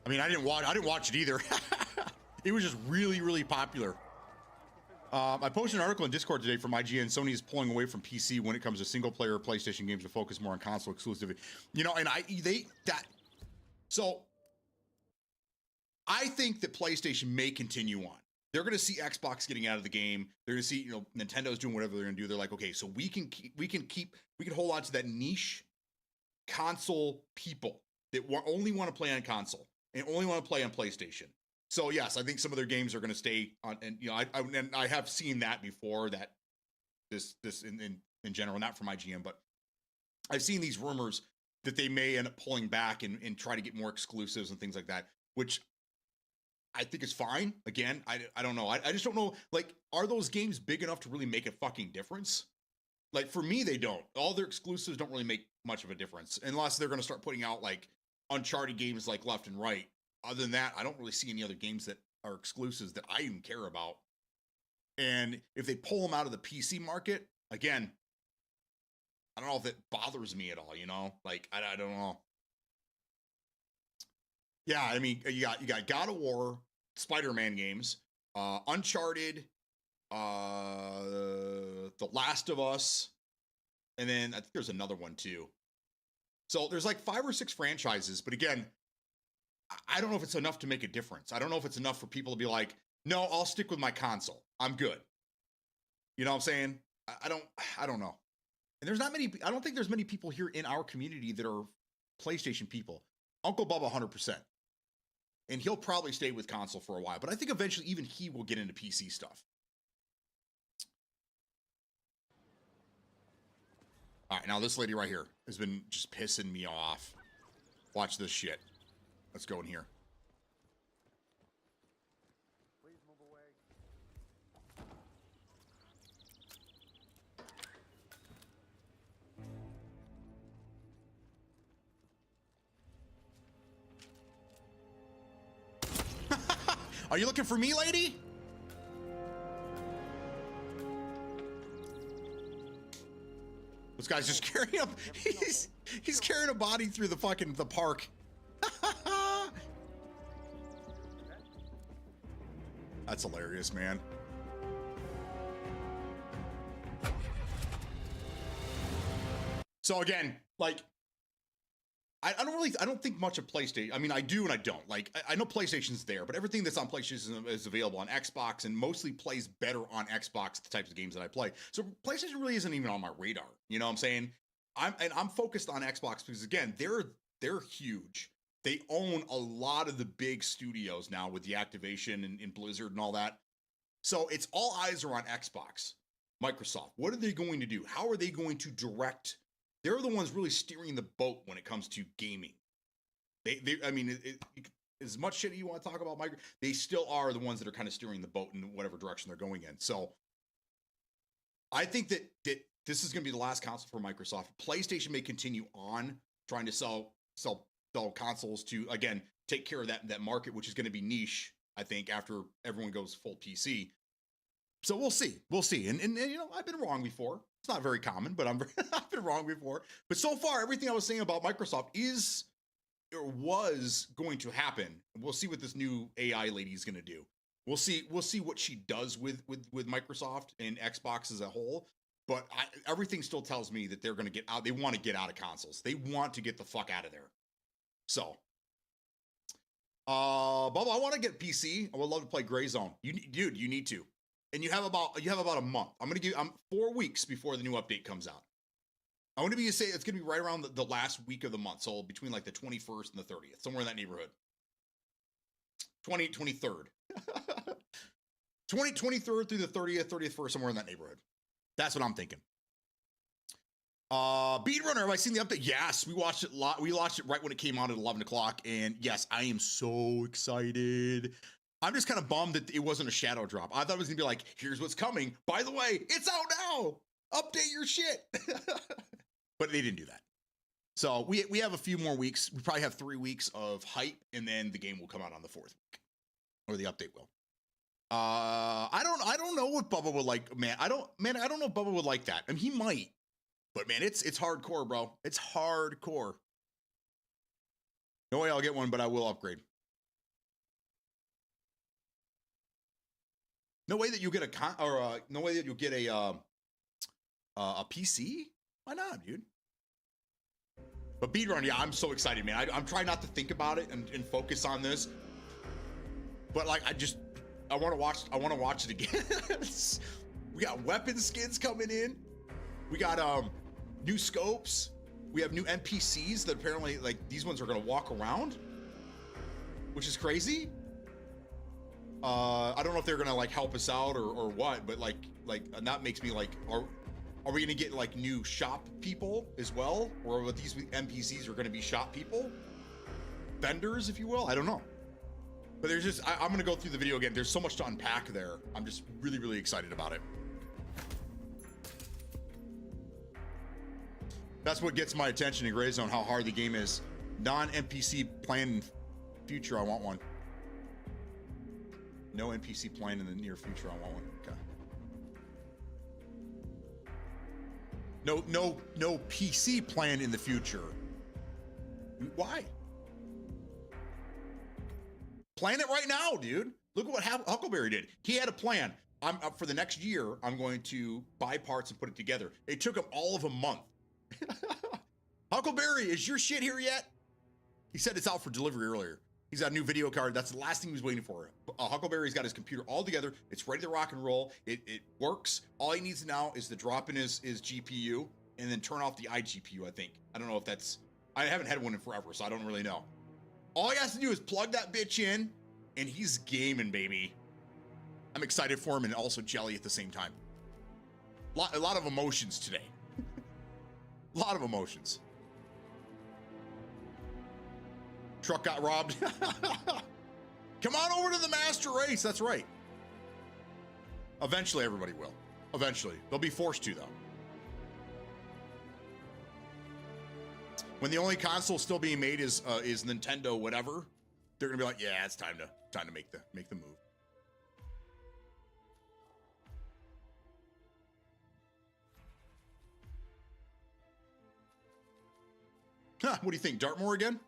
I mean, I didn't watch it either. It was just really, really popular. I posted an article in Discord today from IGN. Sony is pulling away from PC when it comes to single-player PlayStation games to focus more on console exclusivity. So I think that PlayStation may continue on. They're going to see Xbox getting out of the game. They're going to see, Nintendo's doing whatever they're going to do. They're like, okay, so we can hold on to that niche console people that only want to play on console and only want to play on PlayStation. So yes, I think some of their games are going to stay on, and I have seen that before. That this in general, not from IGN, but I've seen these rumors that they may end up pulling back and try to get more exclusives and things like that, which I think is fine. Again, I don't know. I just don't know. Like, are those games big enough to really make a fucking difference? Like, for me, they don't. All their exclusives don't really make much of a difference unless they're going to start putting out like Uncharted games like left and right. Other than that, I don't really see any other games that are exclusives that I even care about. And if they pull them out of the PC market, again, I don't know if it bothers me at all, you know? Like, I don't know. Yeah, I mean, you got God of War, Spider-Man games, Uncharted, The Last of Us, and then I think there's another one too. So there's like 5 or 6 franchises, but again, I don't know if it's enough to make a difference. I don't know if it's enough for people to be like, no, I'll stick with my console. I'm good. You know what I'm saying? I don't know. And there's not many, I don't think there's many people here in our community that are PlayStation people. Uncle Bubba 100%. And he'll probably stay with console for a while, but I think eventually even he will get into PC stuff. All right, now this lady right here has been just pissing me off. Watch this shit. Let's go in here. Please move away. Are you looking for me, lady? This guy's just carrying up. He's carrying a body through the fucking park. That's hilarious, man. So again, like, I don't think much of PlayStation. I mean, I do and I don't. Like, I know PlayStation's there, but everything that's on PlayStation is available on Xbox and mostly plays better on Xbox, the types of games that I play. So PlayStation really isn't even on my radar. You know what I'm saying? I'm focused on Xbox because again, they're huge. They own a lot of the big studios now with the Activation and Blizzard and all that. So it's all eyes are on Xbox. Microsoft, what are they going to do? How are they going to direct? They're the ones really steering the boat when it comes to gaming. I mean, as much shit you want to talk about, they still are the ones that are kind of steering the boat in whatever direction they're going in. So I think that this is going to be the last console for Microsoft. PlayStation may continue on trying to sell consoles to, again, take care of that market, which is going to be niche, I think, after everyone goes full PC. So we'll see. And you know, I've been wrong before. It's not very common, but I've been wrong before. But so far, everything I was saying about Microsoft is or was going to happen. We'll see what this new AI lady is going to do. We'll see what she does with Microsoft and Xbox as a whole. But everything still tells me that they're going to get out. They want to get out of consoles. They want to get the fuck out of there. So, Bubba, I want to get PC. I would love to play Gray Zone. You need to. And you have about a month. I'm 4 weeks before the new update comes out. I want to say it's going to be right around the last week of the month. So between like the 21st and the 30th, somewhere in that neighborhood. 23rd. 23rd through the 30th, 31st, somewhere in that neighborhood. That's what I'm thinking. Beatrunner, have I seen the update? Yes, we watched it we watched it right when it came out at 11 o'clock. And yes, I am so excited. I'm just kind of bummed that it wasn't a shadow drop. I thought it was gonna be like, here's what's coming. By the way, it's out now. Update your shit. But they didn't do that. So we have a few more weeks. We probably have 3 weeks of hype, and then the game will come out on the 4th week, or the update will. I don't know what Bubba would like, man. I don't know if Bubba would like that. I mean, he might, but man, it's hardcore, bro. It's hardcore. No way I'll get one, but I will upgrade. No way that you get no way that you'll get a PC. Why not, dude? But Beatrun, yeah, I'm so excited, man. I'm trying not to think about it and focus on this. But like, I want to watch it again. We got weapon skins coming in. We got new scopes. We have new NPCs that apparently, like, these ones are gonna walk around, which is crazy. I don't know if they're gonna like help us out or what, but like and that makes me like, are we gonna get like new shop people as well, or what these NPCs are gonna be shop people, vendors, if you will? I don't know. But there's just I'm gonna go through the video again. There's so much to unpack there. I'm just really excited about it. That's what gets my attention in Gray Zone, how hard the game is. Non-NPC plan future, I want one. No NPC plan in the near future, I want one. Okay. No PC plan in the future. Why? Plan it right now, dude. Look at what Huckleberry did. He had a plan. I'm for the next year, I'm going to buy parts and put it together. It took him all of a month. Huckleberry, is your shit here yet? He said it's out for delivery earlier. He's got a new video card. That's the last thing he was waiting for. Huckleberry's got his computer all together. It's ready to rock and roll. It works. All he needs now is to drop in his GPU and then turn off the iGPU, I think. I don't know if that's... I haven't had one in forever, so I don't really know. All he has to do is plug that bitch in, and he's gaming, baby. I'm excited for him and also jelly at the same time. A lot of emotions today. A lot of emotions. Truck got robbed. Come on over to the master race. That's right. Eventually, everybody will. Eventually. They'll be forced to, though. When the only console still being made is Nintendo whatever, they're gonna be like, yeah, it's time to make the move. Huh, what do you think, Dartmoor again?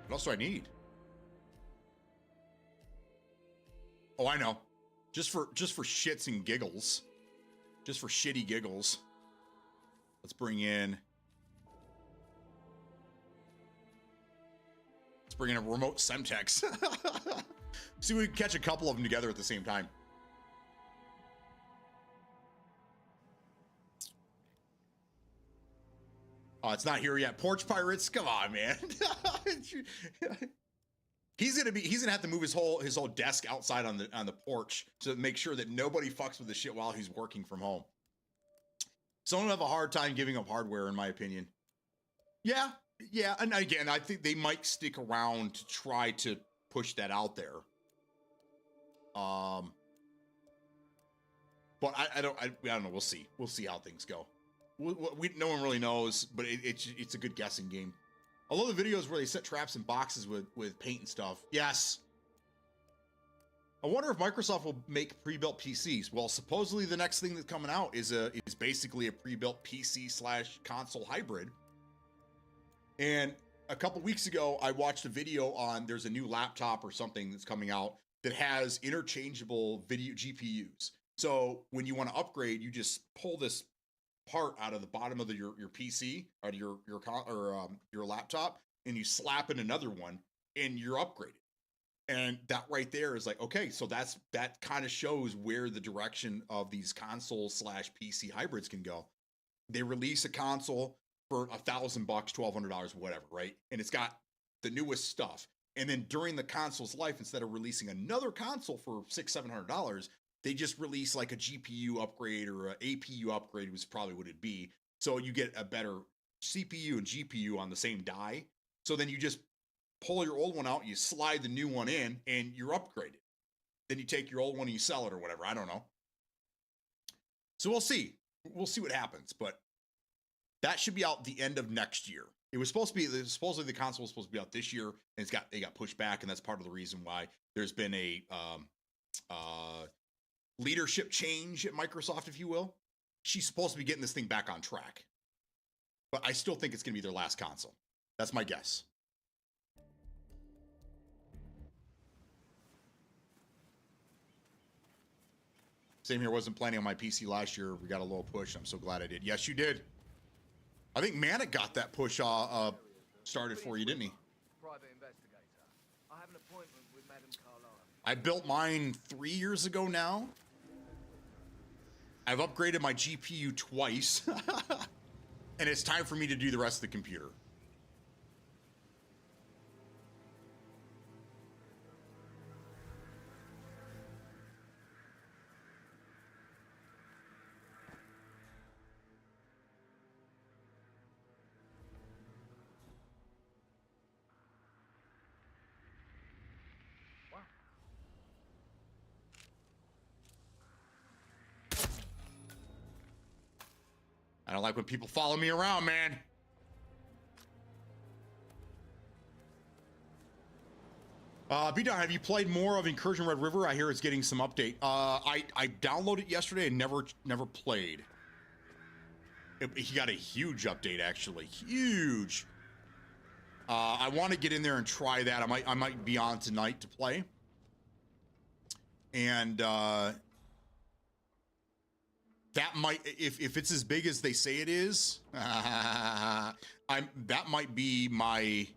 What else do I need? Oh, I know. Just for shits and giggles. Just for shitty giggles. Let's bring in a remote Semtex. See if we can catch a couple of them together at the same time. Oh, it's not here yet. Porch Pirates, come on, man. He's gonna have to move his whole desk outside on the porch to make sure that nobody fucks with the shit while he's working from home. Someone will have a hard time giving up hardware, in my opinion. Yeah, and again, I think they might stick around to try to push that out there. But I don't know. We'll see. We'll see how things go. No one really knows, but it's a good guessing game. I love the videos where they set traps in boxes with paint and stuff. Yes. I wonder if Microsoft will make pre-built PCs. Well, supposedly the next thing that's coming out is basically a pre-built PC/console hybrid. And a couple weeks ago, I watched a video on there's a new laptop or something that's coming out that has interchangeable video GPUs. So when you want to upgrade, you just pull this part out of the bottom of your PC or your laptop, and you slap in another one, and you're upgraded. And that right there is like, okay, so that kind of shows where the direction of these console/PC hybrids can go. They release a console for $1,000, $1,200, whatever, right? And it's got the newest stuff. And then during the console's life, instead of releasing another console for $600, $700, they just release like a GPU upgrade or a APU upgrade was probably what it'd be. So you get a better CPU and GPU on the same die. So then you just pull your old one out, you slide the new one in, and you're upgraded. Then you take your old one and you sell it or whatever. I don't know. So we'll see. We'll see what happens. But that should be out the end of next year. It was supposed to be, supposedly the console was supposed to be out this year, and it got pushed back, and that's part of the reason why there's been a leadership change at Microsoft, if you will. She's supposed to be getting this thing back on track. But I still think it's going to be their last console. That's my guess. Same here, wasn't planning on my PC last year. We got a little push. I'm so glad I did. Yes, you did. I think Manic got that push started for you, didn't he? Private investigator. I have an appointment with Madame Carlyle. I built mine 3 years ago now. I've upgraded my GPU twice. And it's time for me to do the rest of the computer. I don't like when people follow me around, man. B-Don, have you played more of Incursion Red River? I hear it's getting some update. I downloaded it yesterday and never played. He got a huge update, actually. Huge. I want to get in there and try that. I might be on tonight to play. And that might, if it's as big as they say it is, that might be my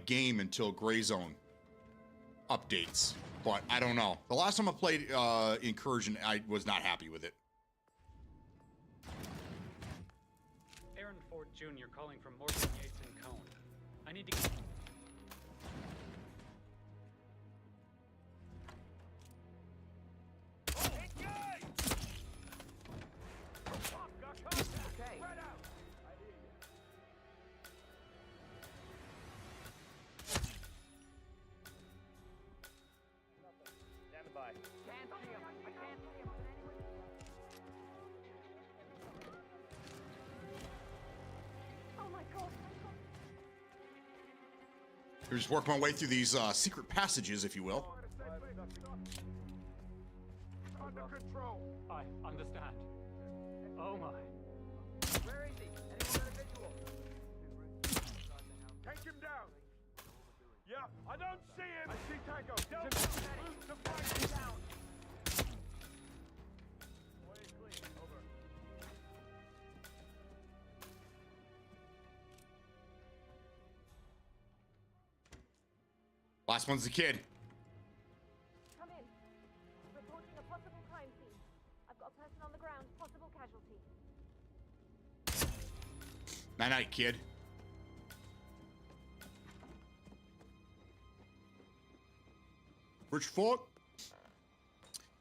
game until Gray Zone updates. But I don't know. The last time I played Incursion, I was not happy with it. Aaron Ford Jr. calling from Morgan Yates and Cone. I need to. I'm just working my way through these secret passages, if you will. Under control. I understand. Oh my. Where is he? Anyone got a visual? Take him down. Yeah, I don't see him. I see Tango. Don't move the flank down. Way clean. Over. Last one's the kid. Come in. Reporting a possible crime scene. I've got a person on the ground, possible casualty. Night night, kid. Rich Fork.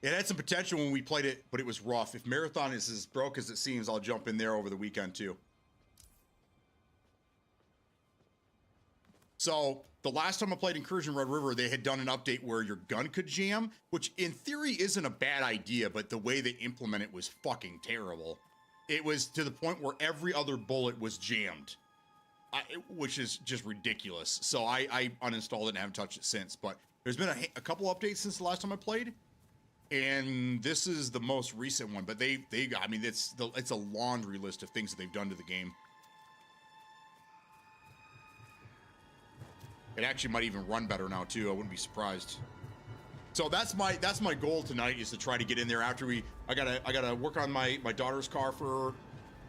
It had some potential when we played it, but it was rough. If Marathon is as broke as it seems, I'll jump in there over the weekend too. So the last time I played Incursion Red River, they had done an update where your gun could jam, which in theory isn't a bad idea, but the way they implement it was fucking terrible. It was to the point where every other bullet was jammed, which is just ridiculous. So I uninstalled it and haven't touched it since, but there's been a couple updates since the last time I played, and this is the most recent one, but I mean, it's a laundry list of things that they've done to the game. It actually might even run better now too. I wouldn't be surprised. So that's my goal tonight, is to try to get in there after I gotta work on my daughter's car for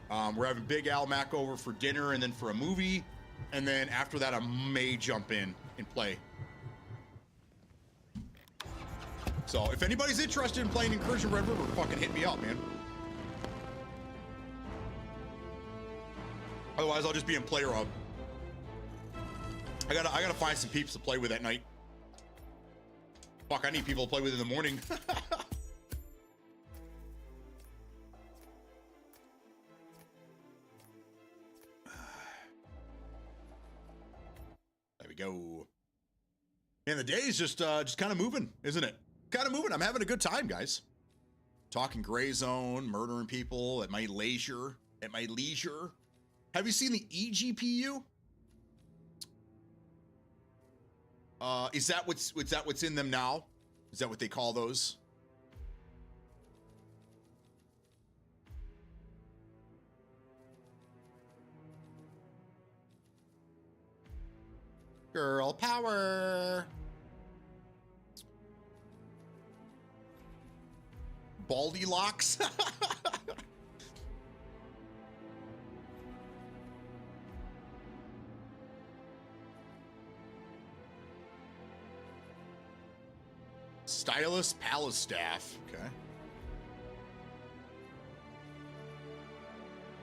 her. We're having Big Al Mac over for dinner and then for a movie, and then after that I may jump in and play. So if anybody's interested in playing Incursion Red River, fucking hit me up, man. Otherwise I'll just be in Player Hub. I gotta find some peeps to play with at night. Fuck, I need people to play with in the morning. There we go. And the day is just kind of moving, isn't it? Kind of moving. I'm having a good time, guys. Talking Gray Zone, murdering people at my leisure. At my leisure. Have you seen the eGPU? Is that what's in them now? Is that what they call those? Girl power. Baldy locks. Stylus Palace Staff. Okay.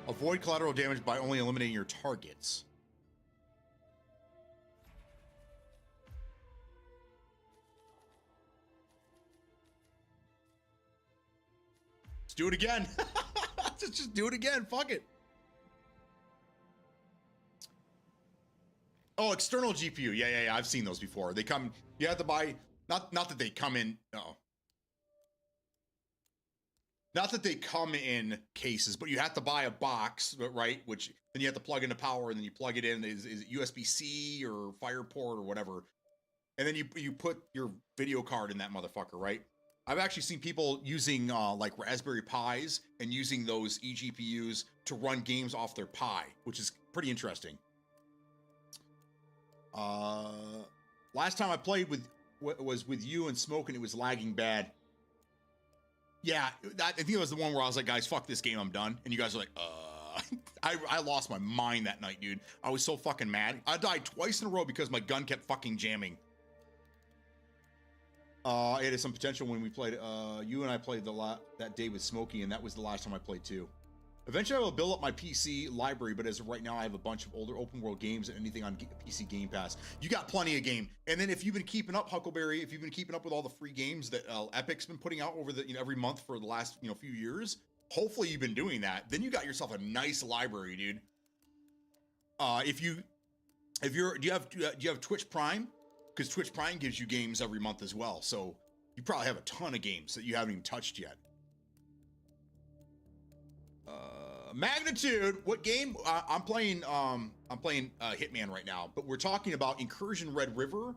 Avoid collateral damage by only eliminating your targets. Let's do it again. Let's just do it again. Fuck it. Oh, external GPU. Yeah. I've seen those before. They come. You have to buy. Not that they come in. No. not that they come in cases, but you have to buy a box, right? Which then you have to plug into power, and then you plug it in. Is it USB-C or Fireport or whatever? And then you put your video card in that motherfucker, right? I've actually seen people using like Raspberry Pis and using those eGPUs to run games off their Pi, which is pretty interesting. Last time I played was with you and Smoke, and it was lagging bad. Yeah, I think it was the one where I was like, guys, fuck this game, I'm done. And you guys are like, I lost my mind that night, dude. I was so fucking mad. I died twice in a row because my gun kept fucking jamming. It had some potential when we played, you and I played that day with Smokey, and that was the last time I played too. Eventually I will build up my PC library, but as of right now, I have a bunch of older open world games and anything on PC Game Pass. You got plenty of game. And then if you've been keeping up, Huckleberry, if you've been keeping up with all the free games that Epic's been putting out over the, every month for the last, few years, hopefully you've been doing that. Then you got yourself a nice library, dude. Do you have Twitch Prime? Because Twitch Prime gives you games every month as well. So you probably have a ton of games that you haven't even touched yet. Magnitude, what game? I'm playing Hitman right now, but we're talking about Incursion Red River.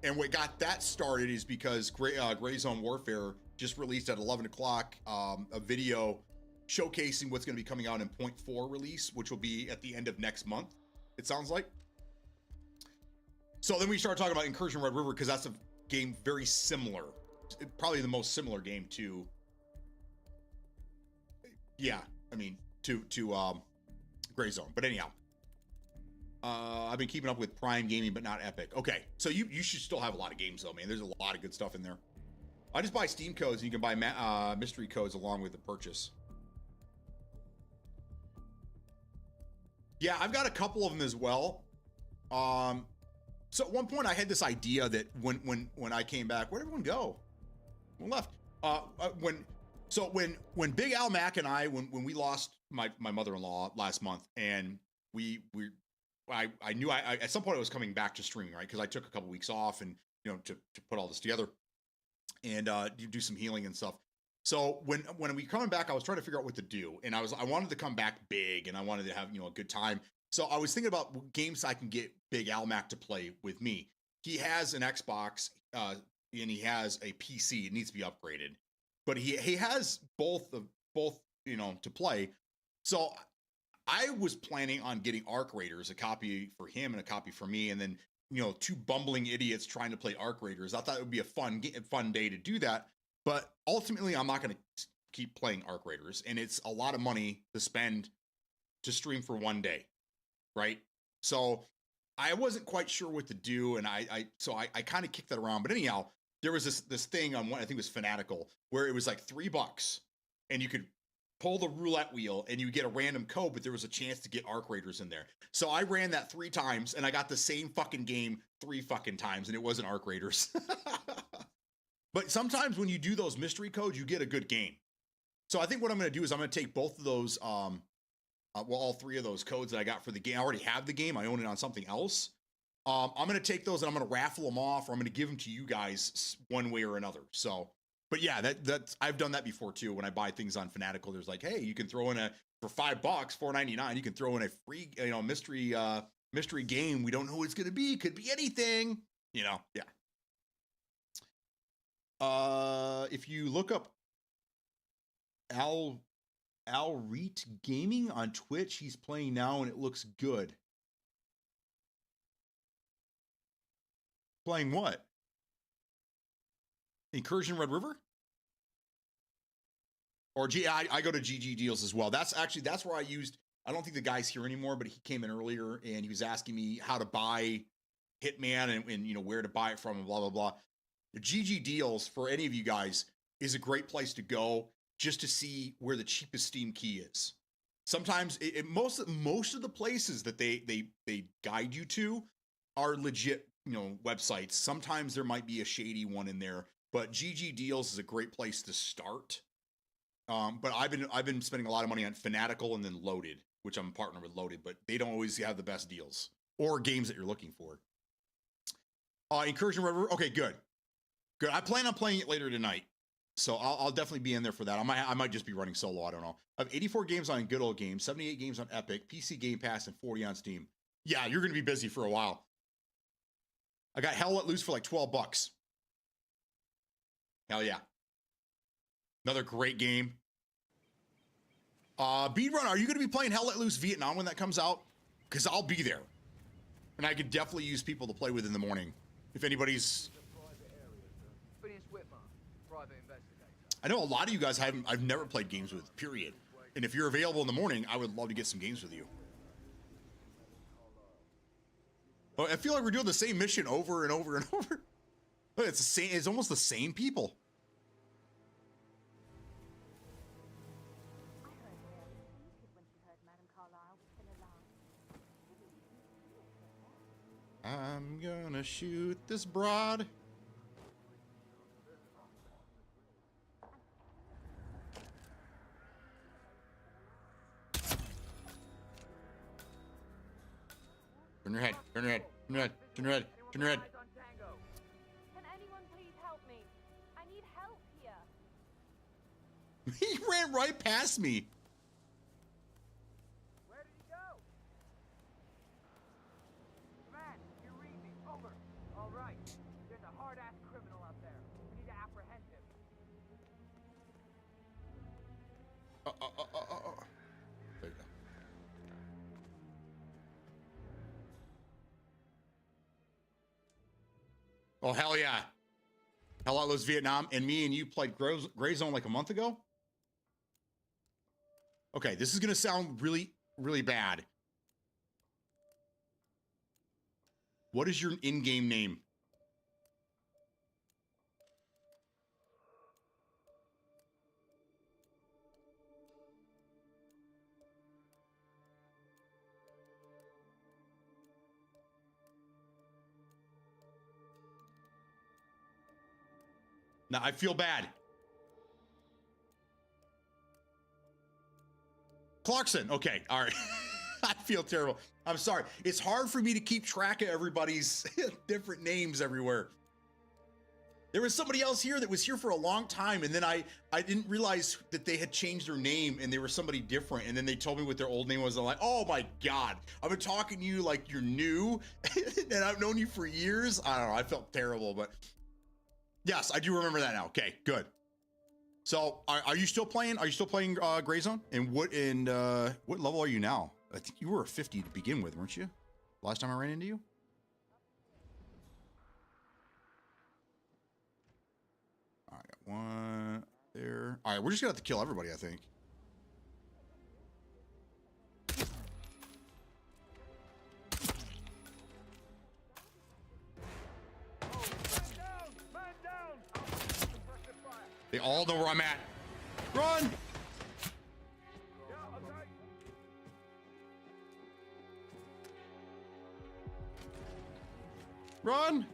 And what got that started is because Gray Zone Warfare just released at 11 o'clock a video showcasing what's going to be coming out in .4 release, which will be at the end of next month, it sounds like. So then we start talking about Incursion Red River because that's a game very similar, probably the most similar game to, to Gray Zone. But anyhow, I've been keeping up with Prime Gaming, but not Epic. Okay, so you should still have a lot of games though, man. There's a lot of good stuff in there. I just buy Steam codes, and you can buy mystery codes along with the purchase. Yeah, I've got a couple of them as well. So at one point I had this idea that when I came back, where'd everyone go? One left. When Big Al Mac and I, when we lost my mother-in-law last month, and I knew I at some point I was coming back to streaming, right? Because I took a couple weeks off and to put all this together and do some healing and stuff. So when we coming back, I was trying to figure out what to do, and I wanted to come back big, and I wanted to have a good time. So I was thinking about games I can get Big Al Mac to play with me. He has an Xbox and he has a PC. It needs to be upgraded, but he has both to play. So I was planning on getting Arc Raiders, a copy for him and a copy for me, and then two bumbling idiots trying to play Arc Raiders. I thought it would be a fun day to do that, but ultimately I'm not going to keep playing Arc Raiders, and it's a lot of money to spend to stream for one day. Right. So I wasn't quite sure what to do. And I kind of kicked that around. But anyhow, there was this thing on one, I think it was Fanatical, where it was like $3 and you could pull the roulette wheel and you get a random code, but there was a chance to get Arc Raiders in there. So I ran that 3 times and I got the same fucking game 3 fucking times, and it wasn't Arc Raiders. But sometimes when you do those mystery codes, you get a good game. So I think what I'm going to do is I'm going to take both of those, all 3 of those codes that I got for the game. I already have the game. I own it on something else. I'm going to take those and I'm going to raffle them off, or I'm going to give them to you guys one way or another. So, but yeah, that's I've done that before too. When I buy things on Fanatical, there's like, hey, you can throw in for $5, $4.99, you can throw in a free, mystery game. We don't know what it's going to be. Could be anything, yeah. If you look up Al Reet Gaming on Twitch, he's playing now and it looks good. Playing what? Incursion Red River? Or I go to GG Deals as well. That's where I don't think the guy's here anymore, but he came in earlier and he was asking me how to buy Hitman and where to buy it from and blah, blah, blah. The GG Deals, for any of you guys, is a great place to go just to see where the cheapest Steam key is. Sometimes most of the places that they guide you to are legit, websites. Sometimes there might be a shady one in there, but GG Deals is a great place to start. But I've been spending a lot of money on Fanatical and then Loaded, which I'm a partner with Loaded, but they don't always have the best deals or games that you're looking for. Incursion River. Okay, good. I plan on playing it later tonight. So I'll definitely be in there for that. I might just be running solo. I don't know. I have 84 games on Good Old Games, 78 games on Epic, PC Game Pass, and 40 on Steam. Yeah, you're gonna be busy for a while. I got Hell Let Loose for like $12. Hell yeah. Another great game. Beadrunner, are you gonna be playing Hell Let Loose Vietnam when that comes out? Because I'll be there. And I could definitely use people to play with in the morning. If anybody's... Phineas Whitman, private investigator. I know a lot of you guys I've never played games with, period. And if you're available in the morning, I would love to get some games with you. Oh, I feel like we're doing the same mission over and over and over. Look, it's the same, it's almost the same people. I'm gonna shoot this broad. Turn your head, turn your head, turn your head, turn your head, turn your head. Can anyone please help me? I need help here. He ran right past me. Where did he go? Man, you read me. Over. All right. There's a hard-ass criminal out there. We need to apprehend him. There you go. Oh, hell yeah. Hell Let Loose Vietnam. And me and you played Gray Zone like a month ago? Okay, this is going to sound really, really bad. What is your in-game name? Now, I feel bad. Clarkson. Okay. All right. I feel terrible. I'm sorry. It's hard for me to keep track of everybody's different names everywhere. There was somebody else here that was here for a long time, and then I didn't realize that they had changed their name and they were somebody different, and then they told me what their old name was. I'm like, oh my God. I've been talking to you like you're new, and I've known you for years. I don't know. I felt terrible, but yes, I do remember that now. Okay, good. So are you still playing? Are you still playing Gray Zone? And what level are you now? I think you were a 50 to begin with, weren't you? Last time I ran into you? All right, got one there. All right, we're just gonna have to kill everybody, I think. They all know where I'm at. Run! Run!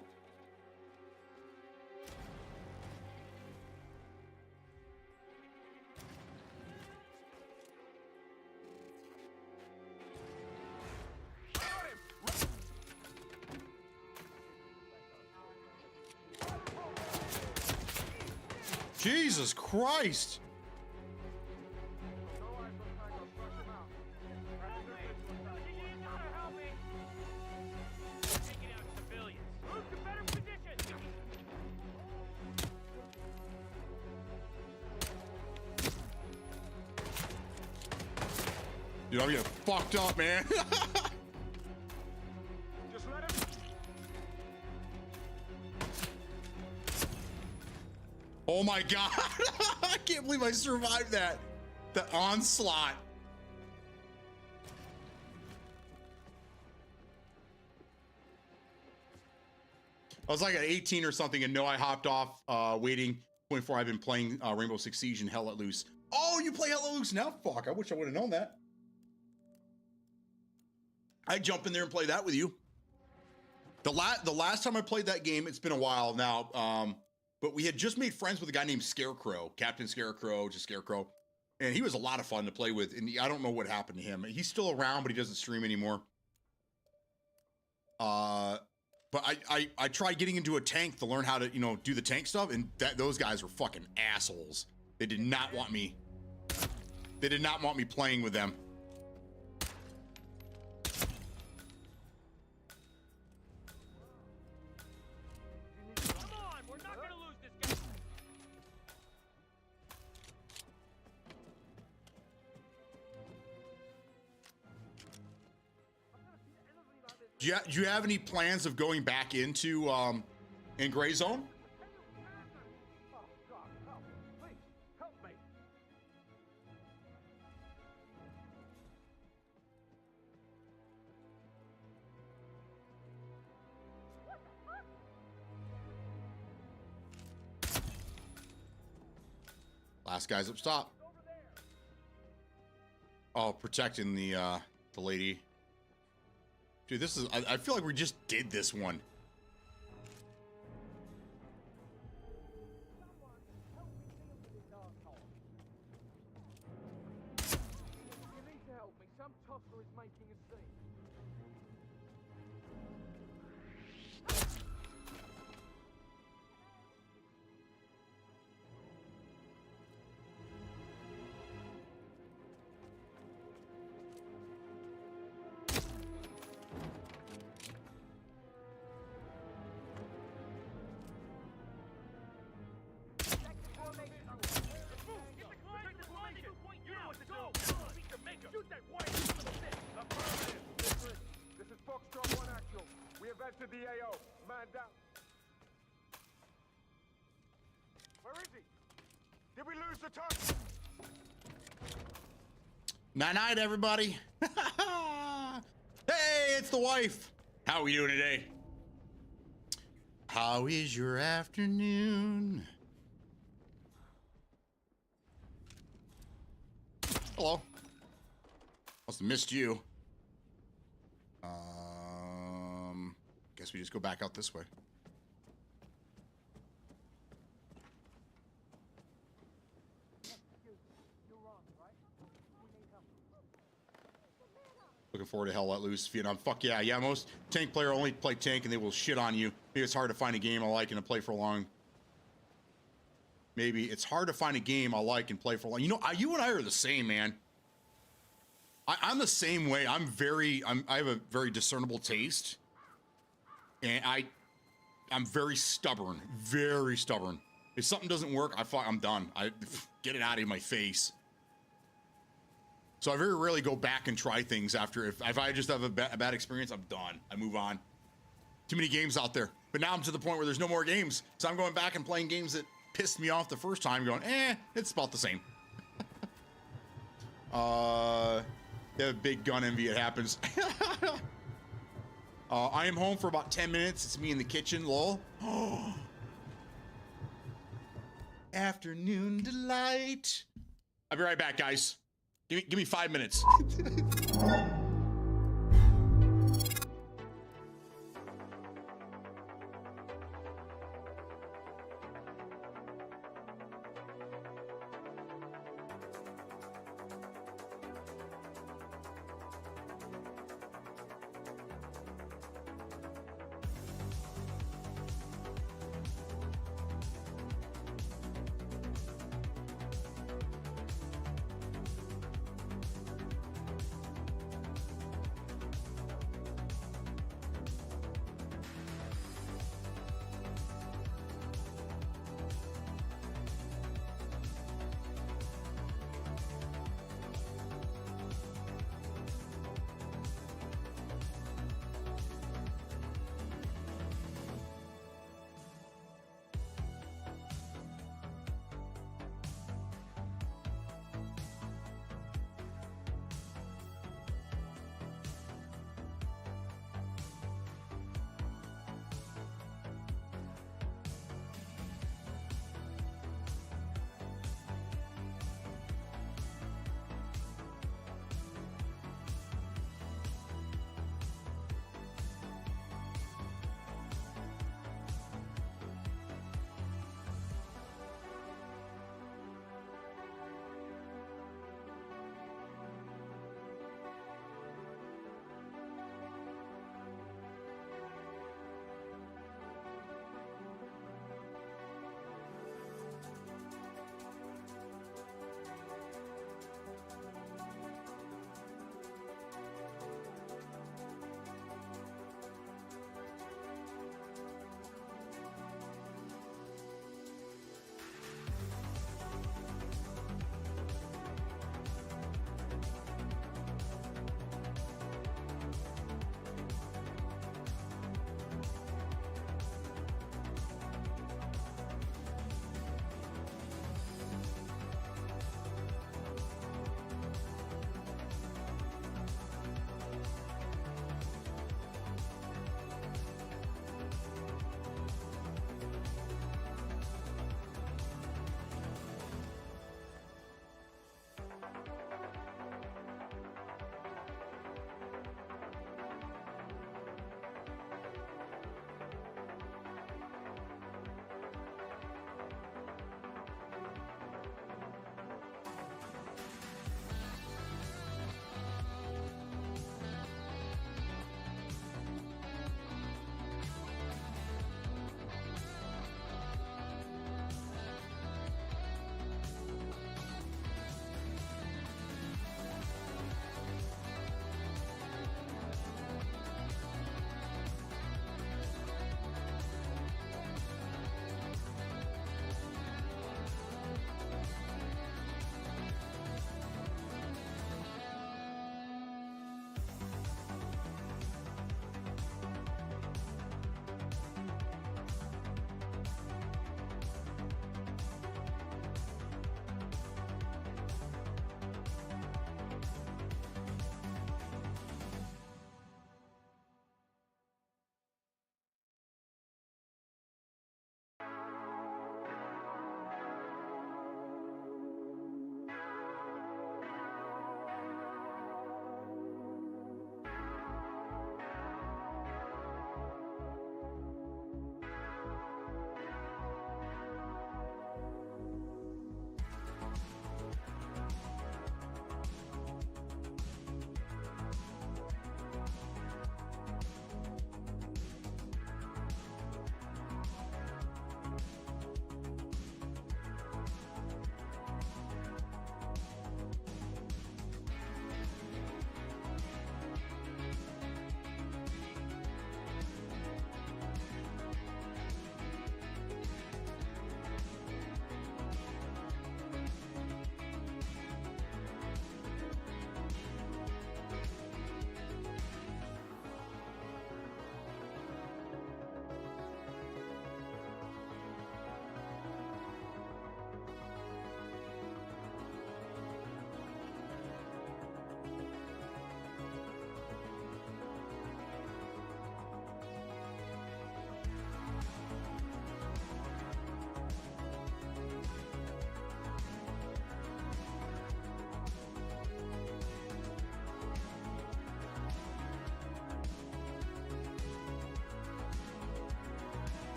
Jesus Christ! Dude, I'm getting fucked up, man. Just let him. Oh my God. I can't believe I survived that. The onslaught. I was like at 18 or something, and no, I hopped off waiting. 24, I've been playing Rainbow Six Siege and Hell Let Loose. Oh, you play Hell Let Loose now? Fuck, I wish I would have known that. I'd jump in there and play that with you. The last time I played that game, it's been a while now, but we had just made friends with a guy named Scarecrow, Captain Scarecrow, just Scarecrow. And he was a lot of fun to play with, and I don't know what happened to him. He's still around, but he doesn't stream anymore. But I tried getting into a tank to learn how to, you know, do the tank stuff, and those guys were fucking assholes. They did not want me. They did not want me playing with them. Come on, we're not gonna lose this guy. Do you have any plans of going back into in Gray Zone? Oh, God, help. Please, help me. Last guy's up top. Oh, protecting the lady. Dude, this is, I feel like we just did this one. You need to help me. Some tosser is making a scene. This is Foxtrot 1 actual. We have entered the AO. Man down. Where is he? Did we lose the target? Night, everybody. Hey, it's the wife. How are we doing today? How is your afternoon? Hello. Must have missed you. Guess we just go back out this way. Looking forward to hell let loose Vietnam. Fuck yeah, yeah. Most tank player only play tank and they will shit on you. Maybe it's hard to find a game I like and to play for long. Maybe it's hard to find a game I like and play for long. You know, you and I are the same, man. I'm the same way. I have a very discernible taste, and I'm very stubborn. Very stubborn. If something doesn't work, I'm done. I get it out of my face. So I very rarely go back and try things after. If I just have a bad experience, I'm done. I move on. Too many games out there. But now I'm to the point where there's no more games, so I'm going back and playing games that pissed me off the first time, going, it's about the same. They have a big gun envy, it happens. I am home for about 10 minutes. It's me in the kitchen, lol. Afternoon delight. I'll be right back, guys. Give me 5 minutes.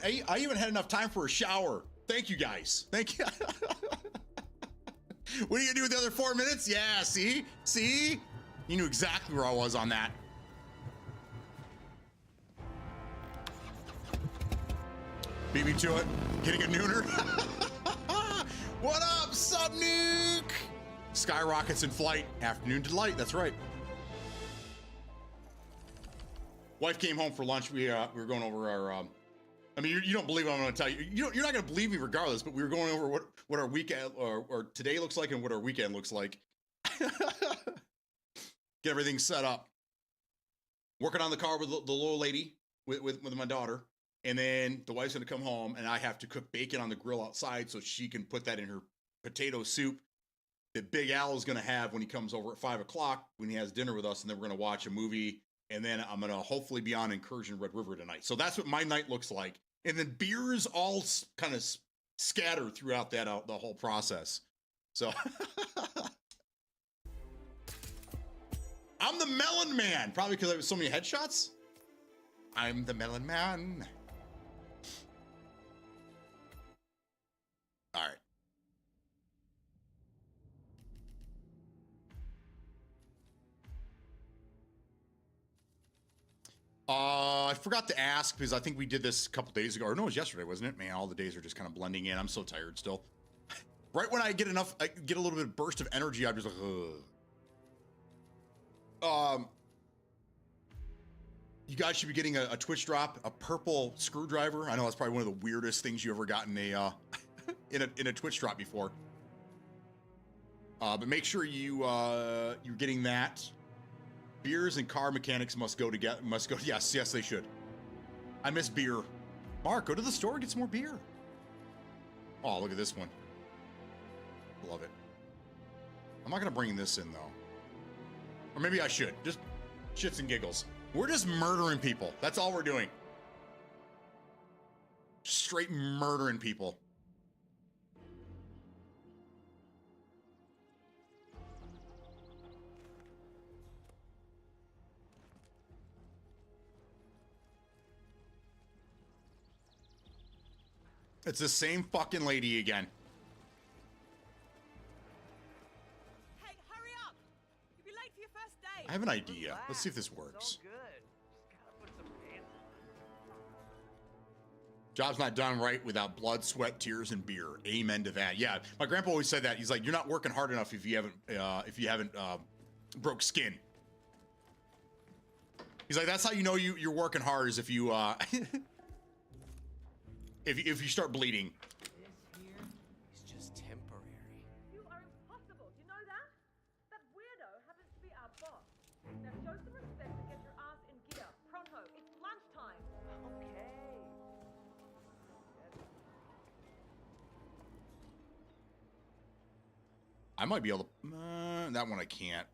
I even had enough time for a shower. Thank you guys. Thank you. What are you gonna do with the other 4 minutes? Yeah, see? See? You knew exactly where I was on that. Beat me to it. Getting a nooner. What up, sub nuke? Skyrockets in flight. Afternoon delight. That's right. Wife came home for lunch. We were going over our. I mean, you don't believe what I'm going to tell you. You're not going to believe me regardless. But we were going over what our weekend or today looks like and what our weekend looks like. Get everything set up. Working on the car with the little lady with my daughter, and then the wife's going to come home, and I have to cook bacon on the grill outside so she can put that in her potato soup that Big Al is going to have when he comes over at 5 o'clock when he has dinner with us, and then we're going to watch a movie. And then I'm going to hopefully be on Incursion Red River tonight. So that's what my night looks like. And then beers all kind of scattered throughout that the whole process. So I'm the Melon Man. Probably because I have so many headshots. I'm the Melon Man. All right. I forgot to ask because I think we did this a couple days ago. Or no, it was yesterday, wasn't it? Man, all the days are just kind of blending in. I'm so tired still. Right when I get enough, I get a little bit of burst of energy. I'm just like, ugh. You guys should be getting a Twitch drop, a purple screwdriver. I know that's probably one of the weirdest things you ever got in a in a Twitch drop before. But make sure you're getting that. Beers and car mechanics must go together. Must go. Yes, they should. I miss beer. Mark, go to the store and get some more beer. Oh, look at this one. Love it. I'm not gonna bring this in though. Or maybe I should. Just shits and giggles. We're just murdering people. That's all we're doing. Straight murdering people. It's the same fucking lady again. Hey, hurry up! You'll be late for your first day. I have an idea. Let's see if this works. It's all good. Just gotta put some pants on. Job's not done right without blood, sweat, tears, and beer. Amen to that. Yeah, my grandpa always said that. He's like, you're not working hard enough if you haven't broke skin. He's like, that's how you know you're working hard is if you if you start bleeding. This here is just temporary. You are impossible. You know that? That weirdo happens to be our boss. Now show some respect and get your ass in gear. Pronto, it's lunchtime. Okay. I might be able to. That one I can't.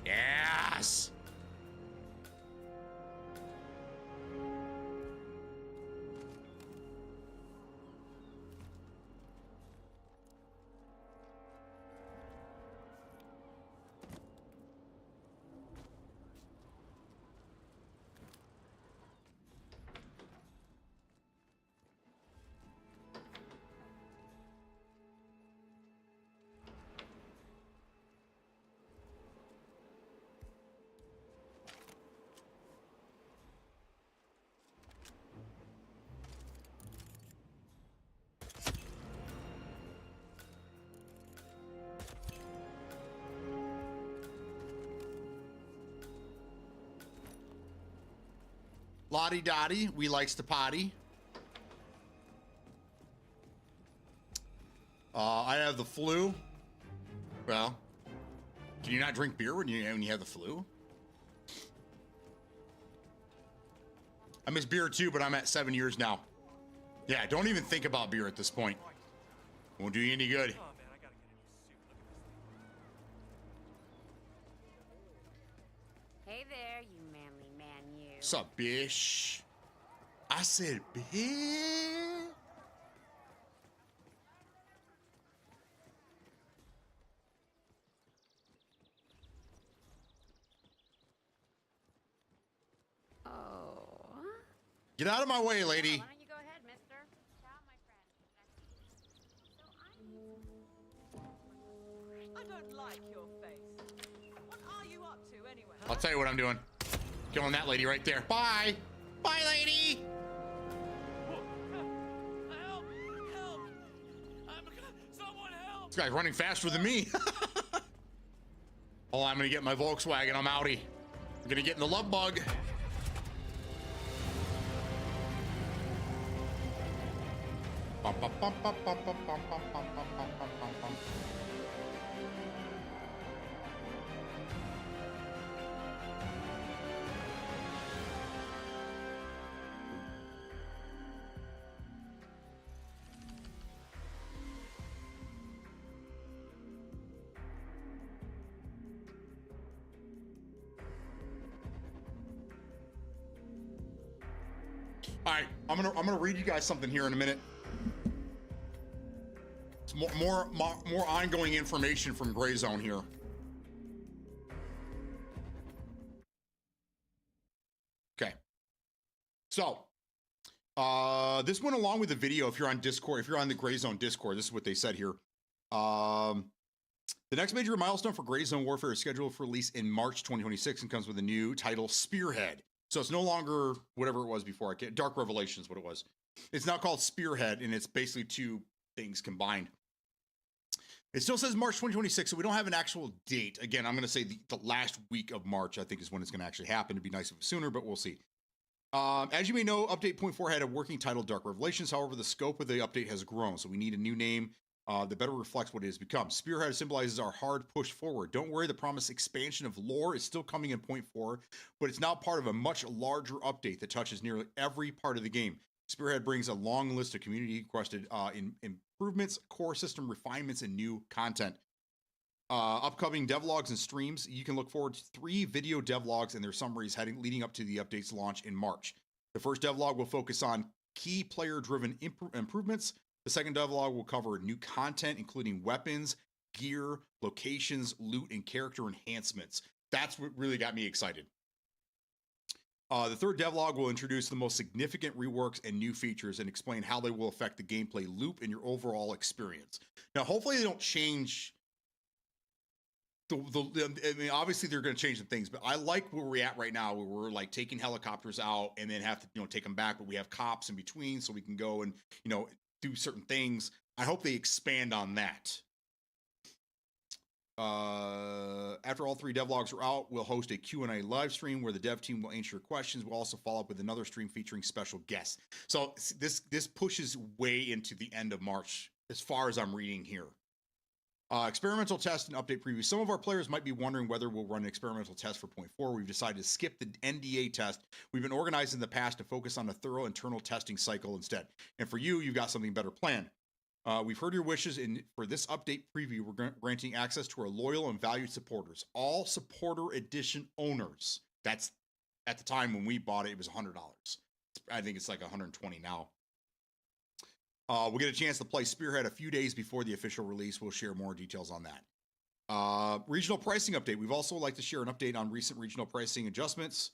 Yes. Lottie Dottie, we likes to potty. I have the flu. Well, can you not drink beer when you have the flu? I miss beer too, but I'm at 7 years now. Yeah, don't even think about beer at this point. Won't do you any good. Oh man, I gotta get a new suit. Look at this thing. Hey there, you manly man, you. Sup, bish? I said, bitch. Oh. Get out of my way, lady. Why don't you go ahead, mister? Ciao, my friend. I don't like your face. What are you up to anyway? I'll tell you what I'm doing. Killing that lady right there. Bye. Bye, lady. Help! Help! Someone help! This guy's running faster than me. Oh, I'm gonna get my Volkswagen. I'm outie. I'm gonna get in the love bug. Bum, bum, bum, bum, bum, bum, bum, bum, bum, bum, bum, bum, bum. All right, I'm gonna read you guys something here in a minute. It's more ongoing information from Gray Zone here. Okay. So, this went along with the video. If you're on Discord, if you're on the Gray Zone Discord, this is what they said here. The next major milestone for Gray Zone Warfare is scheduled for release in March 2026 and comes with a new title, Spearhead. So it's no longer whatever it was before. Dark Revelation is what it was. It's now called Spearhead, and it's basically two things combined. It still says March 2026, so we don't have an actual date. Again, I'm going to say the last week of March, I think, is when it's going to actually happen. It'd be nice if it was sooner, but we'll see. As you may know, Update 0.4 had a working title, Dark Revelations. However, the scope of the update has grown, so we need a new name that better reflects what it has become. Spearhead symbolizes our hard push forward. Don't worry, the promised expansion of lore is still coming in 0.4, but it's now part of a much larger update that touches nearly every part of the game. Spearhead brings a long list of community-requested improvements, core system refinements, and new content. Upcoming devlogs and streams, you can look forward to 3 video devlogs and their summaries leading up to the update's launch in March. The first devlog will focus on key player-driven improvements. The second devlog will cover new content, including weapons, gear, locations, loot, and character enhancements. That's what really got me excited. The third devlog will introduce the most significant reworks and new features and explain how they will affect the gameplay loop and your overall experience. Now, hopefully they don't change I mean, obviously they're going to change some things, but I like where we're at right now, where we're like taking helicopters out and then have to, take them back, but we have cops in between so we can go and, do certain things. I hope they expand on that. After all 3 devlogs are out, we'll host a Q&A live stream where the dev team will answer your questions. We'll also follow up with another stream featuring special guests. So this pushes way into the end of March, as far as I'm reading here. Experimental test and update preview. Some of our players might be wondering whether we'll run an experimental test for 0.4. We've decided to skip the NDA test. We've been organized in the past to focus on a thorough internal testing cycle instead. And for you, you've got something better planned. We've heard your wishes, and for this update preview, we're granting access to our loyal and valued supporters, all supporter edition owners. That's at the time when we bought it was $100. I think it's like $120 now. We'll get a chance to play Spearhead a few days before the official release. We'll share more details on that. Regional pricing update. We've also like to share an update on recent regional pricing adjustments.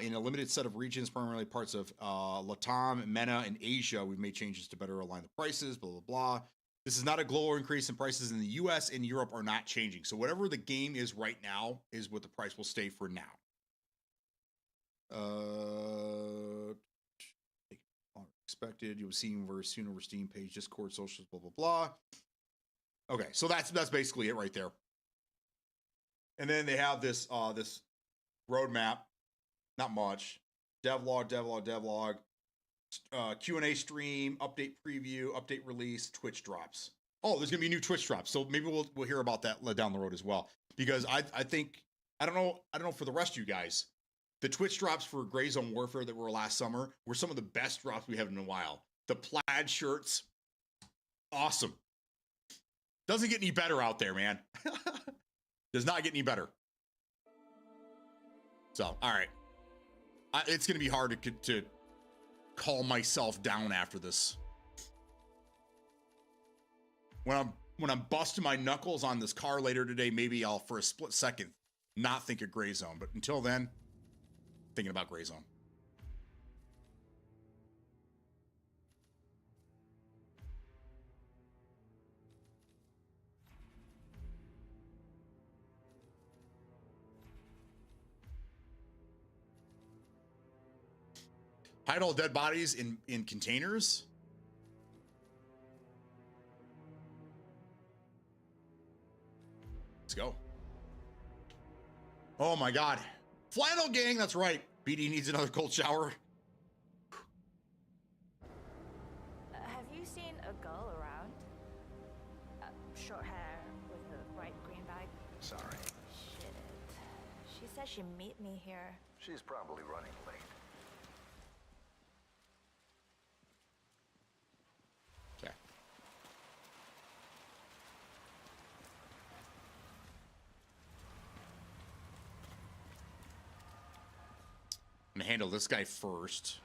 In a limited set of regions, primarily parts of Latam, MENA, and Asia, we've made changes to better align the prices, blah, blah, blah. This is not a global increase in prices in the US and Europe are not changing. So whatever the game is right now is what the price will stay for now. Expected. You'll see very soon over Steam page, Discord, socials, blah, blah, blah. Okay, so that's basically it right there. And then they have this this roadmap. Not much. Devlog, Q&A stream, update preview, update release, Twitch drops. Oh, there's gonna be new Twitch drops, so maybe we'll hear about that down the road as well. Because I think I don't know for the rest of you guys, the Twitch drops for Gray Zone Warfare that were last summer were some of the best drops we have in a while. The plaid shirts, awesome. Doesn't get any better out there, man. Does not get any better. So, all right. It's going to be hard to calm myself down after this. When I'm busting my knuckles on this car later today, maybe I'll, for a split second, not think of Gray Zone. But until then, thinking about Gray Zone. Hide all dead bodies in containers. Let's go. Oh my God. Flannel gang, that's right. BD needs another cold shower. Have you seen a girl around? Short hair with a bright green bag? Sorry. Shit. She said she'd meet me here. She's probably running late. Okay. I'm gonna handle this guy first.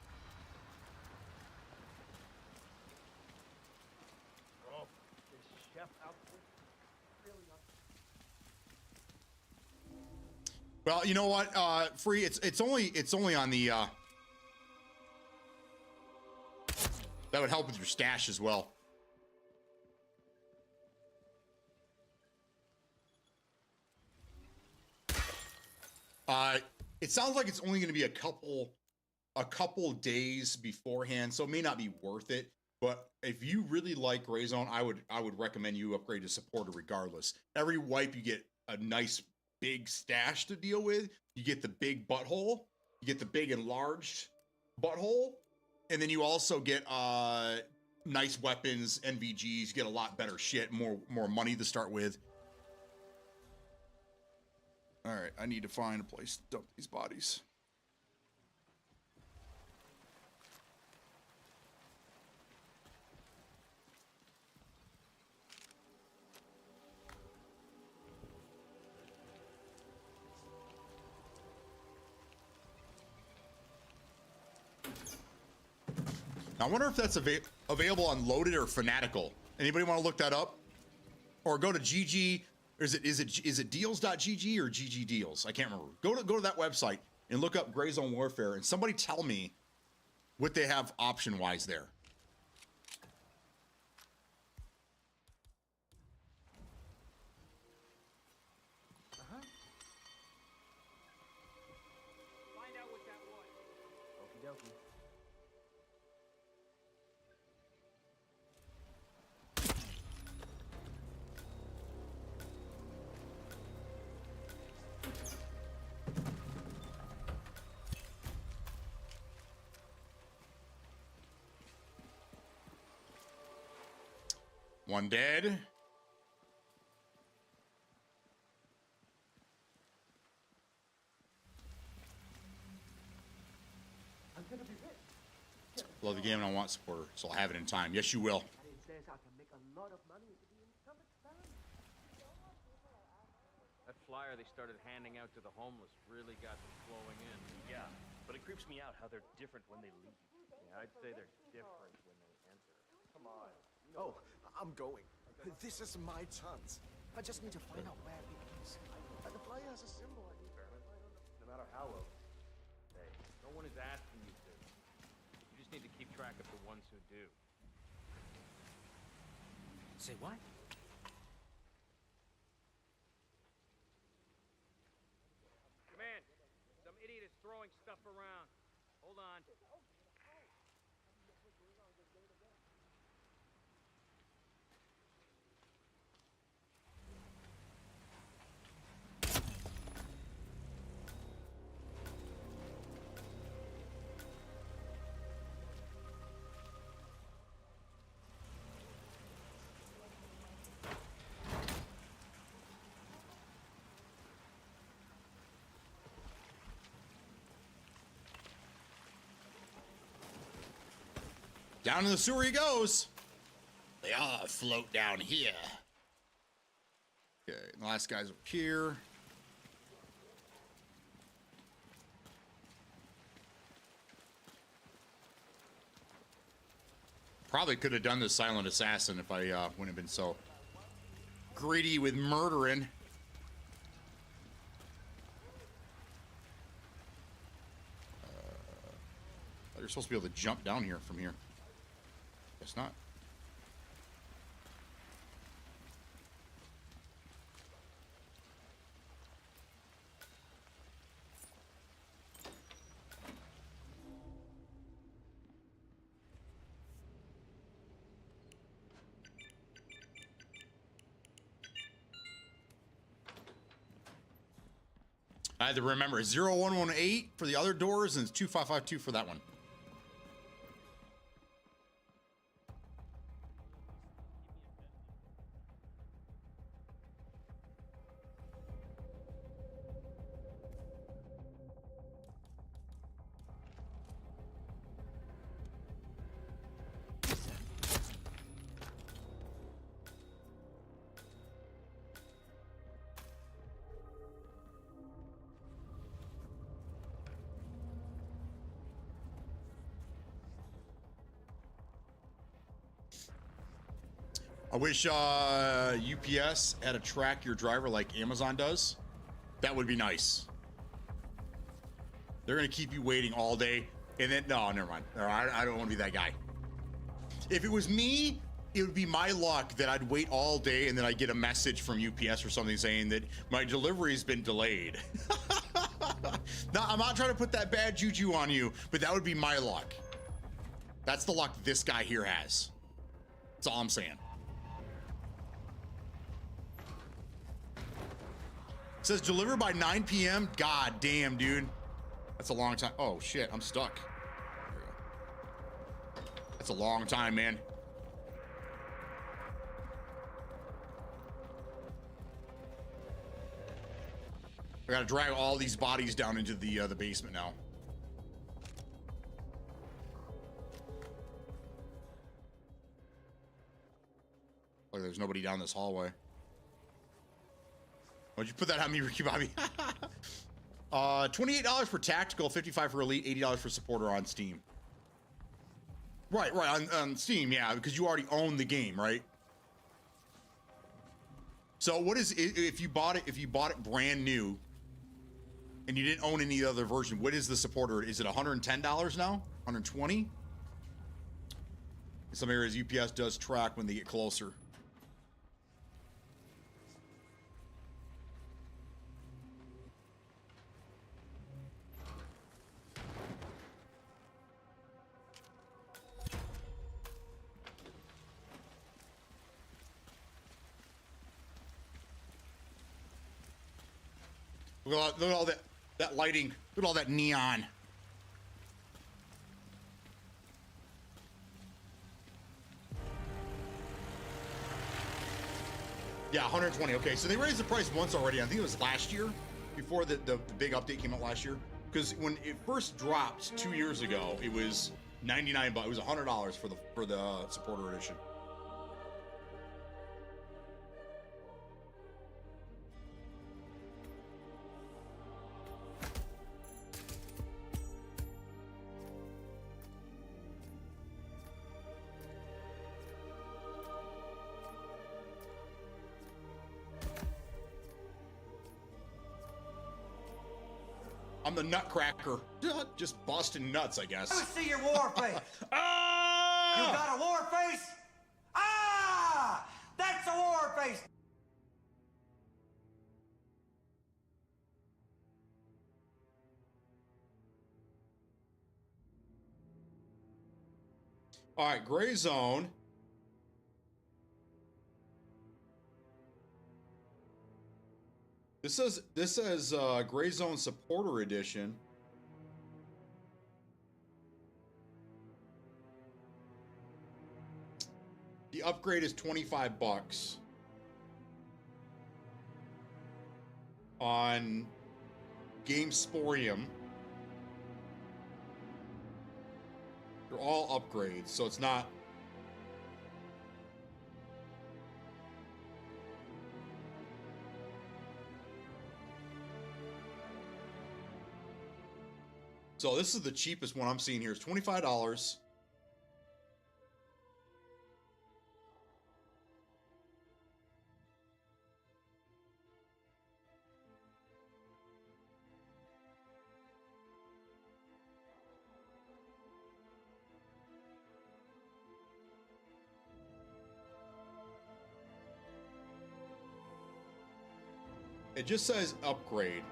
Oh, this chef outfit really Well, you know what, Free, it's only on the that would help with your stash as well. It sounds like it's only going to be a couple days beforehand, so it may not be worth it. But if you really like Gray Zone, I would recommend you upgrade to supporter regardless. Every wipe you get a nice big stash to deal with. You get the big butthole, you get the big enlarged butthole, and then you also get nice weapons, NVGs. You get a lot better shit, more money to start with. All right, I need to find a place to dump these bodies. Now, I wonder if that's available on Loaded or Fanatical. Anybody want to look that up? Or go to GG. Or is it deals.gg or GG Deals? I can't remember. Go to that website and look up Gray Zone Warfare, and somebody tell me what they have option wise there. Find out what that was. Okie dokie. One dead. I'm gonna be rich. Love the game and I want supporter, so I'll have it in time. Yes, you will. And it says I can make a lot of money to be incumbent talent. That flyer they started handing out to the homeless really got them flowing in. Yeah, but it creeps me out how they're different when they leave. Yeah, I'd say they're different when they enter. Come on. Oh, I'm going. This is my chance. I just need to find out where it is. The flyer has a symbol I need. No matter how low. Hey, no one is asking you to. You just need to keep track of the ones who do. Say what? Command, some idiot is throwing stuff around. Hold on. Down in the sewer he goes. They all float down here. Okay, the last guy's up here. Probably could have done the silent assassin if I wouldn't have been so greedy with murdering. You're supposed to be able to jump down here from here. Guess not. I had to remember 0118 for the other doors and 2552 for that one. I wish UPS had a track your driver like Amazon does. That would be nice. They're gonna keep you waiting all day, and then no, never mind. No, I don't want to be that guy. If it was me, it would be my luck that I'd wait all day and then I get a message from UPS or something saying that my delivery's been delayed. Now, I'm not trying to put that bad juju on you, but that would be my luck. That's the luck this guy here has. That's all I'm saying. It says deliver by 9 p.m. God damn, dude. That's a long time. Oh shit, I'm stuck. There we go. That's a long time, man. I gotta drag all these bodies down into the basement now. Like there's nobody down this hallway. Why'd you put that on me, Ricky Bobby? $28 for tactical, $55 for elite, $80 for supporter on Steam. Right, on Steam, yeah, because you already own the game, right? So what is if you bought it brand new and you didn't own any other version, what is the supporter? Is it $110 now? 120? In some areas UPS does track when they get closer. Look at all that lighting. Look at all that neon. Yeah, 120. Okay, so they raised the price once already. I think it was last year, before the big update came out last year. Because when it first dropped 2 years ago, it was $99. It was $100 for the supporter edition. I'm the nutcracker. Just busting nuts, I guess. Let me see your war face. Ah! You got a war face? Ah! That's a war face! All right, Gray Zone. This says Gray Zone Supporter Edition. The upgrade is $25 on GameSporium. They're all upgrades, so it's not. So this is the cheapest one I'm seeing here. It's $25. It just says upgrade.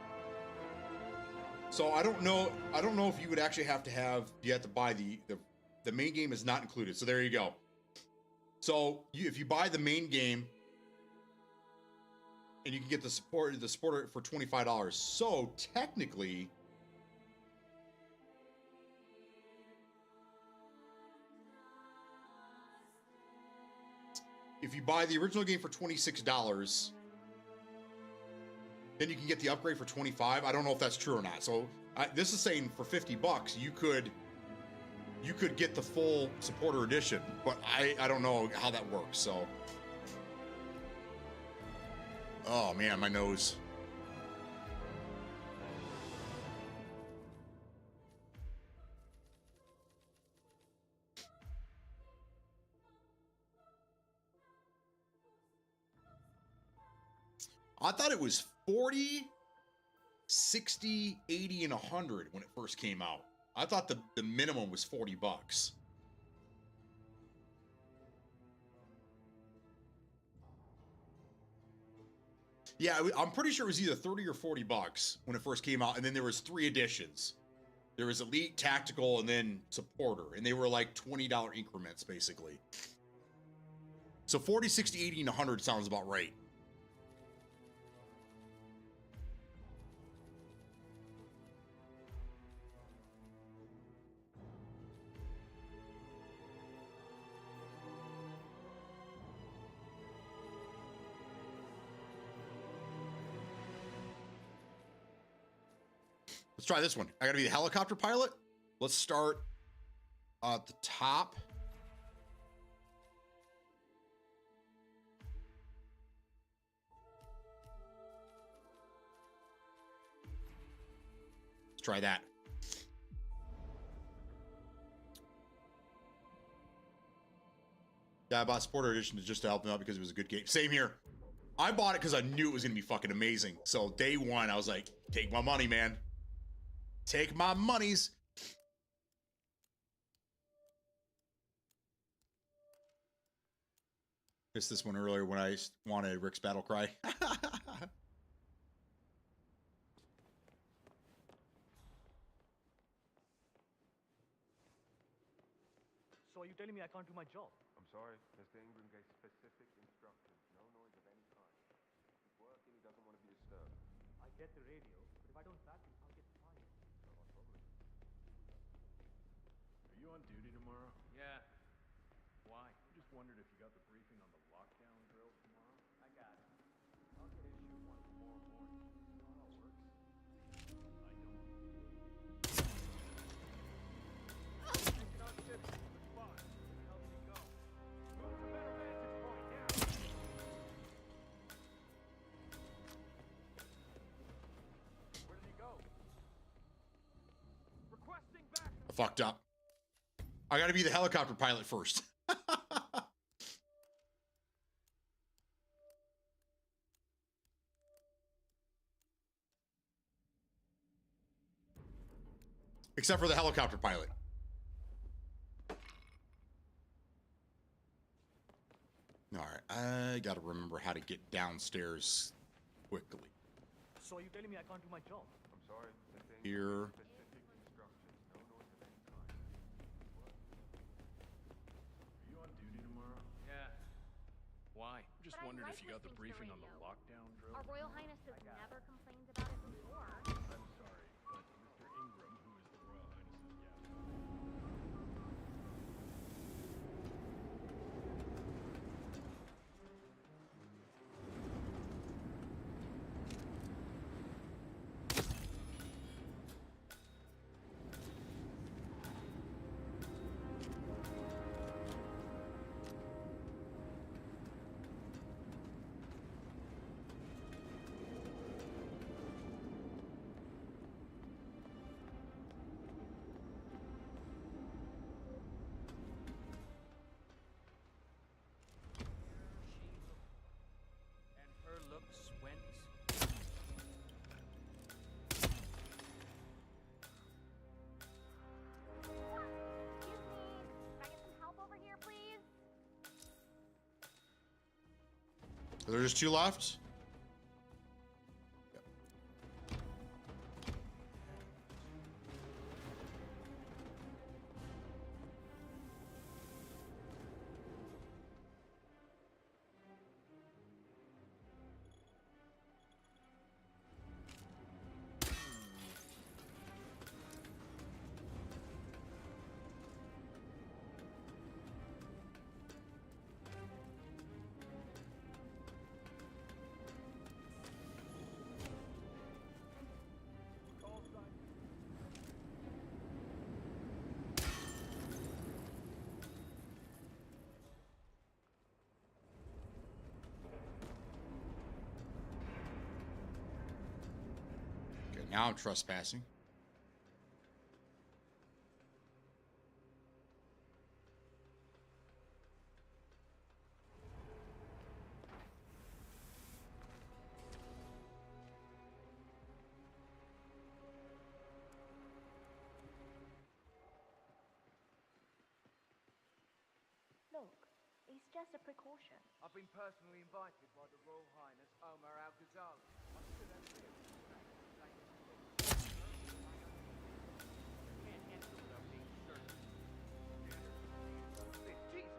So I don't know if you would actually have to buy the main game is not included. So there you go. So if you buy the main game and you can get the supporter for $25. So technically if you buy the original game for $26, then you can get the upgrade for $25. I don't know if that's true or not. So this is saying for $50, you could get the full supporter edition, but I don't know how that works. So, oh man, my nose. I thought it was 40, 60, 80, and 100 when it first came out. I thought the minimum was $40. Yeah, I'm pretty sure it was either 30 or $40 when it first came out, and then there was 3 editions. There was Elite, Tactical, and then Supporter, and they were like $20 increments, basically. So 40, 60, 80, and 100 sounds about right. Let's try this one. I gotta be the helicopter pilot. Let's start at the top. Let's try that. Yeah, I bought Supporter Edition just to help me out because it was a good game. Same here. I bought it because I knew it was gonna be fucking amazing. So day one, I was like, take my money, man. Take my monies. Missed this one earlier when I wanted Rick's battle cry. So are you telling me I can't do my job? I'm sorry. Mr. Ingram gave specific instructions. No noise of any kind. He's working. He doesn't want to be disturbed. I get the radio, but if I don't practice, I'll get fired. No, I promise. Are you on duty tomorrow? Yeah. Why? I just wondered if you got the briefing on the lockdown drill tomorrow. I got it. I'll get issue one tomorrow morning. You know how it works? I don't. You cannot sit. Respond. Help me go. Move to better vantage point now. Where did he go? Requesting back. I fucked up. I gotta be the helicopter pilot first. Except for the helicopter pilot. All right, I gotta remember how to get downstairs quickly. So are you telling me I can't do my job? I'm sorry. Mr. Ingram Here. gave specific instructions. No noise of any kind. Are you on duty tomorrow? Yeah. Why? I just wondered if you got the briefing on the lockdown drill. Our Royal Highness has never complained about it before. I'm sorry, but Mr. Ingram, who is the Royal Highness's guest. And her looks went. Excuse me. Can I get some help over here, please? There's 2 left. Now I'm trespassing. Look, it's just a precaution. I've been personally invited by the Royal Highness Omar Al-Ghazali. I'm sure that's real. Can't handle it without being certain. Jesus.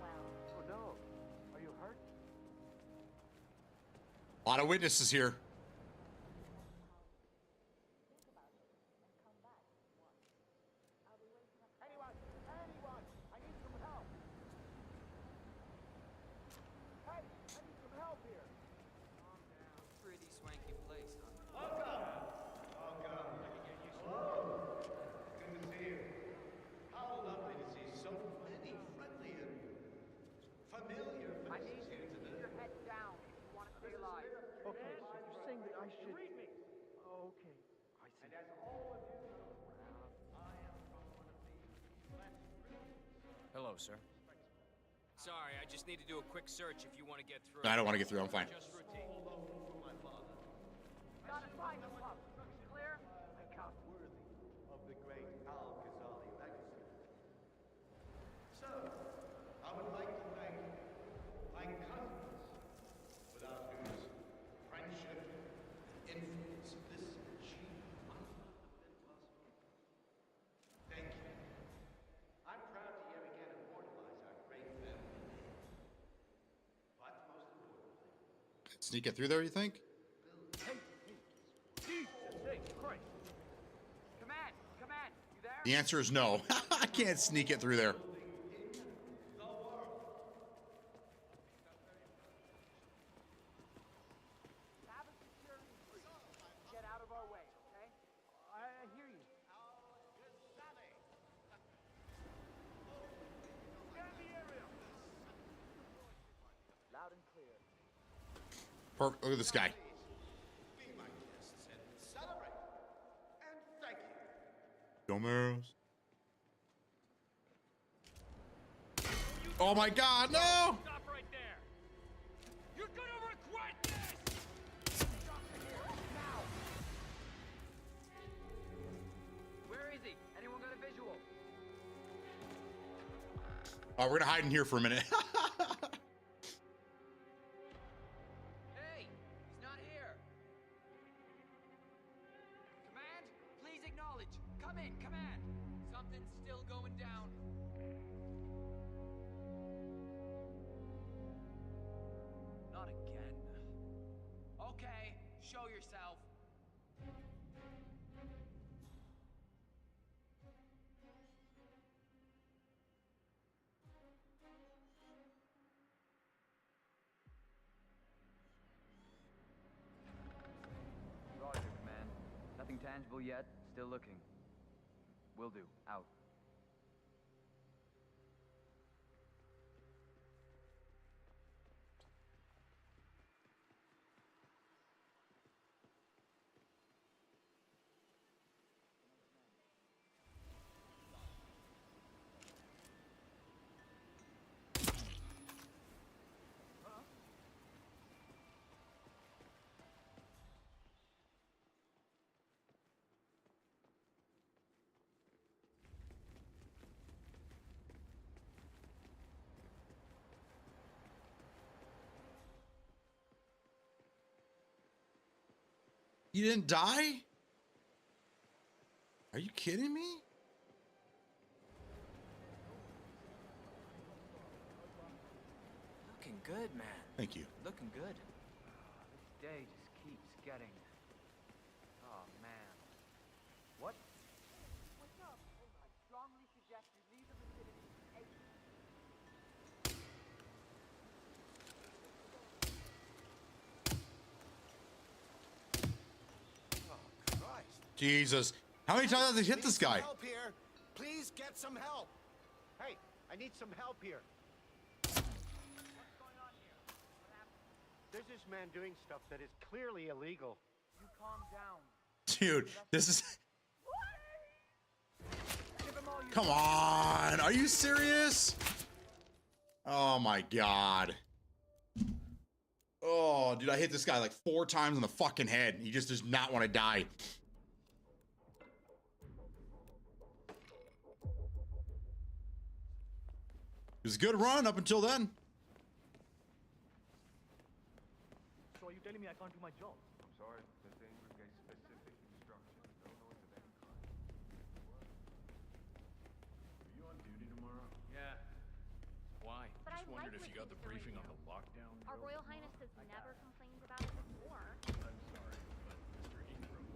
Well, Oh no. Are you hurt? A lot of witnesses here. Anyone! I need some help! Hey, I need some help here! Calm down. Pretty swanky place, huh? Welcome. I can get used to it. Good to see you. How lovely to see so many friendly and familiar I faces need you here to keep today. your head down if you want to stay alive. Okay, so you're saying that I should... Read me. Okay, I see. And as all of you know, I am from one of the less privileged. Hello, sir. Sorry, I just need to do a quick search if you want to get through. I don't want to get through. I'm fine. Just routine. For my father. Got a fight club. Clear? A cop worthy of the great Al-Ghazali legacy. So, I would like to thank my cousins, without whose friendship and influence this achievement might not have been possible. Thank you. I'm proud to yet again immortalize our great family name. But most importantly, Sneak it through there, you think? Jesus Christ. Command! Command! You there? The answer is no. I can't sneak it through there. Have a security breach. Get out of our way, okay? I hear you. Loud and clear. Perfect. Look at this guy. be my guests and celebrate. And thank you. Gomez. Oh my God! No! Stop right there. You're gonna regret this. Where is he? Anyone got a visual? Oh, we're gonna hide in here for a minute. Hey, he's not here. Command, please acknowledge. Come in, command. Something's still going down. Not again. Okay, show yourself. Roger, command. Nothing tangible yet. Still looking. Will do. Out. You didn't die? Are you kidding me? Looking good, man. Thank you. Looking good. This day just keeps getting... Oh, man. What? What's up? I strongly suggest you leave the vicinity ASAP. Jesus. How many times have they hit this guy? Help here. Please get some help. Hey, I need some help here. There's this man doing stuff that is clearly illegal. You calm down. Dude, this is... Come on. Are you serious? Oh, my God. Oh, dude, I hit this guy like 4 times on the fucking head. He just does not want to die. It was a good run up until then. So are you telling me I can't do my job? I'm sorry, Mr. Ingram gave specific instructions. No noise of any kind. Are you on duty tomorrow? Yeah. Why? But Just I wondered like if you what got the he's doing briefing on now. the lockdown. Our drill Royal tomorrow? Highness has never complained about it before. I'm sorry, but Mr. Ingram.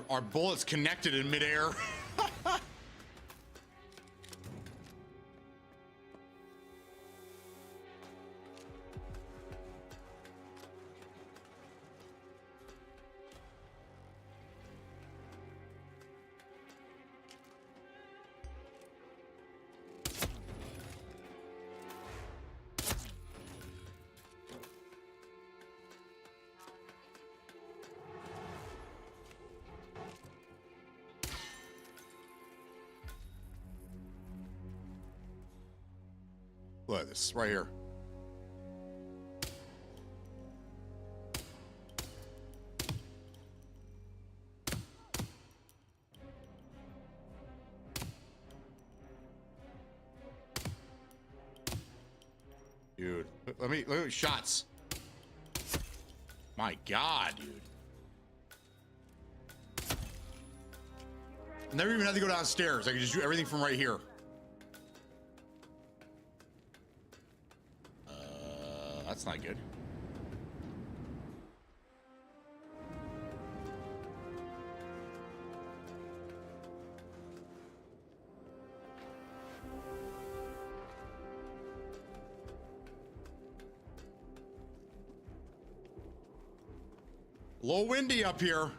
Our bullets connected in midair. Look at this right here. Dude, let me shots. My God, dude. I never even had to go downstairs. I could just do everything from right here. That's not good. A little windy up here.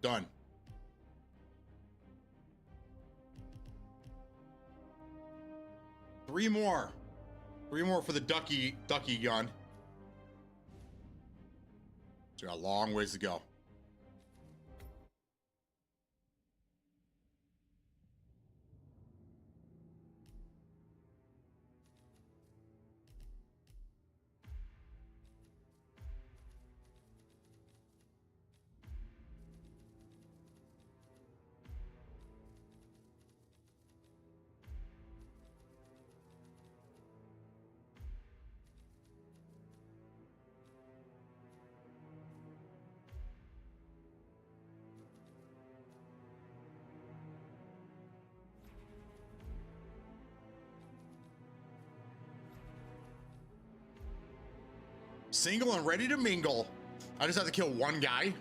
Done. Three more for the ducky gun. So got a long ways to go. Single and ready to mingle. I just have to kill one guy.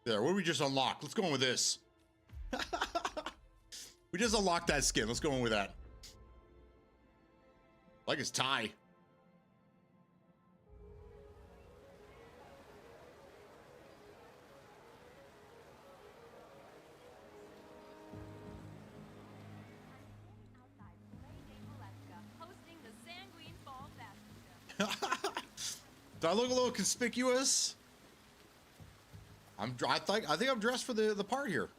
There, what did we just unlock? Let's go in with this. We just unlocked that skin. Let's go in with that. Like his tie. Do I look a little conspicuous? I think I'm dressed for the part here.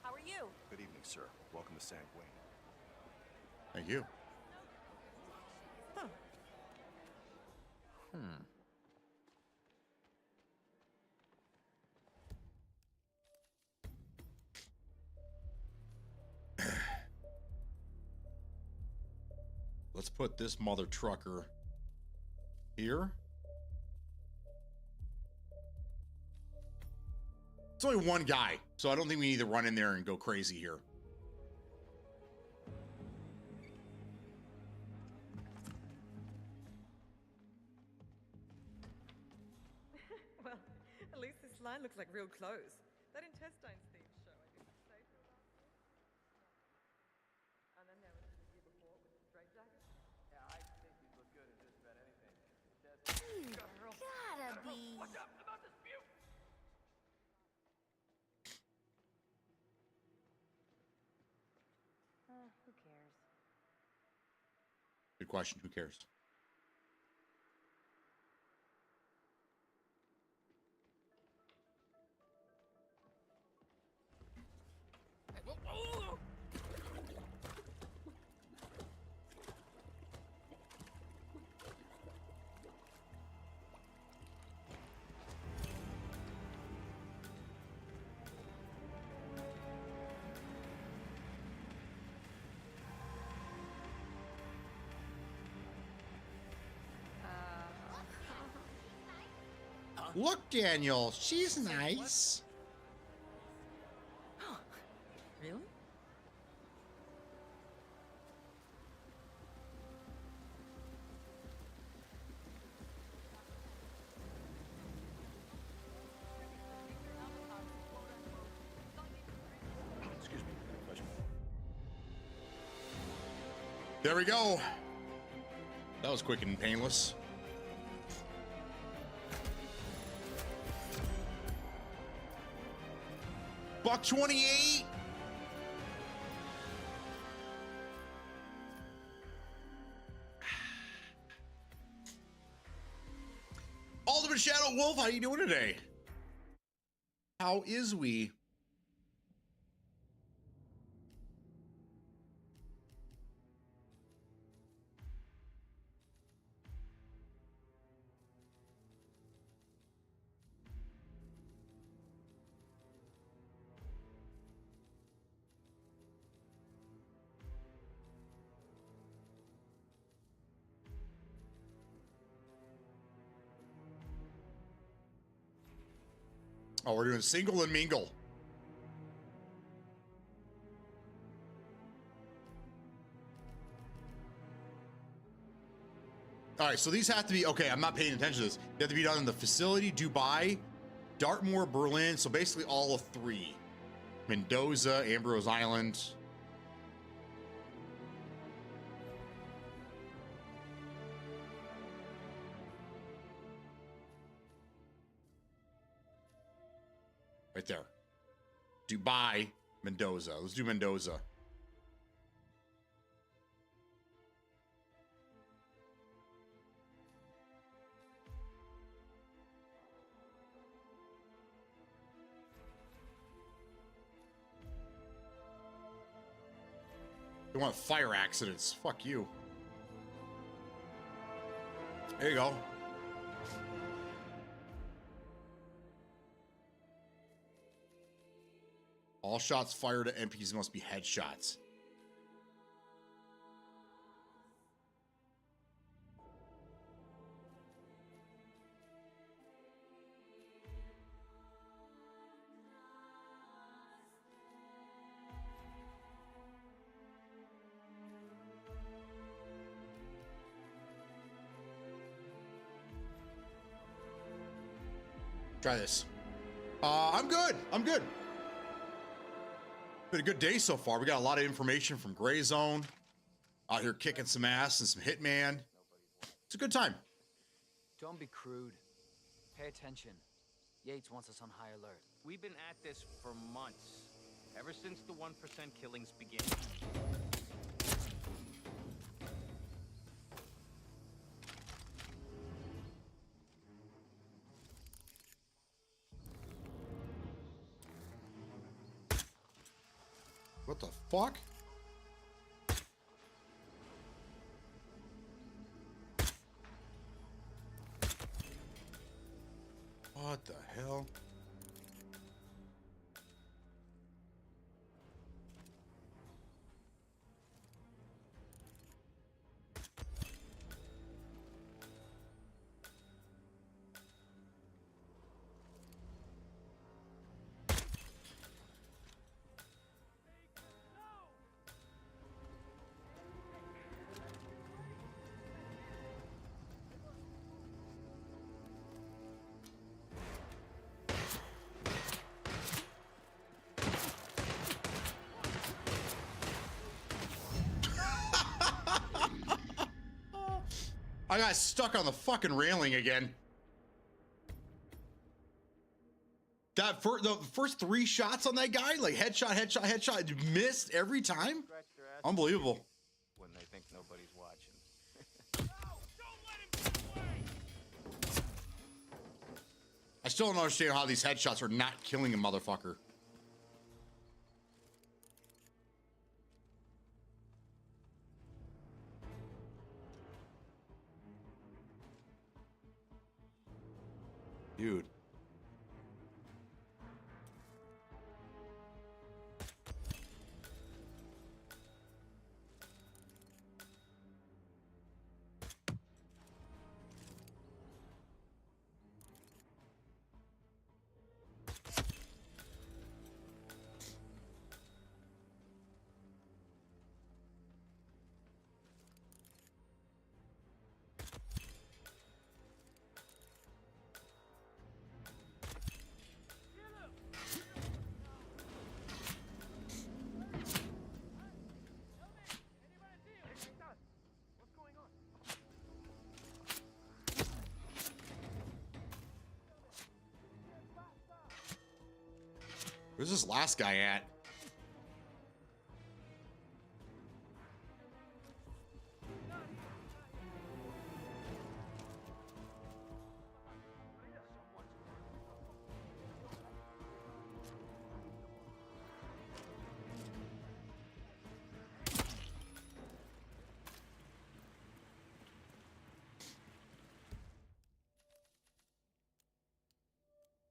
How are you? Good evening, sir. Welcome to San Quentin. Thank you. Huh. Let's put this mother trucker here. It's only one guy, so I don't think we need to run in there and go crazy here. Well, at least this line looks like real clothes. That intestines theme show I did say so last year. And then there was the year before with the straight jacket. Yeah, I think these look good in just about anything. Gotta be. What's up about dispute? Who cares? Good question. Who cares? Look, Daniel, she's nice. Really? Excuse me, question. There we go. That was quick and painless. Buck 28. Ultimate Shadow Wolf, how you doing today? How is we? Oh, we're doing single and mingle. All right, so these have to be, okay, I'm not paying attention to this. They have to be done in the facility, Dubai, Dartmoor, Berlin. So basically all of three. Mendoza, Ambrose Island. Right there. Dubai, Mendoza. Let's do Mendoza. They want fire accidents. Fuck you. There you go. All shots fired at MPs must be headshots. Try this. I'm good. I'm good. Been a good day so far. We got a lot of information from Gray Zone. Out here kicking some ass and some Hitman. It's a good time. Don't be crude. Pay attention. Yates wants us on high alert. We've been at this for months. Ever since the 1% killings began. What the fuck? What the hell? I got stuck on the fucking railing again. That the first 3 shots on that guy, like headshot, headshot, headshot, missed every time. Unbelievable. When they think nobody's watching. I still don't understand how these headshots are not killing a motherfucker. Dude. Where's this last guy at?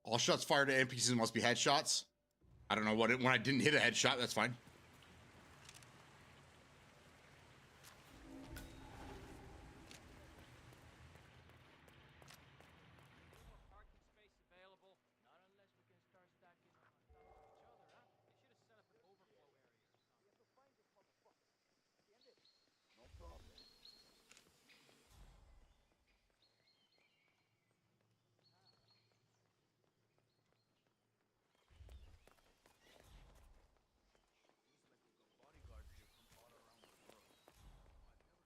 All shots fired at NPCs must be headshots. I don't know what when I didn't hit a headshot, that's fine.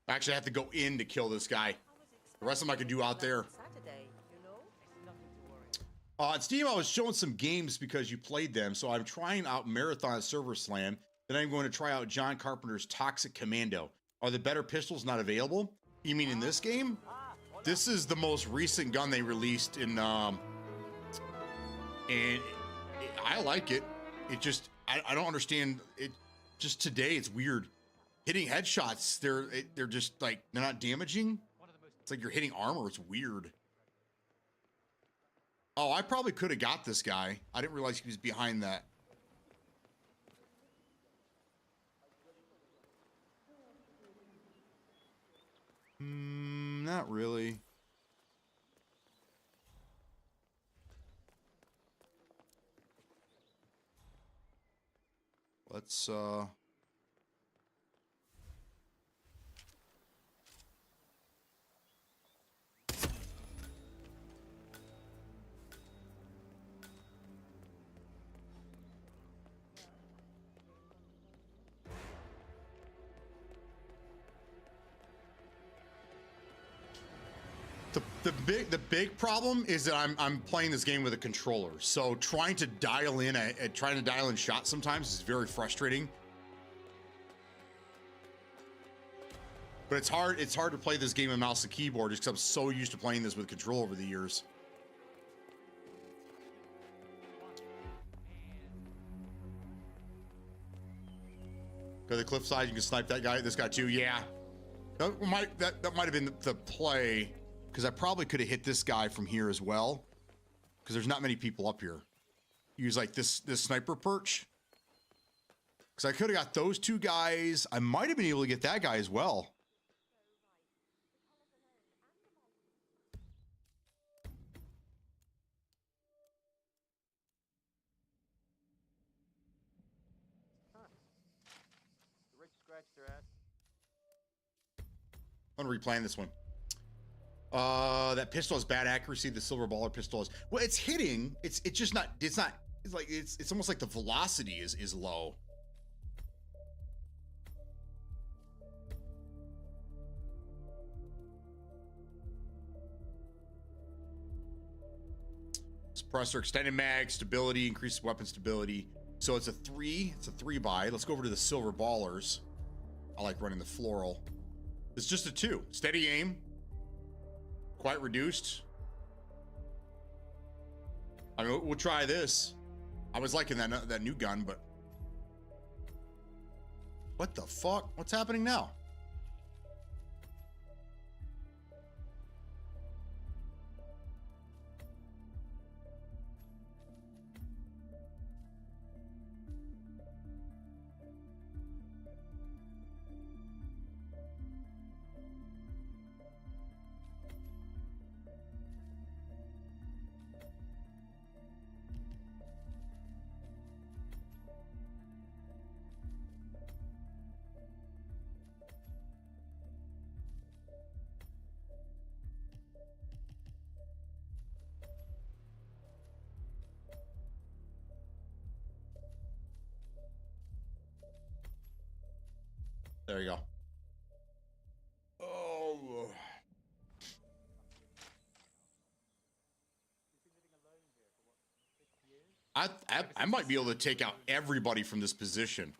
Actually, I have to go in to kill this guy. The rest of them I can do out there. On Steam, I was showing some games because you played them, so I'm trying out Marathon Server Slam. Then I'm going to try out John Carpenter's Toxic Commando. Are the better pistols not available? You mean in this game? This is the most recent gun they released in, and I like it. It just, I don't understand it. Just today, it's weird. Hitting headshots, they're just like, they're not damaging. It's like you're hitting armor. It's weird. Oh, I probably could have got this guy. I didn't realize he was behind that. Not really. Let's, The big problem is that I'm playing this game with a controller, so trying to dial in shots sometimes is very frustrating. But it's hard to play this game with mouse and keyboard just because I'm so used to playing this with control over the years. Go to the cliffside. You can snipe that guy. This guy too. Yeah. That might have been the play, because I probably could have hit this guy from here as well, because there's not many people up here. Use like this sniper perch, because I could have got those two guys. I might have been able to get that guy as well. The rich scratch their ass. I'm gonna replan this one. That pistol has bad accuracy. The silver baller pistol is, well, it's hitting. It's just not. It's not. It's like it's almost like the velocity is low. Suppressor, extended mag, stability, increased weapon stability. So it's a 3. It's a 3 buy. Let's go over to the silver ballers. I like running the floral. It's just a 2. Steady aim. Quite reduced. I mean, we'll try this. I was liking that new gun, but what the fuck? What's happening now? There you go. Oh. I might be able to take out everybody from this position.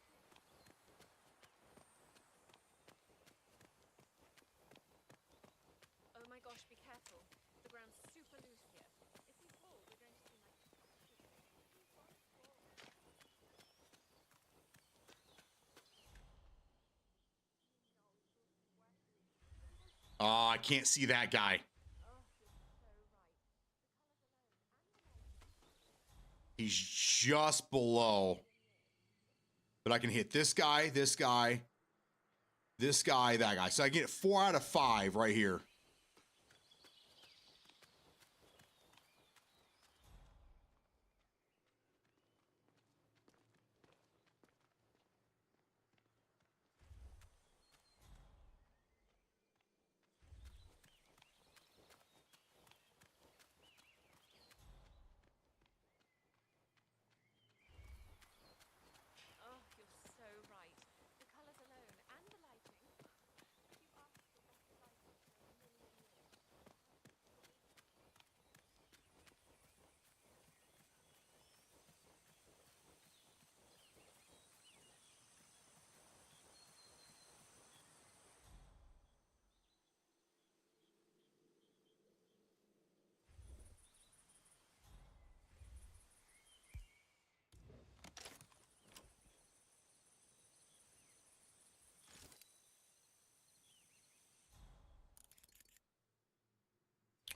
Oh my gosh, be careful. The ground's super loose here. If we fall, we're going to see my... Oh, I can't see that guy. He's just below. But I can hit this guy, this guy, this guy, that guy. So I get 4 out of 5 right here. Oh, you're so right. The colors alone and the lighting. If you asked for better lighting for a million years.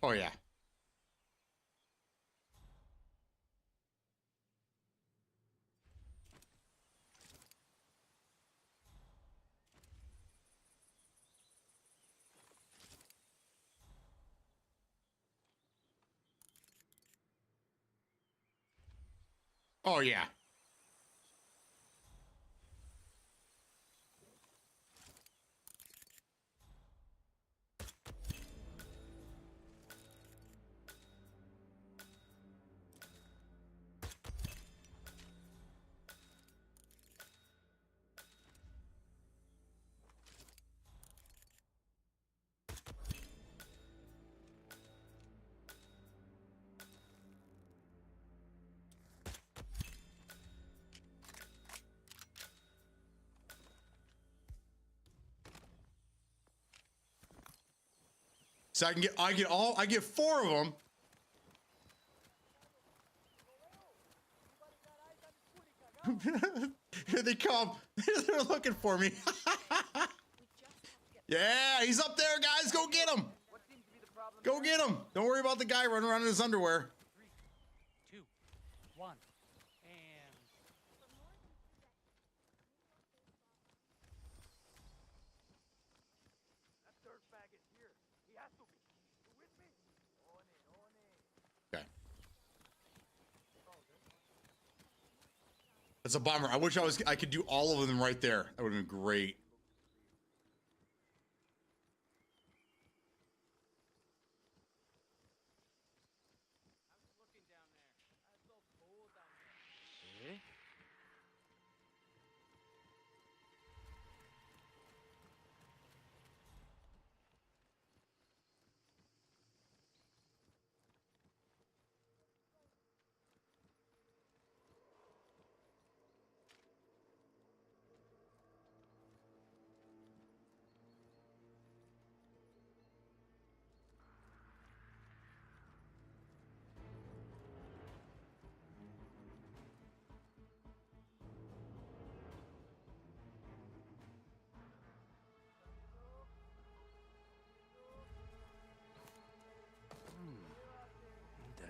Oh, yeah. Oh, yeah. So I get 4 of them. Here they come. They're looking for me. Yeah, he's up there, guys. Go get him. Go get him. Don't worry about the guy running around in his underwear. 3, 2, 1, and... That dirtbag is here. He has to be. You with me? On it, on it. Okay. That's a bummer. I wish I could do all of them right there. That would have been great.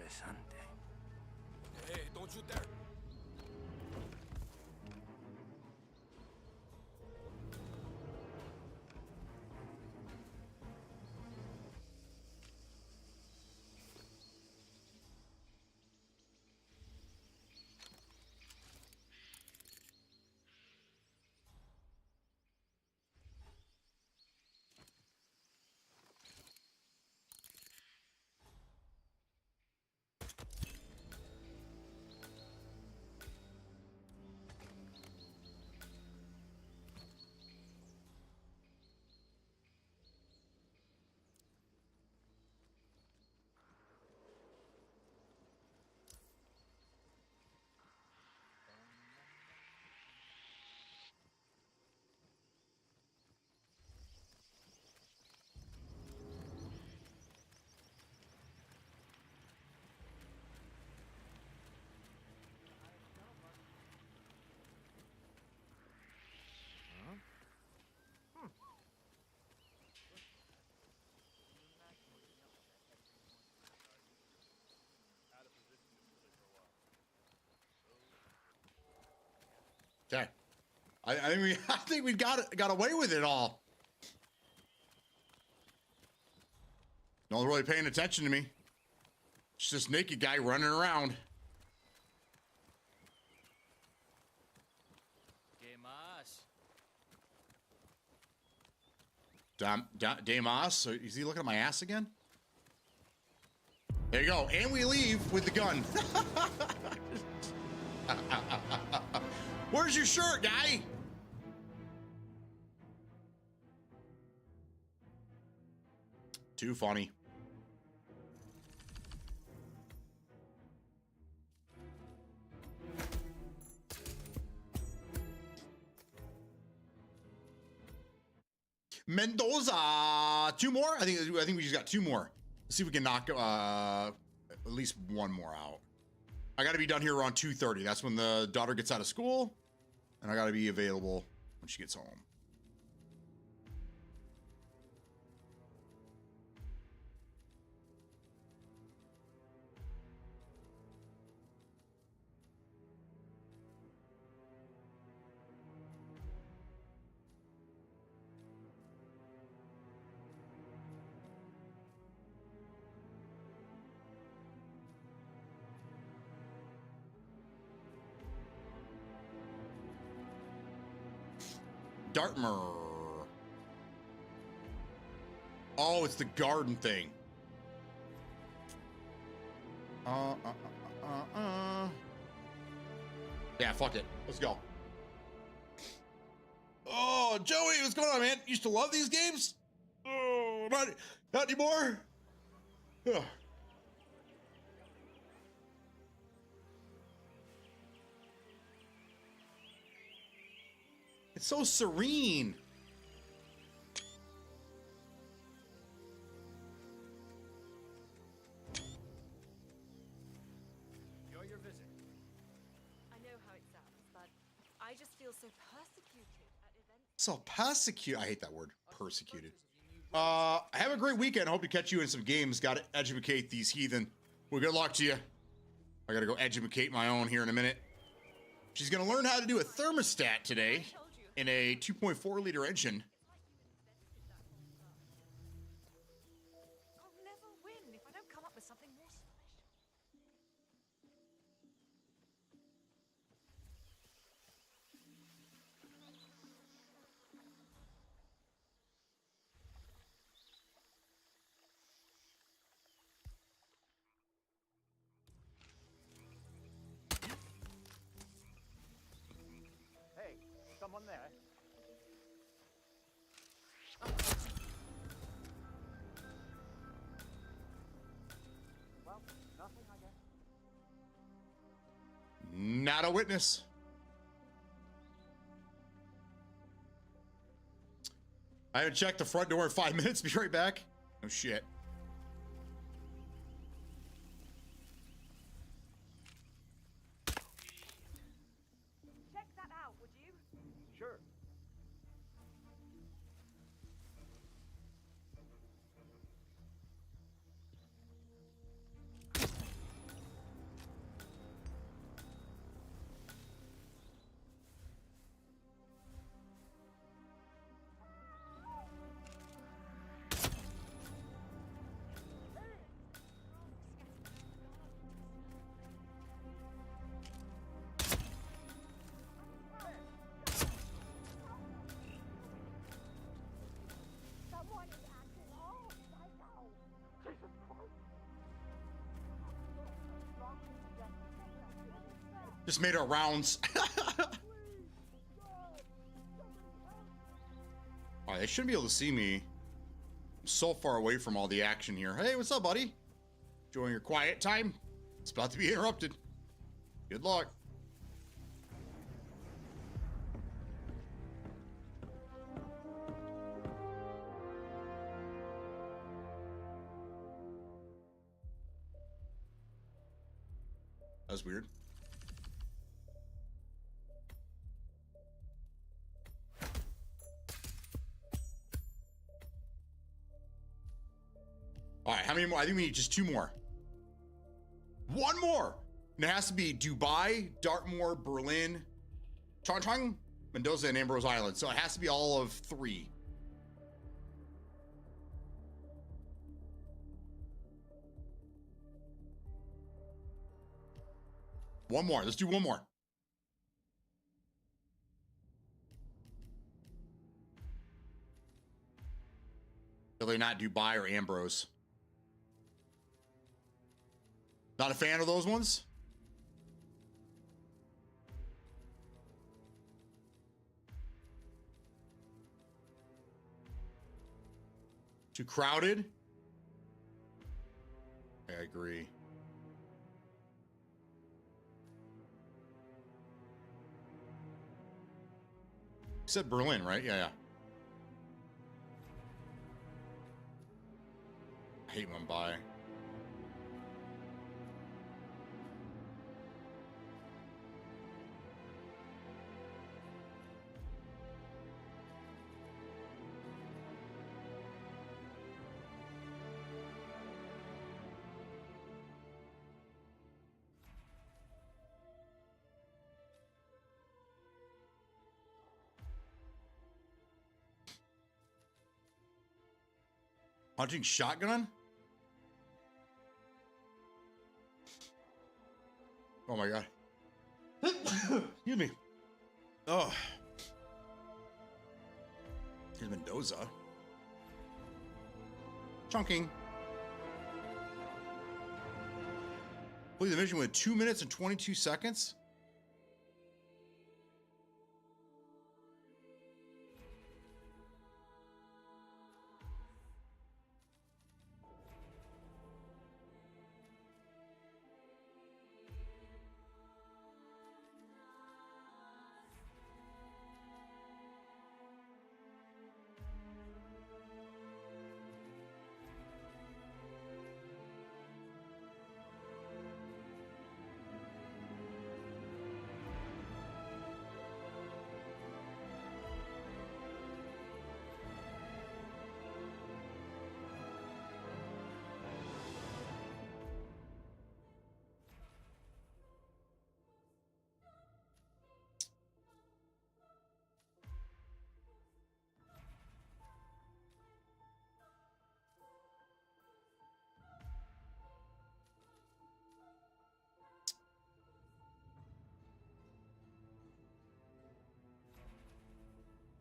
Interesante. Hey, don't you dare. Okay. I think we got away with it all. No one's really paying attention to me. It's this naked guy running around. Damas, so is he looking at my ass again? There you go. And we leave with the gun. Where's your shirt, guy? Too funny. Mendoza. 2 more? I think we just got 2 more. Let's see if we can knock at least 1 more out. I got to be done here around 2:30. That's when the daughter gets out of school, and I got to be available when she gets home. Dartmoor. Oh, it's the garden thing. Yeah, fuck it. Let's go. Oh, Joey, what's going on, man? Used to love these games? Oh, not anymore. Ugh. It's so serene. I know how it sounds, but I just feel so persecuted at events. So persecuted. I hate that word. Persecuted. Have a great weekend. Hope to catch you in some games. Got to educate these heathen. Well, good luck to you. I got to go educate my own here in a minute. She's going to learn how to do a thermostat today in a 2.4 liter engine. I'll never win if I don't come up with something more stylish. Hey, someone there? Well, nothing, I guess. Not a witness. I haven't checked the front door in 5 minutes. Be right back. Oh, shit. Check that out, would you? Sure. Someone is acting all psycho. Jesus Christ. Just made our rounds. All right, they shouldn't be able to see me. I'm so far away from all the action here. Hey, what's up, buddy? Enjoying your quiet time? It's about to be interrupted. Good luck. That was weird. All right, how many more? I think we need just 2 more. 1 more. And it has to be Dubai, Dartmoor, Berlin, Chongqing, Mendoza, and Ambrose Island. So it has to be all of 3. One more. Let's do 1 more. Really not Dubai or Ambrose. Not a fan of those ones? Too crowded? I agree. You said Berlin, right? Yeah. I hate Mumbai. Hunting shotgun? Oh my god. Excuse me. Oh. Here's Mendoza. Chunking. Complete the mission with 2 minutes and 22 seconds.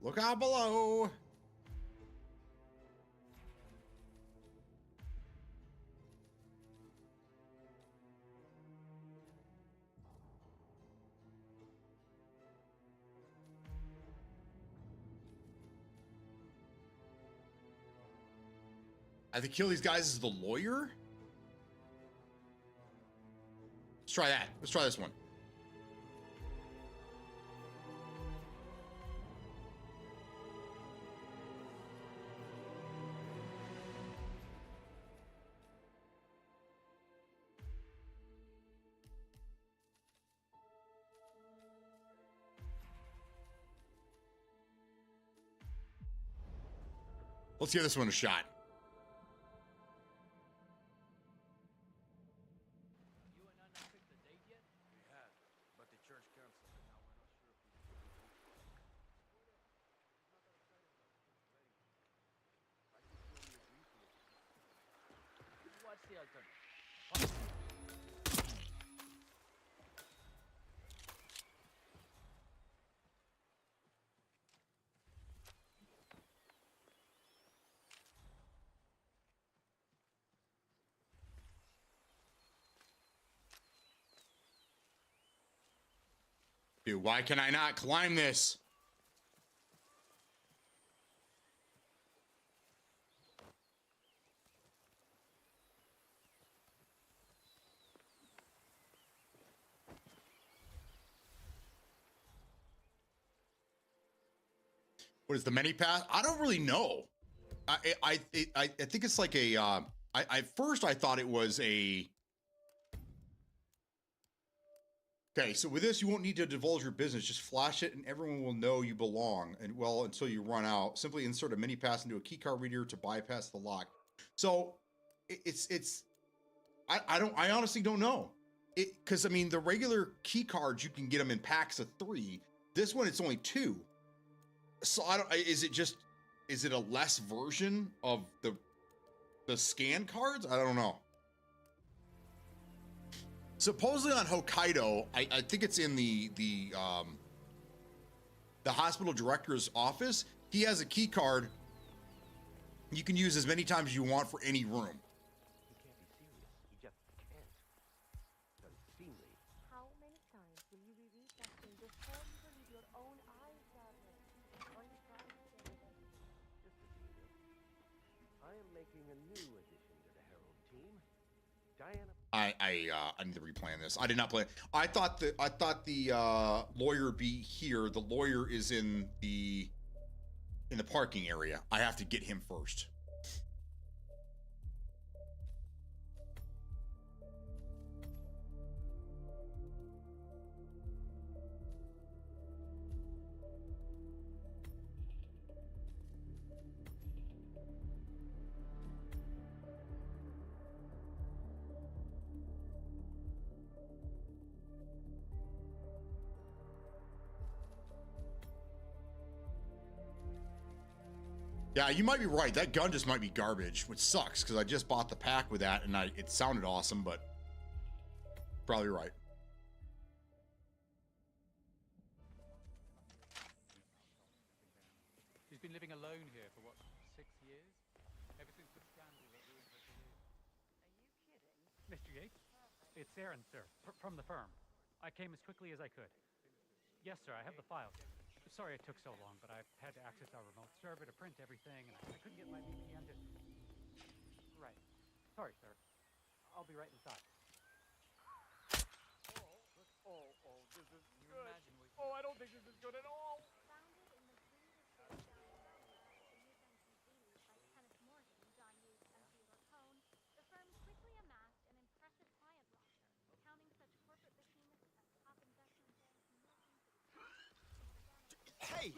Look out below. I have to kill these guys as the lawyer? Let's try that. Let's try this one. Let's give this one a shot. What's the alternative? Dude, why can I not climb this? What is the mini path? I don't really know. I think it's like a. At first I thought it was a. Okay, so with this, you won't need to divulge your business. Just flash it, and everyone will know you belong. And well, until you run out, simply insert a mini pass into a keycard reader to bypass the lock. So, I honestly don't know. Because I mean, the regular key cards you can get them in packs of 3. This one, it's only 2. So I don't. Is it a less version of the scan cards? I don't know. Supposedly on Hokkaido, I think it's in the hospital director's office. He has a key card you can use as many times as you want for any room. He just can't. Unseemly. How many times will you be retesting before you believe your own eyes, darling? Are you trying to say that? Just a few. I am making a new addition to the Herald team. Diana. I need to replan this. I did not play. I thought the lawyer would be here. The lawyer is in the parking area. I have to get him first. Yeah, you might be right. That gun just might be garbage, which sucks because I just bought the pack with that and it sounded awesome, but probably right. She's been living alone here for what, 6 years? Ever since the scandal that ruined her career. Are you kidding? Mr. Yates? It's Aaron, sir, from the firm. I came as quickly as I could. Yes, sir, I have the file. Sorry it took so long, but I had to access our remote server to print everything, and I couldn't get my VPN to... Right. Sorry, sir. I'll be right inside. Oh, this is Can you imagine what... Oh, I don't think this is good at all. Founded in the greatest day down in Belfast in the mid-1980s by Kenneth Morgan, John Yates, and Theodore Cohn, the firm quickly amassed an impressive client roster, counting such corporate behemoths as top investment banks Milton to the Hey!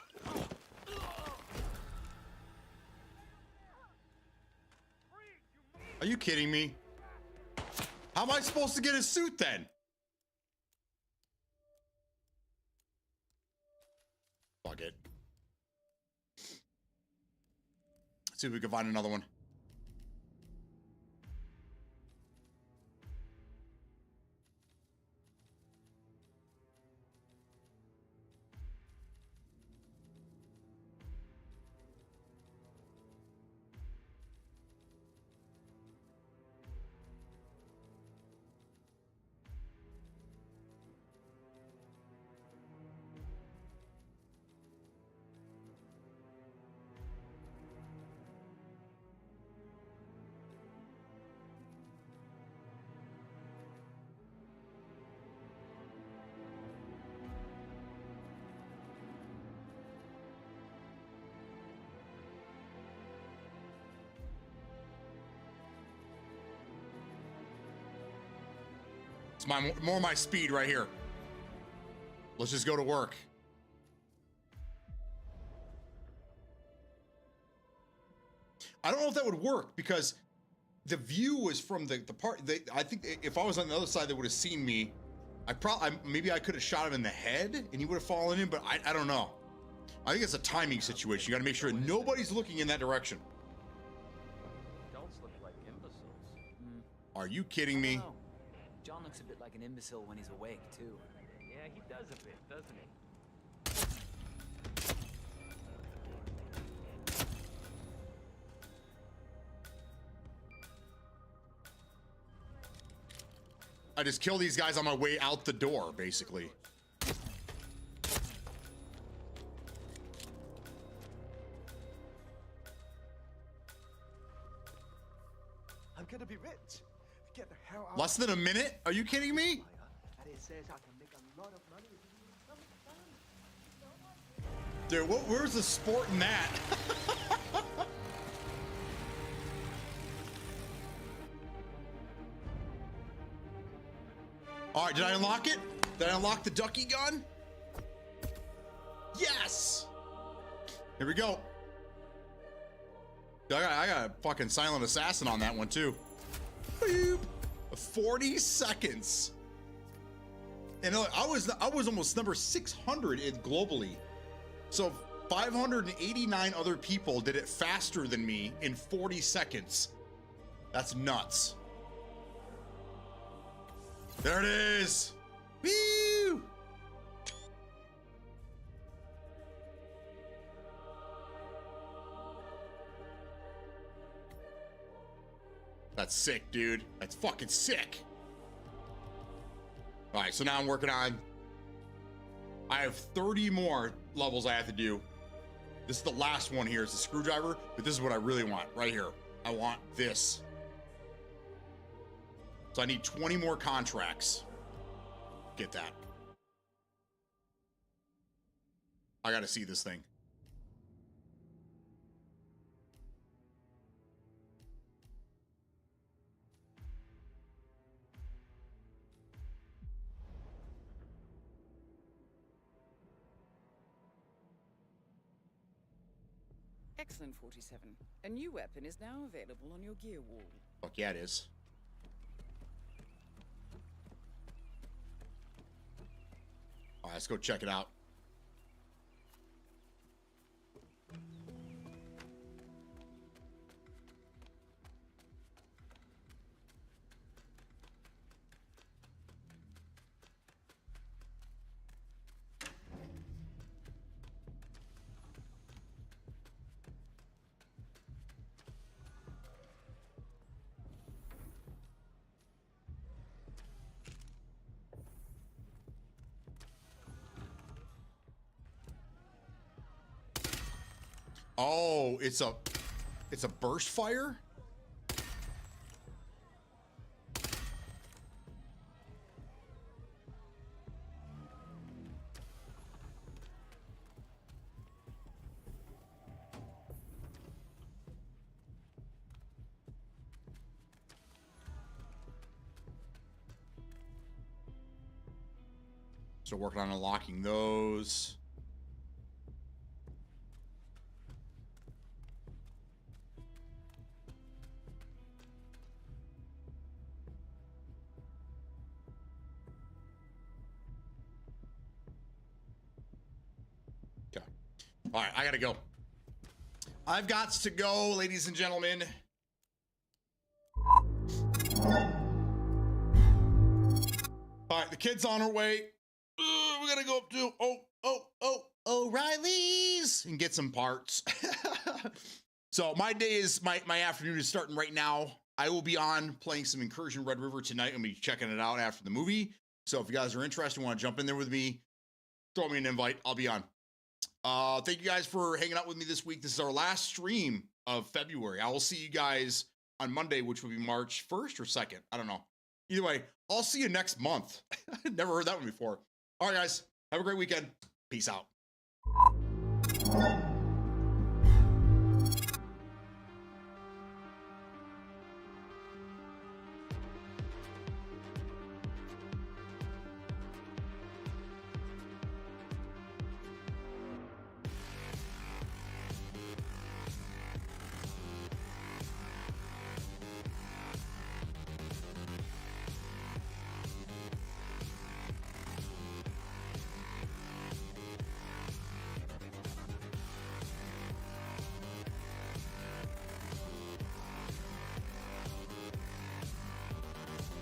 Are you kidding me? How am I supposed to get a suit then? Fuck it. Let's see if we can find another one. It's more my speed right here. Let's just go to work. I don't know if that would work because the view was from the part. I think if I was on the other side, they would have seen me. Maybe I could have shot him in the head and he would have fallen in, but I don't know. I think it's a timing situation. You got to make sure nobody's looking in that direction. Adults look like imbeciles. Are you kidding me? John looks a bit like an imbecile when he's awake, too. Yeah, he does a bit, doesn't he? I just kill these guys on my way out the door, basically. I'm gonna be rich. Get the hell out. Less than a minute? Are you kidding me? And it says I can make a lot of money. Dude, where's the sport in that? All right, did I unlock it? Did I unlock the ducky gun? Yes! Here we go. I got a fucking silent assassin on that one too. Boop. 40 seconds. And I was almost number 600 globally. So 589 other people did it faster than me in 40 seconds. That's nuts. There it is. Woo! That's sick, dude. That's fucking sick. All right, so now I'm working on. I have 30 more levels I have to do. This is the last one here. It's a screwdriver, but this is what I really want right here. I want this. So I need 20 more contracts. Get that. I gotta see this thing. Excellent, 47. A new weapon is now available on your gear wall. Fuck yeah, it is. All right, let's go check it out. Oh, it's a burst fire? So working on unlocking those. Okay. All right, I gotta go. I've got to go, ladies and gentlemen. All right, the kid's on her way. We gotta go up to O'Reilly's and get some parts. So my day is my afternoon is starting right now. I will be on playing some Incursion Red River tonight. I'm gonna be checking it out after the movie. So if you guys are interested, want to jump in there with me, throw me an invite. I'll be on. Thank you guys for hanging out with me this week. This is our last stream of February. I will see you guys on Monday, which will be March 1st or 2nd. I don't know. Either way, I'll see you next month. Never heard that one before. All right, guys. Have a great weekend. Peace out.